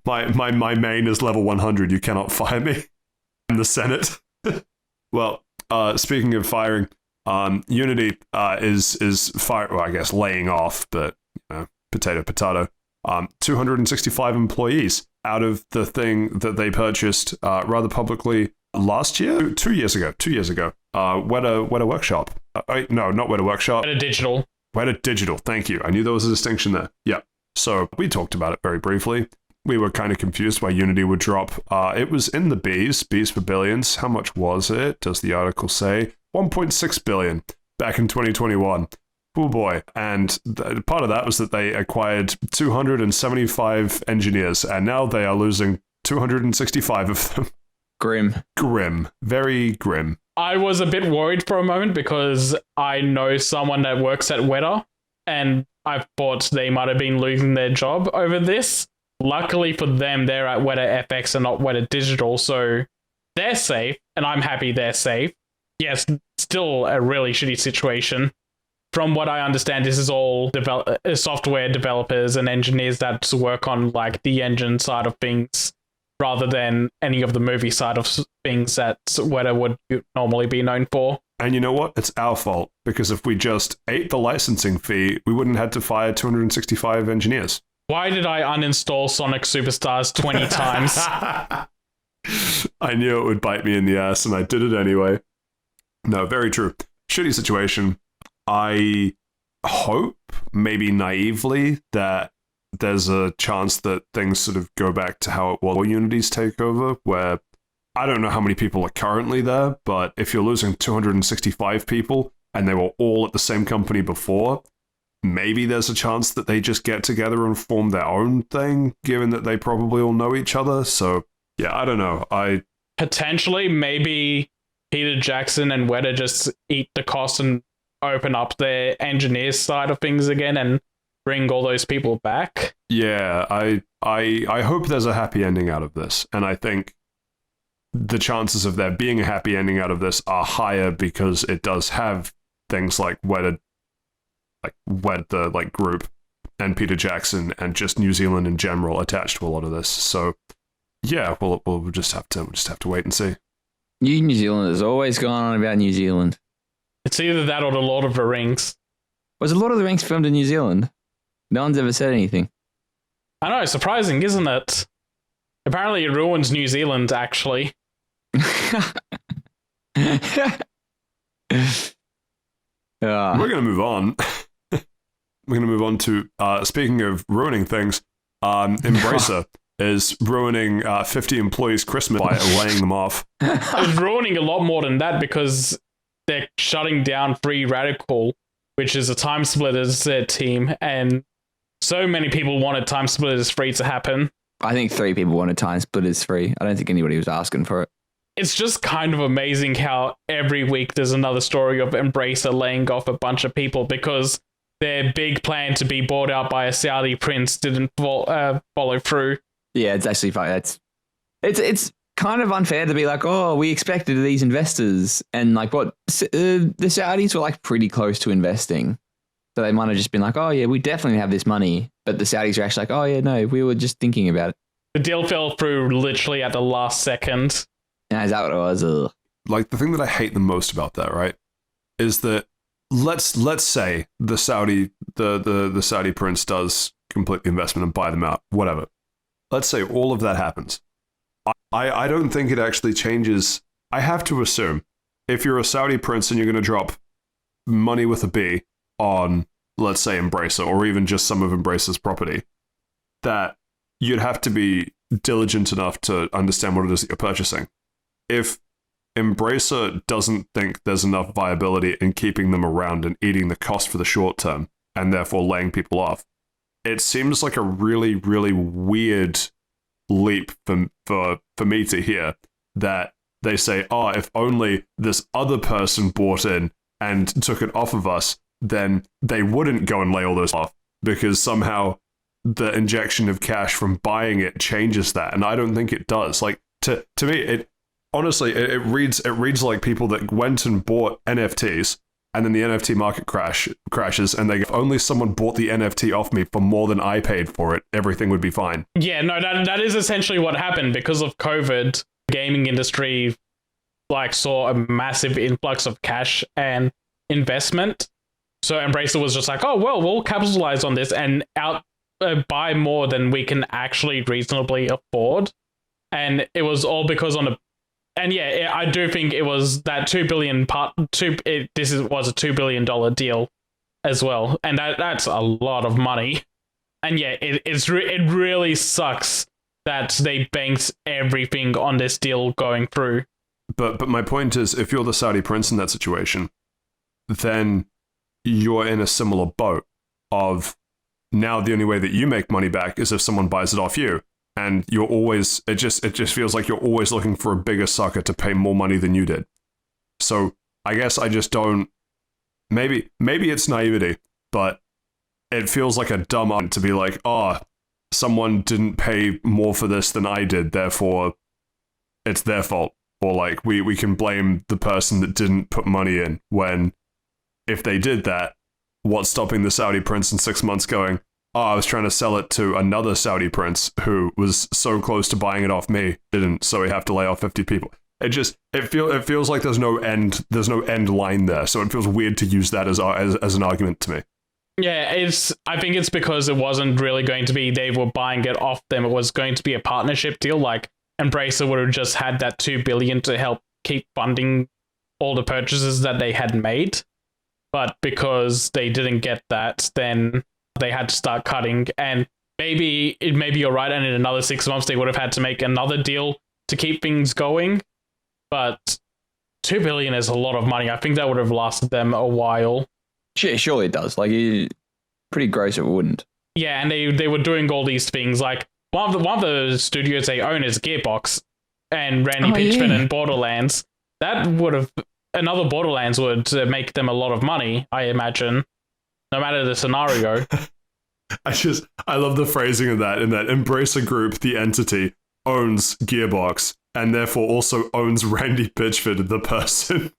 [SPEAKER 2] My main is level 100. You cannot fire me. In the Senate. Well, speaking of firing, Unity is fire. Well, I guess laying off, but potato. 265 employees out of the thing that they purchased rather publicly last year, 2 years ago. Weta Workshop. No, not Weta Workshop.
[SPEAKER 1] Weta Digital.
[SPEAKER 2] Weta Digital. Thank you. I knew there was a distinction there. Yeah. So we talked about it very briefly. We were kind of confused why Unity would drop. It was in the B's for billions. How much was it? Does the article say? 1.6 billion back in 2021. Oh boy. And part of that was that they acquired 275 engineers, and now they are losing 265 of them. Grim. Very grim.
[SPEAKER 1] I was a bit worried for a moment because I know someone that works at Weta, and I thought they might have been losing their job over this. Luckily for them, they're at Weta FX and not Weta Digital, so they're safe, and I'm happy they're safe. Yes, still a really shitty situation. From what I understand, this is all software developers and engineers that work on like the engine side of things, rather than any of the movie side of things that Weta would normally be known for.
[SPEAKER 2] And you know what? It's our fault, because if we just ate the licensing fee, we wouldn't have to fire 265 engineers.
[SPEAKER 1] Why did I uninstall Sonic Superstars 20 times?
[SPEAKER 2] I knew it would bite me in the ass, and I did it anyway. No, very true. Shitty situation. I hope, maybe naively, that there's a chance that things sort of go back to how it was before Unity's takeover, where I don't know how many people are currently there, but if you're losing 265 people and they were all at the same company before, maybe there's a chance that they just get together and form their own thing, given that they probably all know each other. So, yeah, I don't know.
[SPEAKER 1] Potentially, maybe Peter Jackson and Weta just eat the cost and open up their engineers side of things again and bring all those people back.
[SPEAKER 2] Yeah, I hope there's a happy ending out of this, and I think the chances of there being a happy ending out of this are higher because it does have things like Weta group and Peter Jackson and just New Zealand in general attached to a lot of this. So yeah, we'll just have to wait and see.
[SPEAKER 3] You New Zealanders always going on about New Zealand.
[SPEAKER 1] It's either that or the Lord of the Rings.
[SPEAKER 3] Was the Lord of the Rings filmed in New Zealand? No one's ever said anything.
[SPEAKER 1] I know, surprising, isn't it? Apparently it ruins New Zealand, actually.
[SPEAKER 2] We're going to move on. We're going to move on to, speaking of ruining things, Embracer is ruining 50 employees' Christmas by laying them off.
[SPEAKER 1] It's ruining a lot more than that because they're shutting down Free Radical, which is a Time Splitters team, and so many people wanted Time Splitters 3 to happen.
[SPEAKER 3] I think 3 people wanted Time Splitters 3. I don't think anybody was asking for it.
[SPEAKER 1] It's just kind of amazing how every week there's another story of Embracer laying off a bunch of people because their big plan to be bought out by a Saudi prince didn't follow through.
[SPEAKER 3] Yeah, it's actually funny. It's kind of unfair to be like, oh, we expected these investors, and like what the Saudis were like pretty close to investing, so they might have just been like, oh yeah, we definitely have this money, but the Saudis are actually like, oh yeah, no, we were just thinking about it.
[SPEAKER 1] The deal fell through literally at the last second.
[SPEAKER 3] Yeah, is that what it was? Ugh.
[SPEAKER 2] Like the thing that I hate the most about that, right, is that let's say the Saudi prince does complete the investment and buy them out, whatever. Let's say all of that happens. I don't think it actually changes. I have to assume if you're a Saudi prince and you're going to drop money with a B on, let's say, Embracer, or even just some of Embracer's property, that you'd have to be diligent enough to understand what it is that you're purchasing. If Embracer doesn't think there's enough viability in keeping them around and eating the cost for the short term, and therefore laying people off, it seems like a really, really weird leap for me to hear that they say, oh, if only this other person bought in and took it off of us, then they wouldn't go and lay all those off, because somehow the injection of cash from buying it changes that. And I don't think it does. Like, to me, it honestly, it reads like people that went and bought NFTs, and then the NFT market crashes, and if only someone bought the NFT off me for more than I paid for it, everything would be fine.
[SPEAKER 1] Yeah, no, that is essentially what happened. Because of COVID, the gaming industry saw a massive influx of cash, and investment. So Embracer was just like, oh, well, we'll capitalize on this and buy more than we can actually reasonably afford. And it was all because I do think it was that $2 billion was a $2 billion deal as well. And that's a lot of money. And yeah, it really sucks that they banked everything on this deal going through.
[SPEAKER 2] But my point is, if you're the Saudi prince in that situation, then you're in a similar boat of now the only way that you make money back is if someone buys it off you. And you're always, it just feels like you're always looking for a bigger sucker to pay more money than you did. So I guess I just don't, maybe it's naivety, but it feels like a dumb argument to be like, oh, someone didn't pay more for this than I did, therefore it's their fault. Or like, we can blame the person that didn't put money in, when if they did that, what's stopping the Saudi prince in 6 months going, oh, I was trying to sell it to another Saudi prince who was so close to buying it off me, didn't, so we have to lay off 50 people. It feels like there's no end line there, so it feels weird to use that as an argument to me.
[SPEAKER 1] Yeah, I think it's because it wasn't really going to be they were buying it off them. It was going to be a partnership deal. Like Embracer would have just had that $2 billion to help keep funding all the purchases that they had made. But because they didn't get that, then they had to start cutting. And maybe you're right, and in another 6 months they would have had to make another deal to keep things going. But $2 billion is a lot of money. I think that would have lasted them a while.
[SPEAKER 3] Surely it does. Like, pretty gross if it wouldn't.
[SPEAKER 1] Yeah, and they were doing all these things. Like one of the studios they own is Gearbox and Randy Pitchford and Borderlands. That would have another Borderlands would make them a lot of money, I imagine, no matter the scenario.
[SPEAKER 2] I love the phrasing of that. In that Embracer Group, the entity, owns Gearbox and therefore also owns Randy Pitchford, the person.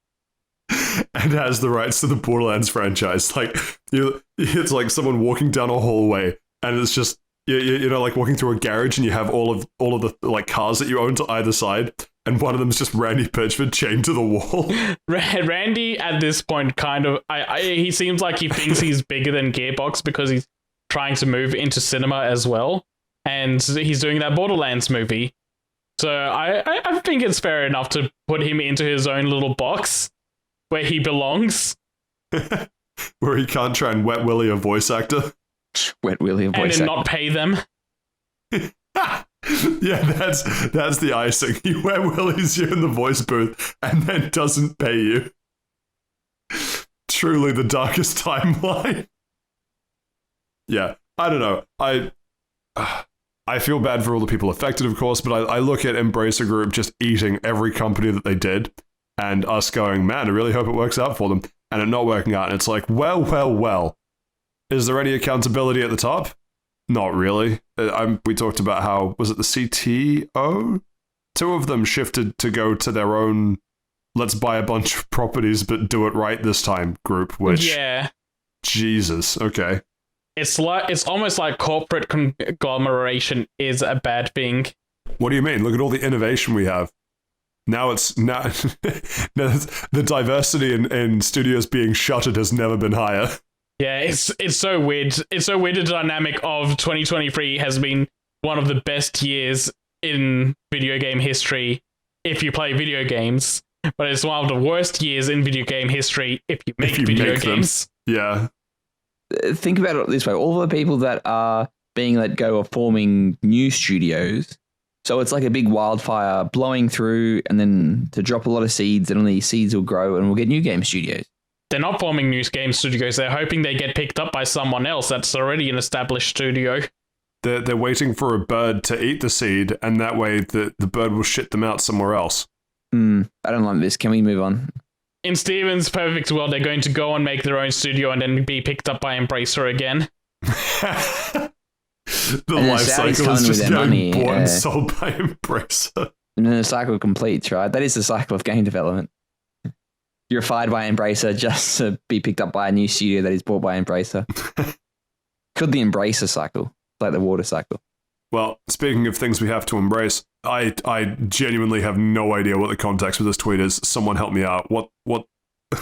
[SPEAKER 2] And has the rights to the Borderlands franchise. Like, it's like someone walking down a hallway, and it's just you know, like walking through a garage, and you have all of the like cars that you own to either side, and one of them is just Randy Pitchford chained to the wall.
[SPEAKER 1] Randy at this point kind of he seems like he thinks he's bigger than Gearbox because he's trying to move into cinema as well, and he's doing that Borderlands movie. So I think it's fair enough to put him into his own little box where he belongs.
[SPEAKER 2] Where he can't try and wet willy a voice actor.
[SPEAKER 3] Wet willy a voice actor.
[SPEAKER 1] And not pay them.
[SPEAKER 2] Yeah, that's the icing. He wet willies you in the voice booth and then doesn't pay you. Truly the darkest timeline. Yeah, I don't know. I feel bad for all the people affected, of course, but I look at Embracer Group just eating every company that they did, and us going, man, I really hope it works out for them, and it not working out. And it's like, well. Is there any accountability at the top? Not really. We talked about how, was it the CTO? Two of them shifted to go to their own, let's buy a bunch of properties but do it right this time group, which...
[SPEAKER 1] Yeah.
[SPEAKER 2] Jesus, okay.
[SPEAKER 1] It's almost like corporate conglomeration is a bad thing.
[SPEAKER 2] What do you mean? Look at all the innovation we have. Now the diversity in studios being shuttered has never been higher.
[SPEAKER 1] Yeah, it's so weird. It's so weird. The dynamic of 2023 has been one of the best years in video game history if you play video games, but it's one of the worst years in video game history if you make video games.
[SPEAKER 2] Yeah.
[SPEAKER 3] Think about it this way. All the people that are being let go are forming new studios. So it's like a big wildfire blowing through, and then to drop a lot of seeds, and all these seeds will grow and we'll get new game studios.
[SPEAKER 1] They're not forming new game studios. They're hoping they get picked up by someone else that's already an established studio.
[SPEAKER 2] They're waiting for a bird to eat the seed, and that way the bird will shit them out somewhere else.
[SPEAKER 3] I don't like this. Can we move on?
[SPEAKER 1] In Steven's perfect world, they're going to go and make their own studio and then be picked up by Embracer again.
[SPEAKER 2] The life cycle is just getting bought and sold by Embracer.
[SPEAKER 3] And then the cycle completes, right? That is the cycle of game development. You're fired by Embracer just to be picked up by a new studio that is bought by Embracer. Could the Embracer cycle, like the water cycle.
[SPEAKER 2] Well, speaking of things we have to embrace, I genuinely have no idea what the context of this tweet is. Someone help me out. What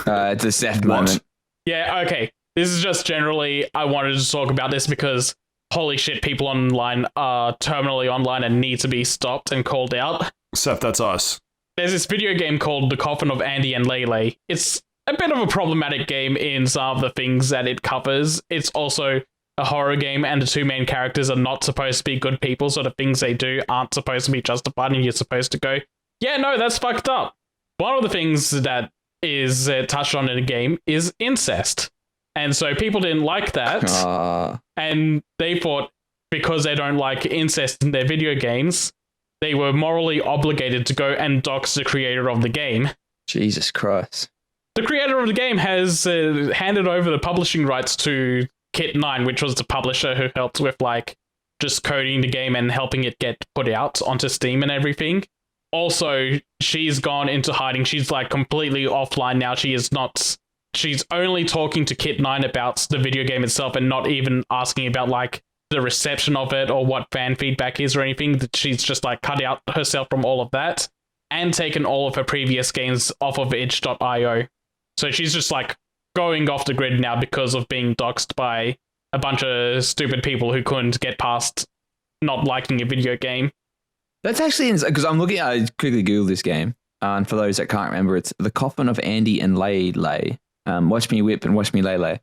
[SPEAKER 3] It's a Seth
[SPEAKER 2] What?
[SPEAKER 3] moment.
[SPEAKER 1] Yeah, okay. This is just generally, I wanted to talk about this because holy shit, people online are terminally online and need to be stopped and called out.
[SPEAKER 2] Seth, that's us.
[SPEAKER 1] There's this video game called The Coffin of Andy and Lele. It's a bit of a problematic game in some of the things that it covers. It's also a horror game, and the two main characters are not supposed to be good people, so the things they do aren't supposed to be justified, and you're supposed to go, yeah, no, that's fucked up. One of the things that is touched on in the game is incest. And so people didn't like that, and they thought because they don't like incest in their video games, they were morally obligated to go and dox the creator of the game.
[SPEAKER 3] Jesus Christ.
[SPEAKER 1] The creator of the game has handed over the publishing rights to Kit9, which was the publisher who helped with like just coding the game and helping it get put out onto Steam and everything. Also, she's gone into hiding. She's like completely offline now. She's only talking to Kit9 about the video game itself and not even asking about like the reception of it or what fan feedback is or anything. She's just like cut out herself from all of that and taken all of her previous games off of itch.io. So she's just like going off the grid now because of being doxxed by a bunch of stupid people who couldn't get past not liking a video game.
[SPEAKER 3] That's actually because I quickly Googled this game. And for those that can't remember, it's The Coffin of Andy and Lele. Watch Me Whip and Watch Me Lele.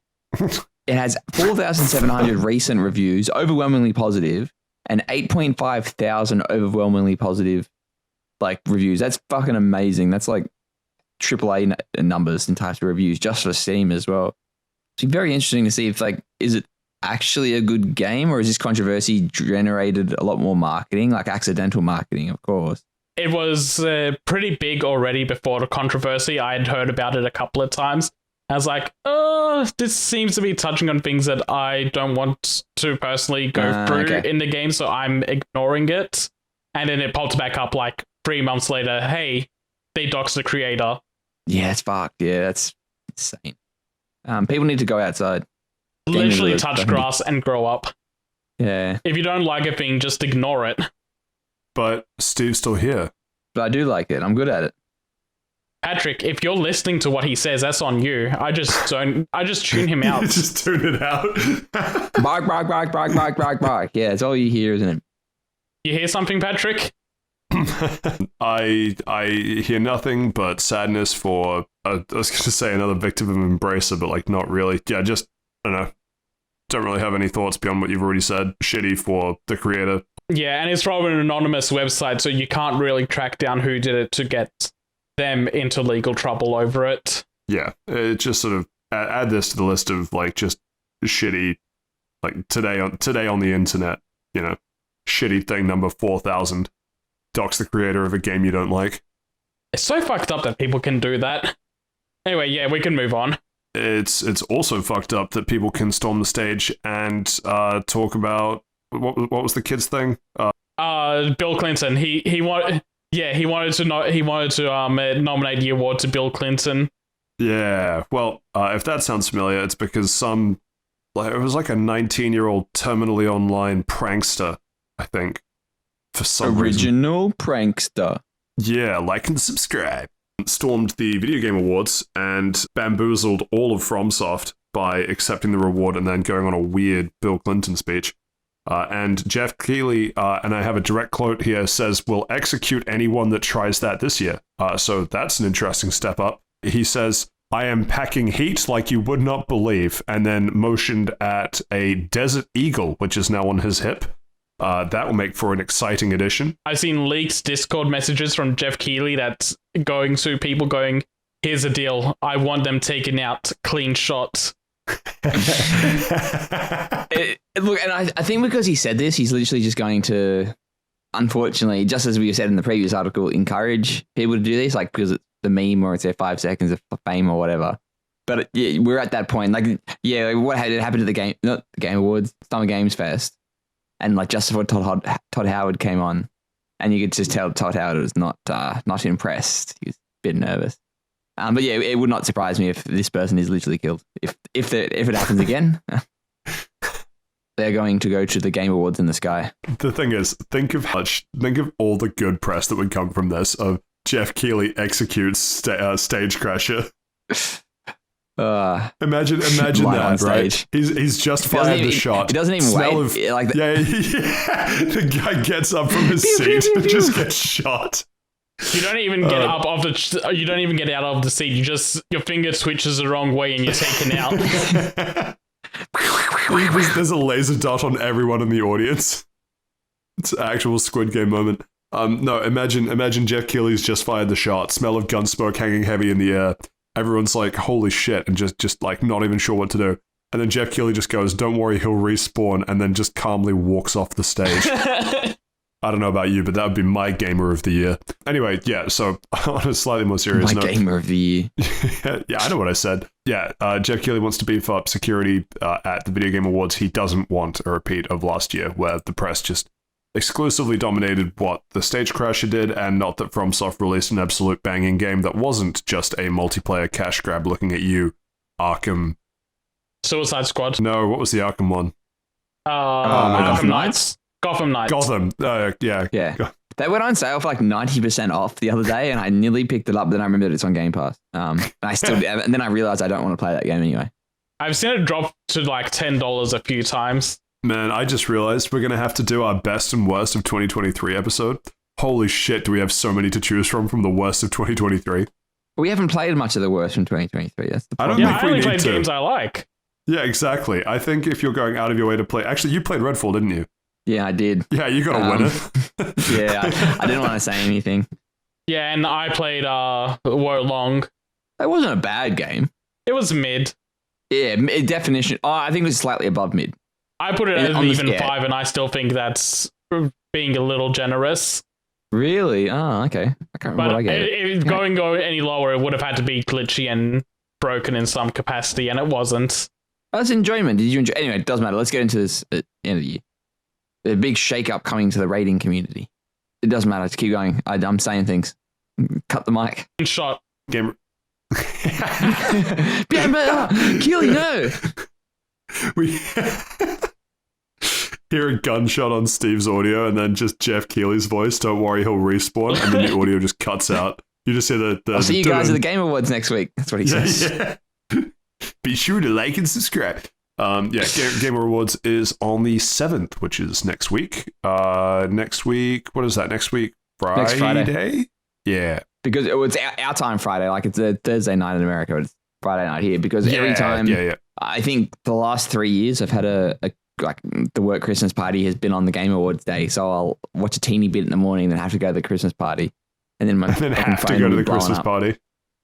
[SPEAKER 3] It has 4,700 recent reviews, overwhelmingly positive, and 8.5 thousand overwhelmingly positive like reviews. That's fucking amazing. That's like AAA numbers in types of reviews just for Steam as well. It's very interesting to see if like, is it actually a good game, or is this controversy generated a lot more marketing, like accidental marketing, of course?
[SPEAKER 1] It was pretty big already before the controversy. I had heard about it a couple of times. I was like, oh, this seems to be touching on things that I don't want to personally go through in the game, so I'm ignoring it. And then it popped back up like 3 months later. Hey, they doxed the creator.
[SPEAKER 3] Yeah, it's fucked. Yeah, that's insane. People need to go outside.
[SPEAKER 1] Literally touch grass and grow up.
[SPEAKER 3] Yeah.
[SPEAKER 1] If you don't like a thing, just ignore it.
[SPEAKER 2] But Steve's still here.
[SPEAKER 3] But I do like it. I'm good at it.
[SPEAKER 1] Patrick, if you're listening to what he says, that's on you. I just tune him out.
[SPEAKER 2] Just tune it out.
[SPEAKER 3] Bark, bark, bark, bark, bark, bark, bark. Yeah, it's all you hear, isn't it?
[SPEAKER 1] You hear something, Patrick?
[SPEAKER 2] I hear nothing but sadness for, I was going to say another victim of Embracer, but like not really. Yeah, just, I don't know. Don't really have any thoughts beyond what you've already said. Shitty for the creator.
[SPEAKER 1] Yeah, and it's from an anonymous website, so you can't really track down who did it to get them into legal trouble over it.
[SPEAKER 2] Yeah, it just sort of add this to the list of like just shitty, like today on the internet, you know, shitty thing number 4,000. Dox the creator of a game you don't like.
[SPEAKER 1] It's so fucked up that people can do that. Anyway, yeah, we can move on.
[SPEAKER 2] It's also fucked up that people can storm the stage and talk about what was the kids thing?
[SPEAKER 1] Bill Clinton. He wanted to nominate the award to Bill Clinton.
[SPEAKER 2] Yeah, well, if that sounds familiar, it's because it was like a 19-year-old terminally online prankster, I think, for some
[SPEAKER 3] Original prankster.
[SPEAKER 2] Yeah, like and subscribe. Stormed the video game awards and bamboozled all of FromSoft by accepting the reward and then going on a weird Bill Clinton speech. And Jeff Keighley, and I have a direct quote here, says, "We'll execute anyone that tries that this year." So that's an interesting step up. He says, "I am packing heat like you would not believe," and then motioned at a Desert Eagle, which is now on his hip. That will make for an exciting addition.
[SPEAKER 1] I've seen leaked Discord messages from Jeff Keighley that's going to people going, "Here's the deal. I want them taken out, clean shots."
[SPEAKER 3] Look, and I think because he said this, he's literally just going to, unfortunately, just as we said in the previous article, encourage people to do this, like because it's the meme or it's their 5 seconds of fame or whatever. But yeah, we're at that point. Like, yeah, what had happened to not the Game Awards, Summer Games Fest, and like just before Todd Howard came on, and you could just tell Todd Howard was not impressed. He was a bit nervous. But yeah, it would not surprise me if this person is literally killed. If it happens again, they're going to go to the Game Awards in the sky.
[SPEAKER 2] The thing is, think of all the good press that would come from this. Of Jeff Keighley executes Stagecrasher. Imagine
[SPEAKER 3] Live on
[SPEAKER 2] that, right?
[SPEAKER 3] stage.
[SPEAKER 2] He's just fired the shot.
[SPEAKER 3] He doesn't even
[SPEAKER 2] Smell
[SPEAKER 3] wait.
[SPEAKER 2] of-
[SPEAKER 3] Like
[SPEAKER 2] yeah. The guy gets up from his seat and just gets shot.
[SPEAKER 1] You don't even get up off the. You don't even get out of the seat. You just your finger switches the wrong way and you're taken out.
[SPEAKER 2] There's a laser dot on everyone in the audience. It's an actual Squid Game moment. No, imagine Jeff Keighley's just fired the shot. Smell of gun smoke hanging heavy in the air. Everyone's like, holy shit, and just like not even sure what to do. And then Jeff Keighley just goes, don't worry, he'll respawn, and then just calmly walks off the stage. I don't know about you, but that would be my gamer of the year. Anyway, yeah, so on a slightly more serious note.
[SPEAKER 3] My gamer of the year.
[SPEAKER 2] Yeah, I know what I said. Yeah, Jeff Keighley wants to beef up security at the Video Game Awards. He doesn't want a repeat of last year, where the press just exclusively dominated what the Stagecrasher did, and not that FromSoft released an absolute banging game that wasn't just a multiplayer cash grab looking at you. Arkham.
[SPEAKER 1] Suicide Squad.
[SPEAKER 2] No, what was the Arkham one?
[SPEAKER 1] Gotham Knights. Gotham Knights.
[SPEAKER 2] Gotham. Yeah.
[SPEAKER 3] Yeah. They went on sale for like 90% off the other day, and I nearly picked it up. Then I remembered it's on Game Pass. And then I realized I don't want to play that game anyway.
[SPEAKER 1] I've seen it drop to like $10 a few times.
[SPEAKER 2] Man, I just realized we're going to have to do our best and worst of 2023 episode. Holy shit, do we have so many to choose from the worst of 2023?
[SPEAKER 3] We haven't played much of the worst from 2023. That's the
[SPEAKER 2] I
[SPEAKER 3] problem.
[SPEAKER 2] don't
[SPEAKER 1] Yeah, I
[SPEAKER 2] think we
[SPEAKER 1] only
[SPEAKER 2] need
[SPEAKER 1] play
[SPEAKER 2] to.
[SPEAKER 1] games I like.
[SPEAKER 2] Yeah, exactly. I think if you're going out of your way to play... Actually, you played Redfall, didn't you?
[SPEAKER 3] Yeah, I did.
[SPEAKER 2] Yeah, you got a winner.
[SPEAKER 3] Yeah, I didn't want to say anything.
[SPEAKER 1] Yeah, and I played Wo Long.
[SPEAKER 3] That wasn't a bad game.
[SPEAKER 1] It was mid.
[SPEAKER 3] Yeah, definition. Oh, I think it was slightly above mid.
[SPEAKER 1] I put it at
[SPEAKER 3] On the
[SPEAKER 1] even
[SPEAKER 3] scale.
[SPEAKER 1] 5, and I still think that's being a little generous.
[SPEAKER 3] Really? Oh, okay. I can't remember
[SPEAKER 1] But
[SPEAKER 3] what I gave it.
[SPEAKER 1] if go any lower, it would have had to be glitchy and broken in some capacity, and it wasn't.
[SPEAKER 3] That's enjoyment. Did you enjoy? Anyway, it doesn't matter. Let's get into this at the end of the year. The big shake-up coming to the rating community. It doesn't matter. Just keep going. I'm saying things. Cut the mic.
[SPEAKER 1] Shot.
[SPEAKER 2] Game...
[SPEAKER 3] Keely, no.
[SPEAKER 2] We hear a gunshot on Steve's audio and then just Jeff Keighley's voice. Don't worry, he'll respawn. And then the audio just cuts out. You just hear the
[SPEAKER 3] I'll see you guys at the Game Awards next week. That's what he says.
[SPEAKER 2] Yeah. Be sure to like and subscribe. Game Awards is on the 7th, which is next week. Next week, what is that? Next week, Friday?
[SPEAKER 3] Next Friday.
[SPEAKER 2] Yeah.
[SPEAKER 3] Because it's our time Friday. Like it's a Thursday night in America, but it's Friday night here. Because every time, I think the last 3 years I've had a like the work Christmas party has been on the Game Awards day. So I'll watch a teeny bit in the morning, then have to go to the Christmas party. And then
[SPEAKER 2] have to go to the Christmas party.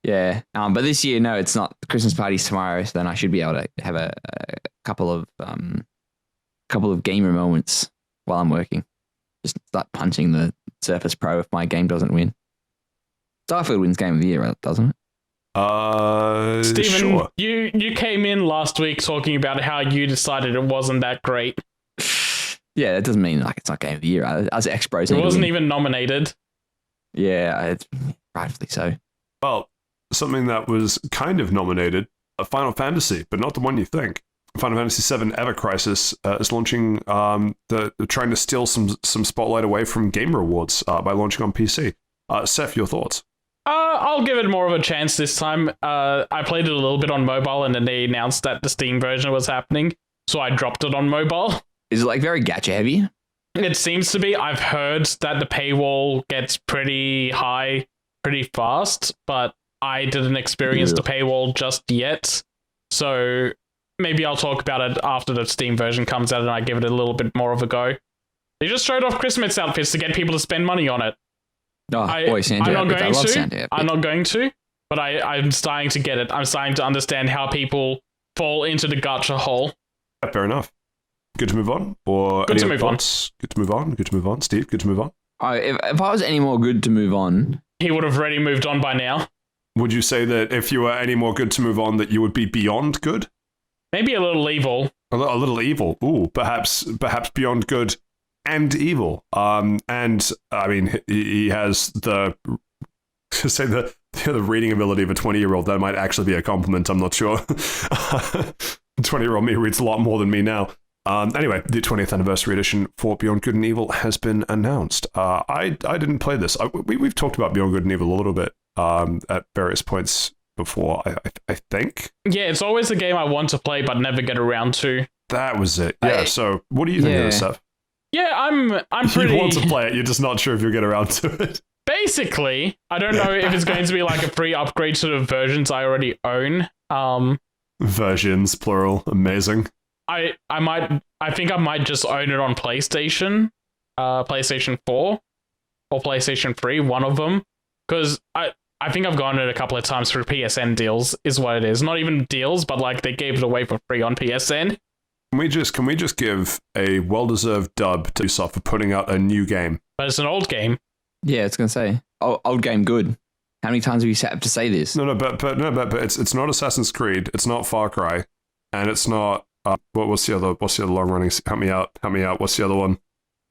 [SPEAKER 3] Yeah. But this year, no, it's not. The Christmas party's tomorrow. So then I should be able to have a couple of gamer moments while I'm working. Just start punching the Surface Pro if my game doesn't win. Starfield wins Game of the Year, doesn't it?
[SPEAKER 1] Steven,
[SPEAKER 2] sure.
[SPEAKER 1] you came in last week talking about how you decided it wasn't that great.
[SPEAKER 3] Yeah, that doesn't mean like it's not Game of the Year. Us ex-bros.
[SPEAKER 1] It wasn't even nominated.
[SPEAKER 3] Yeah, it's rightfully so.
[SPEAKER 2] Well, something that was kind of nominated, Final Fantasy, but not the one you think. Final Fantasy VII Ever Crisis is launching, trying to steal some spotlight away from Gamer Awards by launching on PC. Saif, your thoughts?
[SPEAKER 1] I'll give it more of a chance this time. I played it a little bit on mobile, and then they announced that the Steam version was happening, so I dropped it on mobile.
[SPEAKER 3] Is it like very gacha heavy?
[SPEAKER 1] It seems to be. I've heard that the paywall gets pretty high pretty fast, but I didn't experience the paywall just yet. So maybe I'll talk about it after the Steam version comes out and I give it a little bit more of a go. They just showed off Christmas outfits to get people to spend money on it.
[SPEAKER 3] Oh, boy, Santa
[SPEAKER 1] I'm not
[SPEAKER 3] outfits. I
[SPEAKER 1] going
[SPEAKER 3] love
[SPEAKER 1] to.
[SPEAKER 3] Santa outfits.
[SPEAKER 1] I'm not going to, but I'm starting to get it. I'm starting to understand how people fall into the gacha hole.
[SPEAKER 2] Yeah, fair enough. Good to move on? Or
[SPEAKER 1] Good to move on.
[SPEAKER 2] Good to move on. Good to move on. Steve, good to move on.
[SPEAKER 3] If I was any more good to move on...
[SPEAKER 1] He would have already moved on by now.
[SPEAKER 2] Would you say that if you were any more good to move on, that you would be beyond good?
[SPEAKER 1] Maybe a little evil.
[SPEAKER 2] A little evil. Ooh, perhaps beyond good and evil. And I mean, he has the reading ability of a 20-year-old. That might actually be a compliment. I'm not sure. 20-year-old me reads a lot more than me now. Anyway, the 20th anniversary edition for Beyond Good and Evil has been announced. I didn't play this. We've talked about Beyond Good and Evil a little bit at various points before, I think.
[SPEAKER 1] Yeah, it's always a game I want to play but never get around to.
[SPEAKER 2] That was it. Yeah, so what do you think of this stuff?
[SPEAKER 1] Yeah, I'm pretty...
[SPEAKER 2] You want to play it, you're just not sure if you'll get around to it.
[SPEAKER 1] Basically, I don't know if it's going to be like a free upgrade to the versions I already own.
[SPEAKER 2] Versions, plural. Amazing.
[SPEAKER 1] I think I might just own it on PlayStation, PlayStation 4 or PlayStation 3, one of them. Because I think I've gotten it a couple of times through PSN deals, is what it is. Not even deals, but like they gave it away for free on PSN.
[SPEAKER 2] Can we just give a well-deserved dub to Ubisoft for putting out a new game?
[SPEAKER 1] But it's an old game.
[SPEAKER 3] Yeah, it's gonna say old game good. How many times have you sat up to say this?
[SPEAKER 2] But it's not Assassin's Creed. It's not Far Cry, and it's not what's the other long running? Help me out. What's the other one?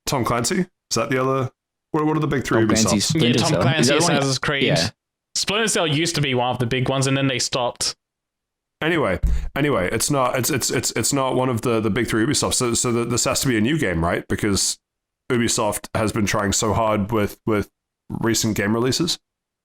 [SPEAKER 2] Tom Clancy? Is that the other? What are the big three Ubisofts?
[SPEAKER 1] Yeah, Tom Clancy, Assassin's Creed.
[SPEAKER 3] Yeah.
[SPEAKER 1] Splinter Cell used to be one of the big ones, and then they stopped.
[SPEAKER 2] Anyway, it's not one of the big three Ubisofts. So this has to be a new game, right? Because Ubisoft has been trying so hard with recent game releases.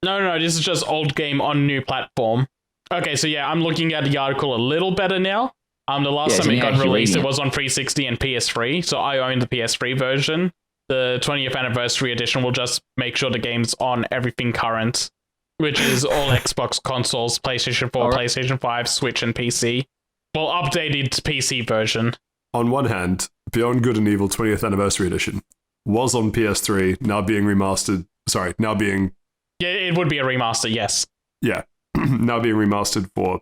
[SPEAKER 1] No, this is just old game on new platform. Okay, so yeah, I'm looking at the article a little better now. The last time it got released, it was on 360 and PS3, so I own the PS3 version. The 20th anniversary edition will just make sure the game's on everything current, which is all Xbox consoles, PlayStation 4, PlayStation 5, Switch, and PC. Well, updated PC version.
[SPEAKER 2] On one hand, Beyond Good and Evil 20th Anniversary Edition was on PS3, now being remastered. Sorry, now being...
[SPEAKER 1] Yeah, it would be a remaster, yes.
[SPEAKER 2] Yeah, now being remastered for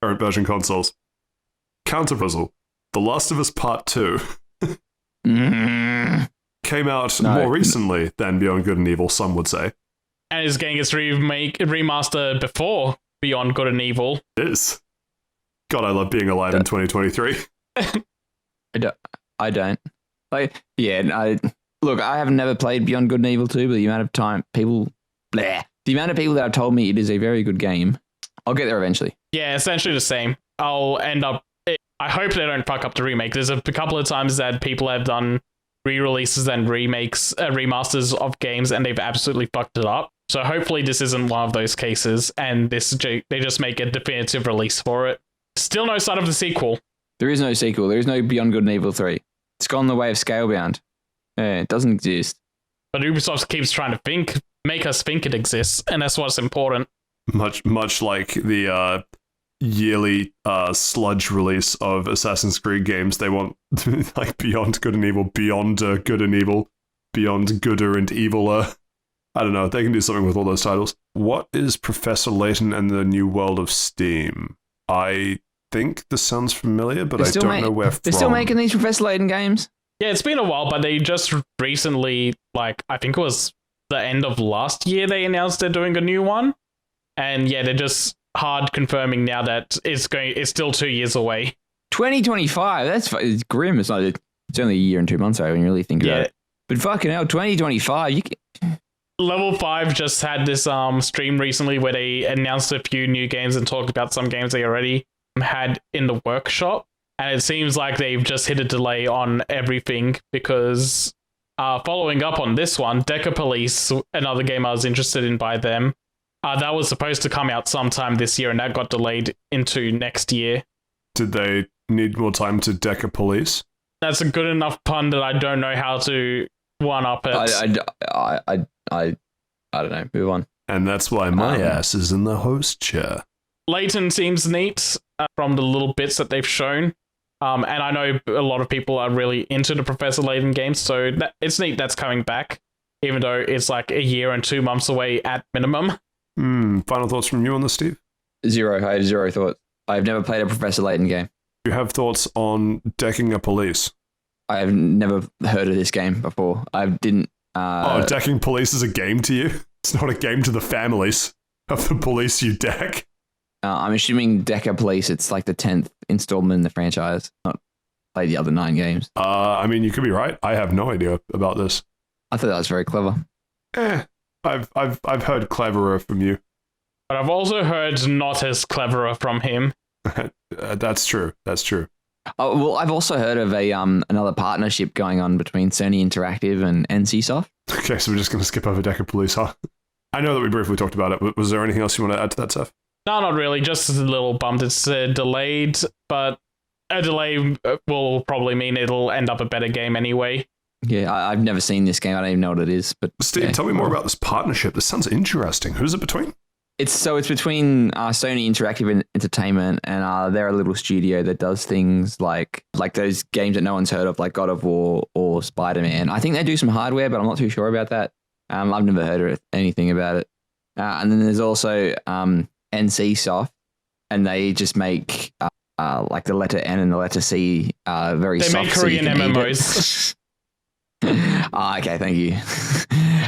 [SPEAKER 2] current version consoles. Counterpuzzle, The Last of Us Part 2 came out more recently than Beyond Good and Evil, some would say.
[SPEAKER 1] And is getting its remaster before Beyond Good and Evil.
[SPEAKER 2] It is. God, I love being alive in 2023.
[SPEAKER 3] I don't. Look, I have never played Beyond Good and Evil 2, but the amount of people that have told me it is a very good game, I'll get there eventually.
[SPEAKER 1] Yeah, essentially the same. I'll end up... I hope they don't fuck up the remake. There's a couple of times that people have done re-releases and remasters of games, and they've absolutely fucked it up. So hopefully this isn't one of those cases, and they just make a definitive release for it. Still no sign of the sequel.
[SPEAKER 3] There is no sequel. There is no Beyond Good and Evil 3. It's gone the way of Scalebound. Yeah, it doesn't exist.
[SPEAKER 1] But Ubisoft keeps trying to make us think it exists, and that's what's important.
[SPEAKER 2] Much like the yearly sludge release of Assassin's Creed games, they want like Beyond Good and Evil, Beyond Good and Evil, Beyond Gooder and Eviler. I don't know. They can do something with all those titles. What is Professor Layton and the New World of Steam? I think this sounds familiar, but I don't know where from.
[SPEAKER 3] They're still making these Professor Layton games?
[SPEAKER 1] Yeah, it's been a while, but they just recently, I think it was the end of last year, they announced they're doing a new one. And yeah, they're just hard confirming now that it's still 2 years away. 2025,
[SPEAKER 3] it's grim. It's only a year and 2 months away when you really think about it. But fucking hell, 2025,
[SPEAKER 1] Level 5 just had this stream recently where they announced a few new games and talked about some games they already had in the workshop. And it seems like they've just hit a delay on everything because following up on this one, Deca Police, another game I was interested in by them, that was supposed to come out sometime this year and that got delayed into next year.
[SPEAKER 2] Did they need more time to Deca Police?
[SPEAKER 1] That's a good enough pun that I don't know how to one-up it.
[SPEAKER 3] I don't know. Move on.
[SPEAKER 2] And that's why my ass is in the host chair.
[SPEAKER 1] Layton seems neat from the little bits that they've shown. And I know a lot of people are really into the Professor Layton games, so it's neat that's coming back, even though it's like a year and 2 months away at minimum.
[SPEAKER 2] Final thoughts from you on this, Steve?
[SPEAKER 3] Zero. I have zero thoughts. I've never played a Professor Layton game.
[SPEAKER 2] Do you have thoughts on Decking a Police?
[SPEAKER 3] I have never heard of this game before. I didn't...
[SPEAKER 2] Decking Police is a game to you? It's not a game to the families of the police you deck?
[SPEAKER 3] I'm assuming Deca Police, it's like the 10th installment in the franchise, not play the other 9 games.
[SPEAKER 2] I mean, you could be right. I have no idea about this.
[SPEAKER 3] I thought that was very clever.
[SPEAKER 2] I've heard cleverer from you.
[SPEAKER 1] But I've also heard not as cleverer from him.
[SPEAKER 2] That's true.
[SPEAKER 3] Oh, well, I've also heard of another partnership going on between Sony Interactive and NCSoft.
[SPEAKER 2] Okay, so we're just going to skip over Deca Police, huh? I know that we briefly talked about it, but was there anything else you want to add to that, Saif?
[SPEAKER 1] No, not really. Just a little bumped. It's delayed, but a delay will probably mean it'll end up a better game anyway.
[SPEAKER 3] Yeah, I've never seen this game. I don't even know what it is. But
[SPEAKER 2] Steve, tell me more about this partnership. This sounds interesting. Who's it between?
[SPEAKER 3] It's between Sony Interactive Entertainment and they're a little studio that does things like those games that no one's heard of, like God of War or Spider-Man. I think they do some hardware, but I'm not too sure about that. I've never heard of anything about it. And then there's also NC Soft, and they just make like the letter N and the letter C very soft.
[SPEAKER 1] They make Korean MMOs.
[SPEAKER 3] Okay, thank you.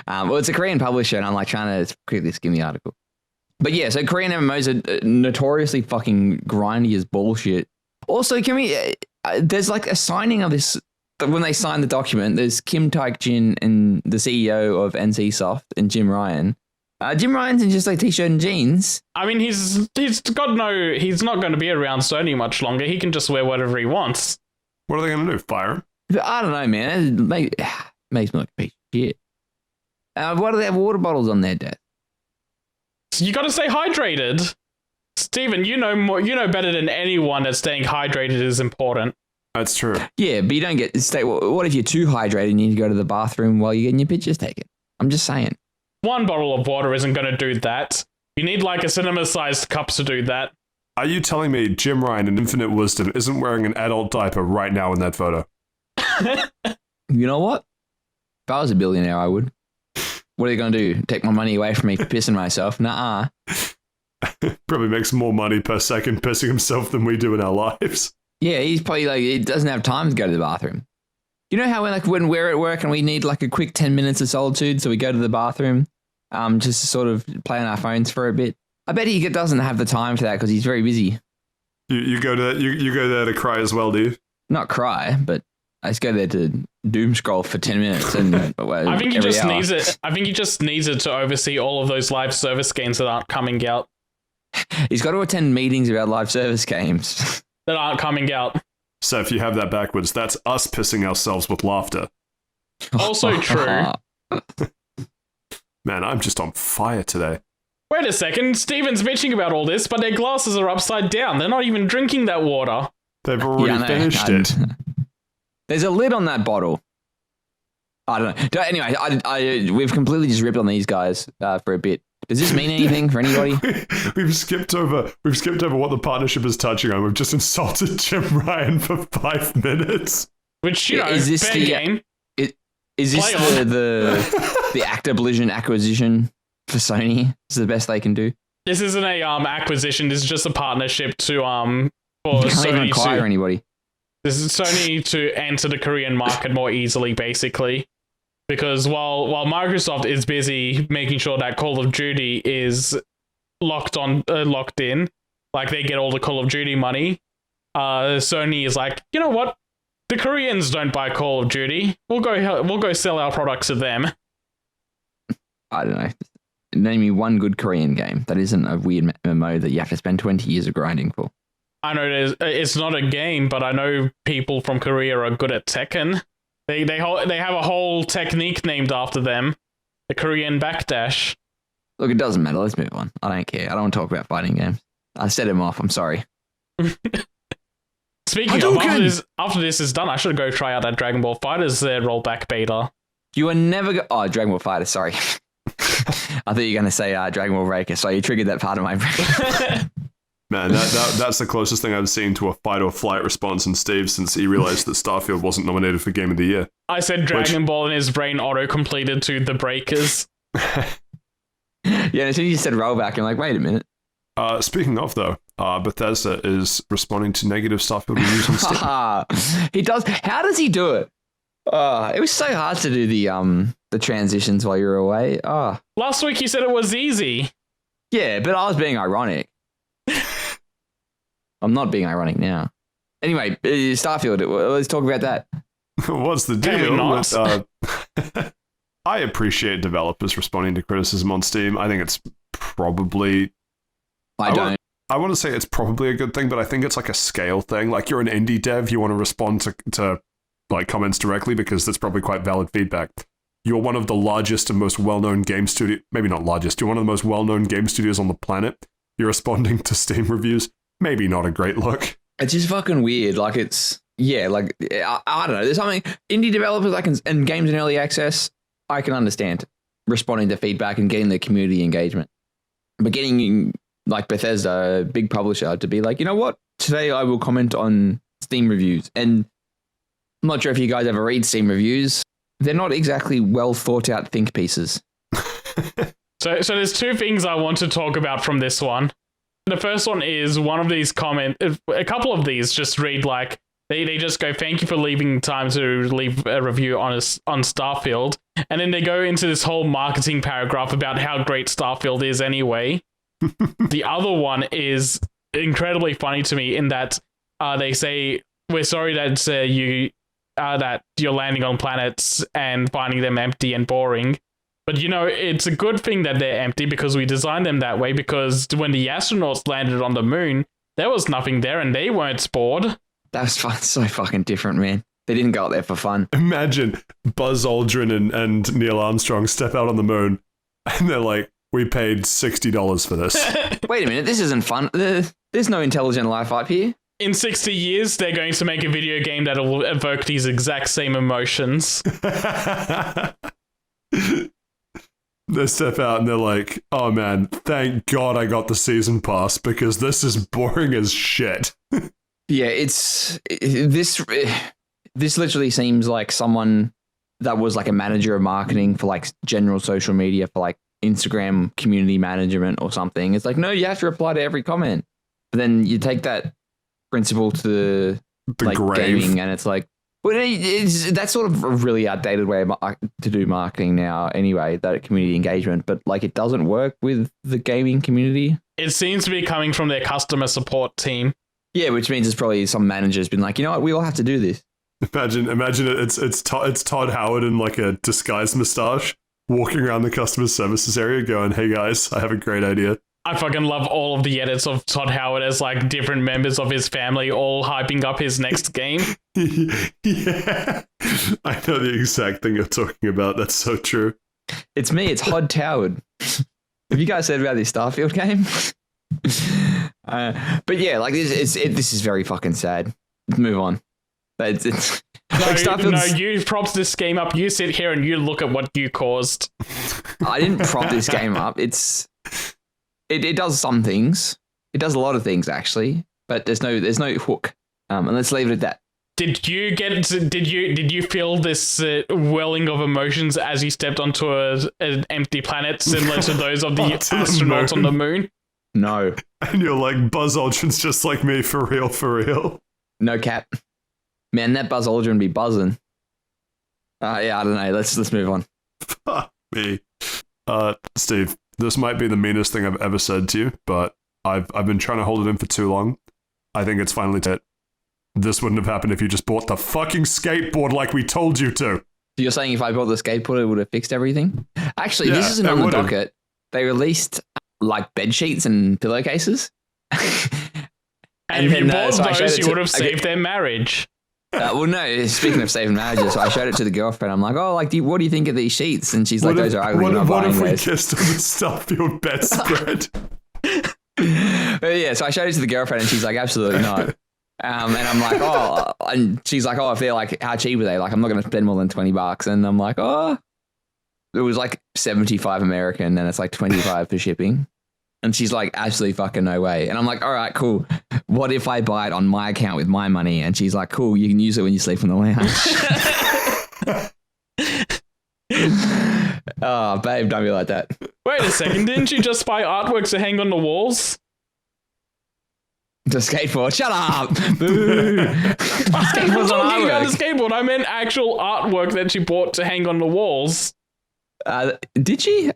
[SPEAKER 3] Well, it's a Korean publisher, and I'm like trying to quickly skim the article. But yeah, so Korean MMOs are notoriously fucking grindy as bullshit. Also, can we? There's like a signing of this. When they sign the document, there's Kim Taek-jin and the CEO of NC Soft and Jim Ryan. Jim Ryan's in just like t-shirt and jeans.
[SPEAKER 1] I mean, he's not going to be around Sony much longer. He can just wear whatever he wants.
[SPEAKER 2] What are they going to do? Fire him?
[SPEAKER 3] I don't know, man. It makes me look a piece of shit. Why do they have water bottles on their desk?
[SPEAKER 1] You got to stay hydrated. Steven, you know more. You know better than anyone that staying hydrated is important.
[SPEAKER 2] That's true.
[SPEAKER 3] Yeah, but you don't get to stay. What if you're too hydrated and you need to go to the bathroom while you're getting your pictures taken? I'm just saying.
[SPEAKER 1] One bottle of water isn't going to do that. You need like a cinema-sized cup to do that.
[SPEAKER 2] Are you telling me Jim Ryan in Infinite Wisdom isn't wearing an adult diaper right now in that photo?
[SPEAKER 3] You know what? If I was a billionaire, I would. What are they going to do? Take my money away from me for pissing myself? Nuh-uh.
[SPEAKER 2] Probably makes more money per second pissing himself than we do in our lives.
[SPEAKER 3] Yeah, he's probably like, he doesn't have time to go to the bathroom. You know how when we're at work and we need like a quick 10 minutes of solitude, so we go to the bathroom just to sort of play on our phones for a bit? I bet he doesn't have the time for that because he's very busy.
[SPEAKER 2] You go to you go there to cry as well, do you?
[SPEAKER 3] Not cry, but I just go there to doom scroll for 10 minutes. And
[SPEAKER 1] I think he just needs it. I think he just needs it to oversee all of those live service games that aren't coming out.
[SPEAKER 3] He's got to attend meetings about live service games
[SPEAKER 1] that aren't coming out.
[SPEAKER 2] So if you have that backwards, that's us pissing ourselves with laughter.
[SPEAKER 1] Also true.
[SPEAKER 2] Man, I'm just on fire today.
[SPEAKER 1] Wait a second, Steven's bitching about all this, but their glasses are upside down. They're not even drinking that water.
[SPEAKER 2] They've already finished it.
[SPEAKER 3] There's a lid on that bottle. I don't know. Anyway, we've completely just ripped on these guys for a bit. Does this mean anything for anybody?
[SPEAKER 2] We've skipped over what the partnership is touching on. We've just insulted Jim Ryan for 5 minutes.
[SPEAKER 1] Which, is this fair game.
[SPEAKER 3] Is this the Activision acquisition for Sony? Is the best they can do?
[SPEAKER 1] This isn't a acquisition. This is just a partnership to for
[SPEAKER 3] you can't even
[SPEAKER 1] Sony
[SPEAKER 3] acquire anybody.
[SPEAKER 1] This is Sony to enter the Korean market more easily, basically. Because while Microsoft is busy making sure that Call of Duty is locked in, like they get all the Call of Duty money, Sony is like, you know what? The Koreans don't buy Call of Duty. We'll go sell our products to them.
[SPEAKER 3] I don't know. Name me one good Korean game that isn't a weird MMO that you have to spend 20 years of grinding for.
[SPEAKER 1] I know it's not a game, but I know people from Korea are good at Tekken. They have a whole technique named after them, the Korean backdash.
[SPEAKER 3] Look, it doesn't matter. Let's move on. I don't care. I don't want to talk about fighting games. I set him off. I'm sorry.
[SPEAKER 1] Speaking of, after this is done, I should go try out that Dragon Ball FighterZ rollback beta.
[SPEAKER 3] You are never Dragon Ball Fighter, sorry. I thought you were going to say Dragon Ball Breaker, so you triggered that part of my brain.
[SPEAKER 2] Man, that's the closest thing I've seen to a fight or flight response in Steve since he realized that Starfield wasn't nominated for Game of the Year.
[SPEAKER 1] I said Dragon Ball and his brain auto-completed to the breakers.
[SPEAKER 3] Yeah, as soon as you said rollback, I'm like, wait a minute.
[SPEAKER 2] Speaking of, though, Bethesda is responding to negative Starfield reviews on Steam.
[SPEAKER 3] He does. How does he do it? It was so hard to do the transitions while you were away.
[SPEAKER 1] Last week you said it was easy.
[SPEAKER 3] Yeah, but I was being ironic. I'm not being ironic now. Anyway, Starfield, let's talk about that.
[SPEAKER 2] What's the deal? I appreciate developers responding to criticism on Steam. I think it's probably... I want to say it's probably a good thing, but I think it's like a scale thing. Like you're an indie dev, you want to respond to like comments directly because that's probably quite valid feedback. You're one of the largest and most well-known game studio, maybe not largest, you're one of the most well-known game studios on the planet. you're responding to Steam reviews. Maybe not a great look.
[SPEAKER 3] It's just fucking weird. Like I don't know. There's something indie developers and games in early access, I can understand responding to feedback and getting the community engagement. But getting like Bethesda, a big publisher, to be like, you know what? Today I will comment on Steam reviews. And I'm not sure if you guys ever read Steam reviews. They're not exactly well thought out think pieces.
[SPEAKER 1] So there's two things I want to talk about from this one. The first one is one of these a couple of these just read like, they just go, thank you for leaving time to leave a review on Starfield. And then they go into this whole marketing paragraph about how great Starfield is anyway. The other one is incredibly funny to me in that they say, we're sorry that you're landing on planets and finding them empty and boring. But, it's a good thing that they're empty because we designed them that way, because when the astronauts landed on the moon, there was nothing there and they weren't bored.
[SPEAKER 3] That's so fucking different, man. They didn't go out there for fun.
[SPEAKER 2] Imagine Buzz Aldrin and Neil Armstrong step out on the moon and they're like, we paid $60 for this.
[SPEAKER 3] Wait a minute, this isn't fun. There's no intelligent life up here.
[SPEAKER 1] In 60 years, they're going to make a video game that'll evoke these exact same emotions.
[SPEAKER 2] They step out and they're like, oh man, thank God I got the season pass because this is boring as shit.
[SPEAKER 3] Yeah, this literally seems like someone that was like a manager of marketing for like general social media for like Instagram community management or something. It's like, no, you have to reply to every comment. But then you take that principle to
[SPEAKER 2] The
[SPEAKER 3] like
[SPEAKER 2] grave.
[SPEAKER 3] gaming and it's like, well, that's sort of a really outdated way to do marketing now anyway, that community engagement, but like it doesn't work with the gaming community.
[SPEAKER 1] It seems to be coming from their customer support team.
[SPEAKER 3] Yeah, which means it's probably some manager's been like, you know what, we all have to do this.
[SPEAKER 2] Imagine it's Todd Howard in like a disguised moustache walking around the customer services area going, hey guys, I have a great idea.
[SPEAKER 1] I fucking love all of the edits of Todd Howard as like different members of his family all hyping up his next game.
[SPEAKER 2] Yeah, I know the exact thing you're talking about. That's so true.
[SPEAKER 3] It's me, it's Hod Howard. Have you guys heard about this Starfield game? But yeah, like this is very fucking sad. Let's move on. But it's
[SPEAKER 1] no, you propped this game up. You sit here and you look at what you caused.
[SPEAKER 3] I didn't prop this game up. It does some things. It does a lot of things actually, but there's no hook. And let's leave it at that.
[SPEAKER 1] Did you feel this welling of emotions as you stepped onto an empty planet similar to those of the astronauts on the moon?
[SPEAKER 3] No.
[SPEAKER 2] And you're like, Buzz Aldrin's just like me, for real.
[SPEAKER 3] No cap. Man, that Buzz Aldrin be buzzing. Yeah, I don't know. Let's move on.
[SPEAKER 2] Fuck me. Steve, this might be the meanest thing I've ever said to you, but I've been trying to hold it in for too long. I think it's finally it. This wouldn't have happened if you just bought the fucking skateboard like we told you to.
[SPEAKER 3] So you're saying if I bought the skateboard, it would have fixed everything? Actually,
[SPEAKER 2] Yeah,
[SPEAKER 3] this isn't on
[SPEAKER 2] it
[SPEAKER 3] the
[SPEAKER 2] would've.
[SPEAKER 3] docket. They released like bed sheets and pillowcases.
[SPEAKER 1] And if you bought
[SPEAKER 3] so I showed
[SPEAKER 1] those,
[SPEAKER 3] it
[SPEAKER 1] you
[SPEAKER 3] to-
[SPEAKER 1] would have saved their marriage.
[SPEAKER 3] well, no, speaking of saving marriages, so I showed it to the girlfriend. I'm like, oh, like, what do you think of these sheets? And she's like, those are ugly. I'm not
[SPEAKER 2] What
[SPEAKER 3] buying
[SPEAKER 2] if we
[SPEAKER 3] those.
[SPEAKER 2] kissed on the Starfield bedspread?
[SPEAKER 3] But yeah, so I showed it to the girlfriend and she's like, absolutely not. And I'm like, oh, and she's like, oh, if they're like, how cheap are they? Like, I'm not going to spend more than $20. And I'm like, oh, it was like 75 American and it's like 25 for shipping. And she's like, absolutely fucking no way. And I'm like, all right, cool. What if I buy it on my account with my money? And she's like, cool, you can use it when you sleep on the lounge. Oh, babe, don't be like that.
[SPEAKER 1] Wait a second, didn't you just buy artwork to hang on the walls?
[SPEAKER 3] The skateboard, shut up. Boo. Skateboard's on
[SPEAKER 1] Talking about the
[SPEAKER 3] artwork.
[SPEAKER 1] skateboard, I meant actual artwork that she bought to hang on the walls.
[SPEAKER 3] Did she?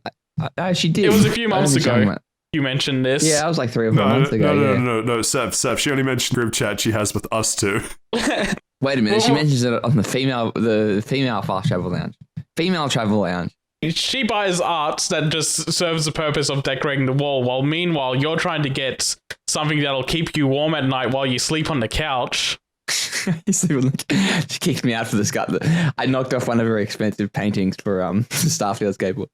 [SPEAKER 3] She did.
[SPEAKER 1] It was a few
[SPEAKER 3] I don't
[SPEAKER 1] months
[SPEAKER 3] think she
[SPEAKER 1] ago.
[SPEAKER 3] went-
[SPEAKER 1] You mentioned this.
[SPEAKER 3] Yeah, that was like 3 or 4 months ago. Yeah.
[SPEAKER 2] No, Seth, she only mentioned group chat she has with us two.
[SPEAKER 3] Wait a minute, she mentions it on the female fast travel lounge. Female travel lounge.
[SPEAKER 1] She buys art that just serves the purpose of decorating the wall, while meanwhile you're trying to get something that'll keep you warm at night while you sleep on the couch.
[SPEAKER 3] She kicked me out for this guy. I knocked off one of her expensive paintings for Starfield skateboard.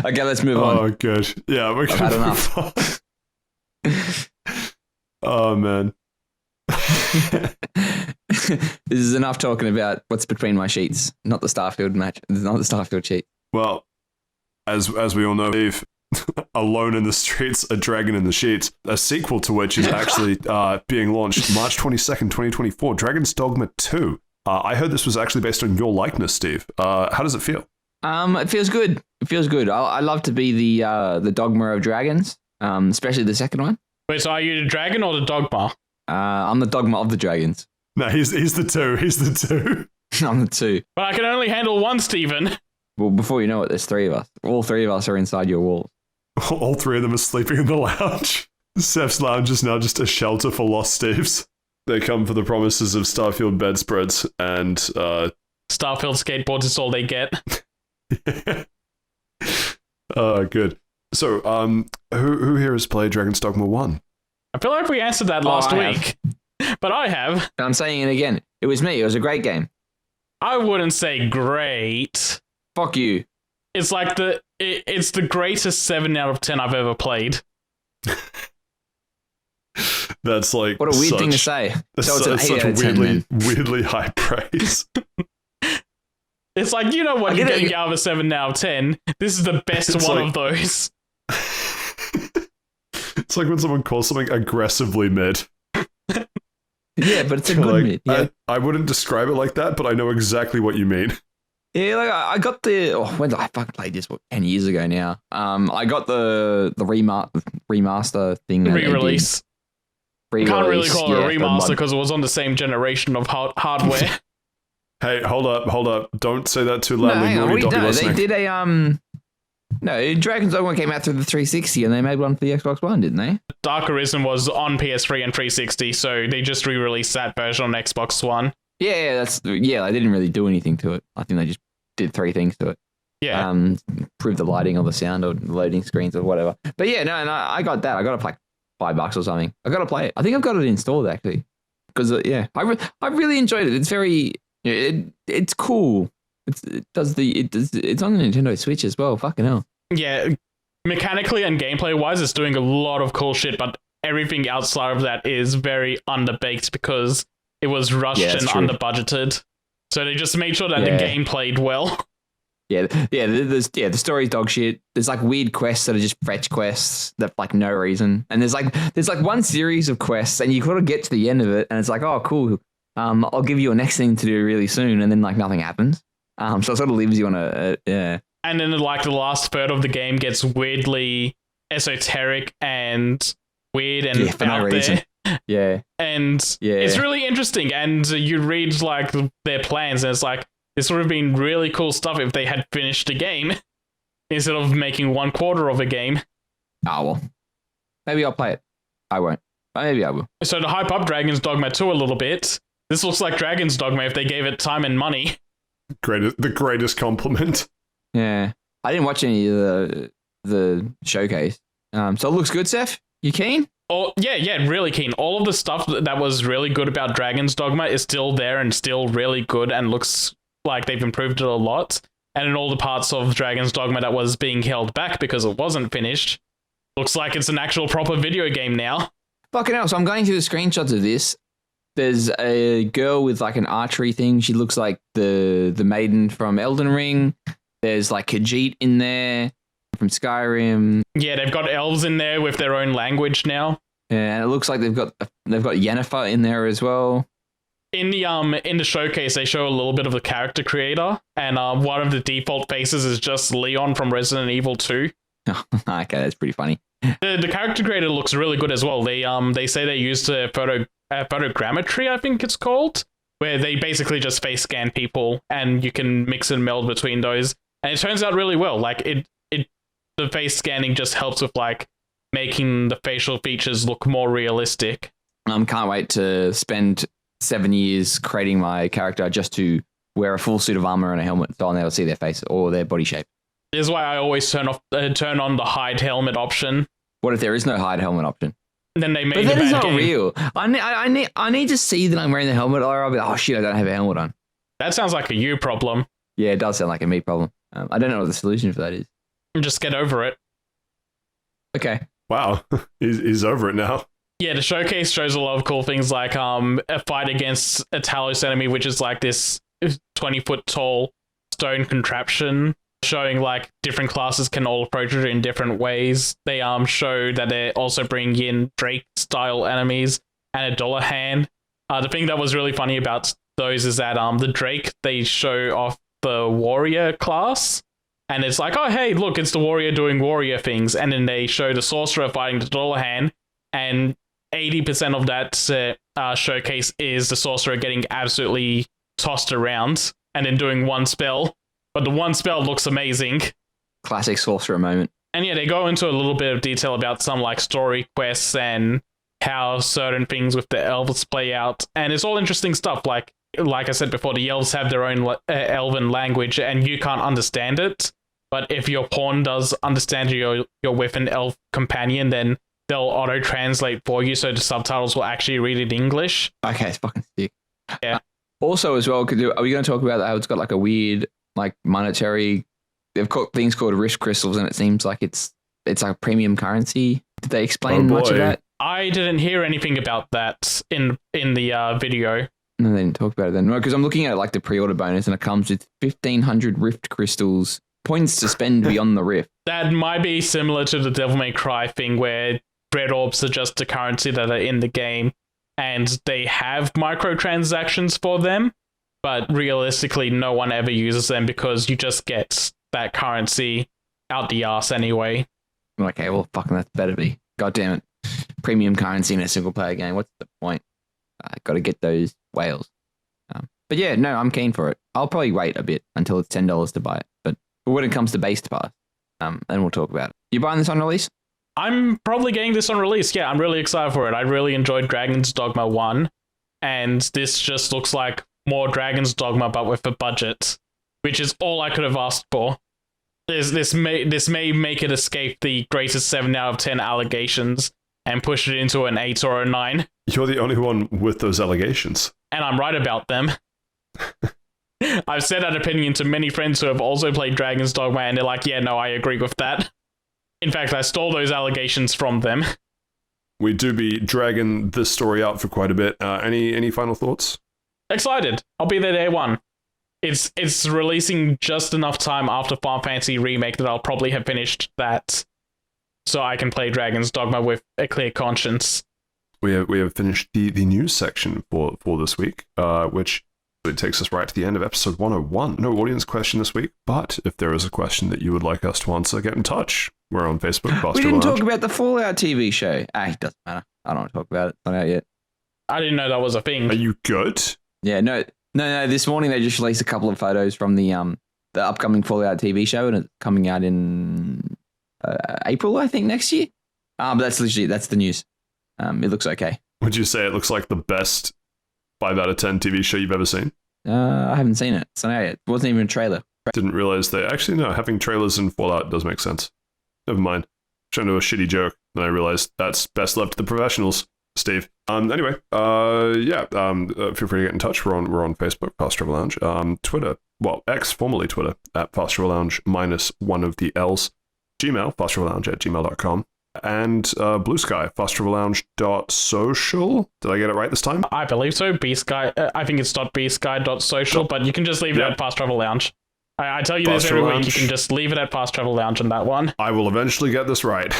[SPEAKER 3] Okay, let's move on.
[SPEAKER 2] Oh, good. Yeah, we're
[SPEAKER 3] I've had
[SPEAKER 2] gonna
[SPEAKER 3] enough.
[SPEAKER 2] move on. Oh, man.
[SPEAKER 3] This is enough talking about what's between my sheets, not the Starfield match. Not the Starfield sheet.
[SPEAKER 2] Well, as we all know, Eve, Alone in the Streets, A Dragon in the Sheets, a sequel to which is actually being launched March 22nd, 2024, Dragon's Dogma 2. I heard this was actually based on your likeness, Steve. How does it feel?
[SPEAKER 3] It feels good. It feels good. I love to be the Dogma of dragons, especially the second one.
[SPEAKER 1] Wait, so are you the dragon or the dogma?
[SPEAKER 3] I'm the Dogma of the dragons.
[SPEAKER 2] No, he's the two. He's the two.
[SPEAKER 3] I'm the two.
[SPEAKER 1] But I can only handle one, Stephen.
[SPEAKER 3] Well, before you know it, there's three of us. All three of us are inside your walls.
[SPEAKER 2] All three of them are sleeping in the lounge. Seth's lounge is now just a shelter for lost Steves. They come for the promises of Starfield bedspreads and
[SPEAKER 1] Starfield skateboards is all they get.
[SPEAKER 2] Good. So, who here has played Dragon's Dogma 1?
[SPEAKER 1] I feel like we answered that last week. But I have.
[SPEAKER 3] I'm saying it again. It was me. It was a great game.
[SPEAKER 1] I wouldn't say great.
[SPEAKER 3] Fuck you.
[SPEAKER 1] It's like it's the greatest 7 out of 10 I've ever played.
[SPEAKER 2] That's like
[SPEAKER 3] what a weird thing to say. So it's an 8 out of 10,
[SPEAKER 2] weirdly high praise.
[SPEAKER 1] It's like, you know what you're getting out of a 7 out of 10. This is the best one of those.
[SPEAKER 2] It's like when someone calls something aggressively mid.
[SPEAKER 3] Yeah, but it's a good mid. Yeah.
[SPEAKER 2] I wouldn't describe it like that, but I know exactly what you mean.
[SPEAKER 3] Yeah, like I got when did I fucking play this? 10 years ago now. I got the remaster thing.
[SPEAKER 1] Re-release. Can't really call it a remaster because it was on the same generation of hardware.
[SPEAKER 2] Hey, hold up. Don't say that too loudly.
[SPEAKER 3] They did a No, Dragon's Dogma came out through the 360 and they made one for the Xbox One, didn't they?
[SPEAKER 1] Dark Arisen was on PS3 and 360, so they just re-released that version on Xbox One.
[SPEAKER 3] Yeah, they didn't really do anything to it. I think they just did 3 things to it.
[SPEAKER 1] Yeah.
[SPEAKER 3] Improve the lighting or the sound or loading screens or whatever. But yeah, no, I got that. I got it for like $5 or something. I got to play it. I think I've got it installed actually. Because I really enjoyed it. It's very it's cool. It's on the Nintendo Switch as well. Fucking hell.
[SPEAKER 1] Yeah, mechanically and gameplay wise, it's doing a lot of cool shit, but everything outside of that is very underbaked because it was rushed and under-budgeted. So they just made sure that the game played well. The story's dog shit. There's like weird quests that are just fetch quests that like no reason. And there's like one series of quests and you gotta get to the end of it and it's like, oh cool. I'll give you a next thing to do really soon, and then like nothing happens. So it sort of leaves you on a And then like the last third of the game gets weirdly esoteric and weird and out there.
[SPEAKER 3] Yeah.
[SPEAKER 1] And it's really interesting. And you read like their plans and it's like, this would have been really cool stuff if they had finished the game instead of making 1/4 of a game.
[SPEAKER 3] Oh, well. Maybe I'll play it. I won't. But maybe I will.
[SPEAKER 1] So to hype up Dragon's Dogma 2 a little bit, this looks like Dragon's Dogma if they gave it time and money.
[SPEAKER 2] The greatest compliment.
[SPEAKER 3] Yeah. I didn't watch any of the showcase. So it looks good, Seth. You keen?
[SPEAKER 1] Oh, yeah, really keen. All of the stuff that was really good about Dragon's Dogma is still there and still really good and looks like they've improved it a lot. And in all the parts of Dragon's Dogma that was being held back because it wasn't finished, looks like it's an actual proper video game now.
[SPEAKER 3] Fucking hell. So I'm going through the screenshots of this. There's a girl with like an archery thing. She looks like the maiden from Elden Ring. There's like Khajiit in there from Skyrim.
[SPEAKER 1] Yeah, they've got elves in there with their own language now.
[SPEAKER 3] And it looks like they've got Yennefer in there as well.
[SPEAKER 1] In the showcase, they show a little bit of the character creator, and one of the default faces is just Leon from Resident Evil 2.
[SPEAKER 3] Okay, that's pretty funny.
[SPEAKER 1] The character creator looks really good as well. They say they used photogrammetry, I think it's called, where they basically just face scan people and you can mix and meld between those. And it turns out really well. Like the face scanning just helps with like making the facial features look more realistic.
[SPEAKER 3] Can't wait to spend 7 years creating my character just to wear a full suit of armor and a helmet so I'll never see their face or their body shape.
[SPEAKER 1] This is why I always turn on the hide helmet option.
[SPEAKER 3] What if there is no hide helmet option?
[SPEAKER 1] Then they made
[SPEAKER 3] but
[SPEAKER 1] a
[SPEAKER 3] that
[SPEAKER 1] bad
[SPEAKER 3] is not
[SPEAKER 1] game.
[SPEAKER 3] real. I need to see that I'm wearing the helmet or I'll be like, oh shit, I don't have a helmet on.
[SPEAKER 1] That sounds like a you problem.
[SPEAKER 3] Yeah, it does sound like a me problem. I don't know what the solution for that is.
[SPEAKER 1] Just get over it.
[SPEAKER 3] Okay.
[SPEAKER 2] Wow, he's over it now.
[SPEAKER 1] Yeah, the showcase shows a lot of cool things like a fight against a Talos enemy, which is like this 20-foot tall stone contraption, showing like different classes can all approach it in different ways. They show that they're also bringing in Drake-style enemies and a dollar hand. The thing that was really funny about those is that the Drake, they show off the warrior class, and it's like, oh hey, look, it's the warrior doing warrior things, and then they show the sorcerer fighting the dollar hand, and 80% of that showcase is the sorcerer getting absolutely tossed around and then doing one spell. But the one spell looks amazing.
[SPEAKER 3] Classic sorcerer moment.
[SPEAKER 1] And yeah, they go into a little bit of detail about some like story quests and how certain things with the elves play out. And it's all interesting stuff. Like I said before, the elves have their own elven language and you can't understand it. But if your pawn does understand you're with an elf companion, then they'll auto-translate for you, so the subtitles will actually read it in English.
[SPEAKER 3] Okay, it's fucking sick.
[SPEAKER 1] Yeah.
[SPEAKER 3] Also, as well, are we going to talk about how it's got like a weird, like monetary? They've got things called risk crystals, and it seems like it's like premium currency. Did they explain much of that?
[SPEAKER 1] I didn't hear anything about that in the video.
[SPEAKER 3] No, they didn't talk about it then. No, because I'm looking at like the pre-order bonus, and it comes with 1,500 rift crystals, points to spend beyond the rift.
[SPEAKER 1] That might be similar to the Devil May Cry thing, where red orbs are just the currency that are in the game, and they have microtransactions for them, but realistically no one ever uses them because you just get that currency out the arse anyway.
[SPEAKER 3] Okay, well, fucking that's better be. God damn it. Premium currency in a single player game. What's the point? I got to get those whales. But yeah, no, I'm keen for it. I'll probably wait a bit until it's $10 to buy it. But when it comes to base pass, then we'll talk about it. You buying this on release?
[SPEAKER 1] I'm probably getting this on release. Yeah, I'm really excited for it. I really enjoyed Dragon's Dogma 1, and this just looks like more Dragon's Dogma, but with a budget, which is all I could have asked for. This may make it escape the greatest 7 out of 10 allegations and push it into an 8 or a 9.
[SPEAKER 2] You're the only one with those allegations.
[SPEAKER 1] And I'm right about them. I've said that opinion to many friends who have also played Dragon's Dogma, and they're like, yeah, no, I agree with that. In fact, I stole those allegations from them.
[SPEAKER 2] We do be dragging this story out for quite a bit. Any final thoughts?
[SPEAKER 1] Excited. I'll be there day one. It's releasing just enough time after Final Fantasy Remake that I'll probably have finished that, so I can play Dragon's Dogma with a clear conscience.
[SPEAKER 2] We have finished the news section for this week, which it takes us right to the end of episode 101. No audience question this week, but if there is a question that you would like us to answer, get in touch. We're on Facebook.
[SPEAKER 3] We didn't talk about the Fallout TV show. It doesn't matter. I don't want to talk about it. It's not out yet.
[SPEAKER 1] I didn't know that was a thing.
[SPEAKER 2] Are you good?
[SPEAKER 3] Yeah, no. This morning they just released a couple of photos from the upcoming Fallout TV show, and it's coming out in April, I think, next year. But that's the news. It looks okay.
[SPEAKER 2] Would you say it looks like the best 5 out of 10 TV show you've ever seen?
[SPEAKER 3] I haven't seen it. It's not out yet. It wasn't even a trailer.
[SPEAKER 2] Didn't realize they actually no. Having trailers in Fallout does make sense. Never mind. Trying to do a shitty joke, then I realized that's best left to the professionals. Steve. Anyway, feel free to get in touch. We're on Facebook, Fast Travel Lounge. Twitter, X, formerly Twitter, at Fast Travel Lounge -1 of the L's. Gmail, fasttravellounge@gmail.com. And Blue Sky, fasttravellounge.social. Did I get it right this time?
[SPEAKER 1] I believe so. B-Sky, I think it's .bsky.social, but you can just leave it at Fast Travel Lounge. I tell you
[SPEAKER 2] Fast
[SPEAKER 1] this every
[SPEAKER 2] Travel
[SPEAKER 1] week,
[SPEAKER 2] Lounge.
[SPEAKER 1] you can just leave it at Fast Travel Lounge on that one.
[SPEAKER 2] I will eventually get this right.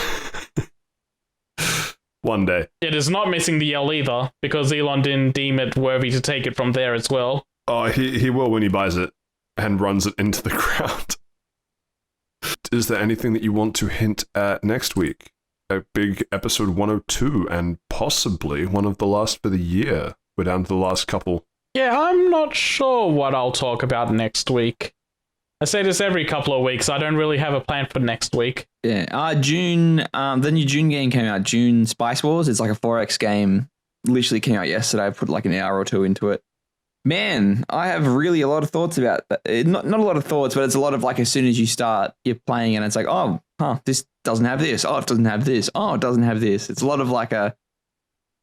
[SPEAKER 2] One day.
[SPEAKER 1] It is not missing the L either, because Elon didn't deem it worthy to take it from there as well.
[SPEAKER 2] Oh, he will when he buys it and runs it into the ground. Is there anything that you want to hint at next week? A big episode 102 and possibly one of the last for the year. We're down to the last couple.
[SPEAKER 1] Yeah, I'm not sure what I'll talk about next week. I say this every couple of weeks. I don't really have a plan for next week.
[SPEAKER 3] Yeah, June. The new June game came out. June Spice Wars. It's like a 4X game. Literally came out yesterday. I put like an hour or two into it. Man, I have really a lot of thoughts about that. Not a lot of thoughts, but it's a lot of like as soon as you start, you're playing and it's like, this doesn't have this. Oh, it doesn't have this. Oh, it doesn't have this. It's a lot of like there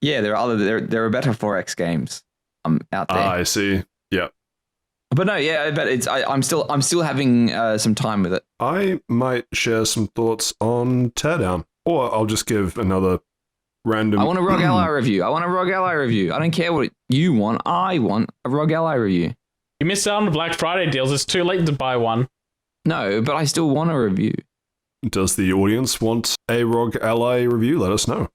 [SPEAKER 3] are better 4X games out there.
[SPEAKER 2] I see. Yeah.
[SPEAKER 3] But no, yeah, but I'm still having some time with it.
[SPEAKER 2] I might share some thoughts on Teardown. Or I'll just give another random...
[SPEAKER 3] I want a Rogue Ally review. I don't care what you want. I want a Rogue Ally review.
[SPEAKER 1] You missed out on the Black Friday deals. It's too late to buy one.
[SPEAKER 3] No, but I still want a review.
[SPEAKER 2] Does the audience want a ROG Ally review? Let us know.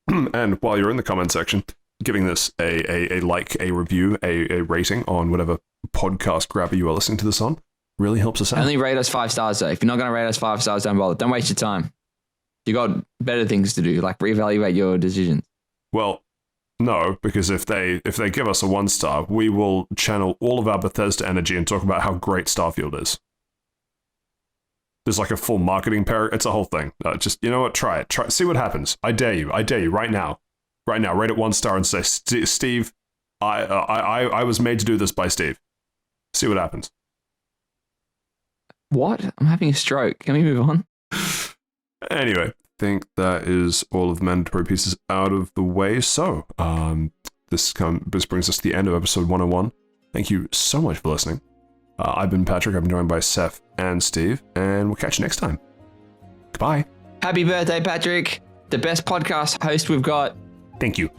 [SPEAKER 2] And while you're in the comment section, giving this a like, a review, a rating on whatever podcast grabber you are listening to this on really helps us out.
[SPEAKER 3] Only rate us 5 stars, though. If you're not going to rate us 5 stars, don't bother. Don't waste your time. You got better things to do, like reevaluate your decisions.
[SPEAKER 2] Well, no, because if they give us a 1 star, we will channel all of our Bethesda energy and talk about how great Starfield is. There's like a full marketing it's a whole thing. Just, you know what? Try it. See what happens. I dare you right now. Rate it 1 star and say, Steve, I was made to do this by Steve. See what happens.
[SPEAKER 3] What? I'm having a stroke. Can we move on?
[SPEAKER 2] Anyway, I think that is all of the mandatory pieces out of the way. So, this brings us to the end of episode 101. Thank you so much for listening. I've been Patrick. I've been joined by Saif and Steve, and we'll catch you next time. Goodbye.
[SPEAKER 3] Happy birthday, Patrick. The best podcast host we've got.
[SPEAKER 2] Thank you.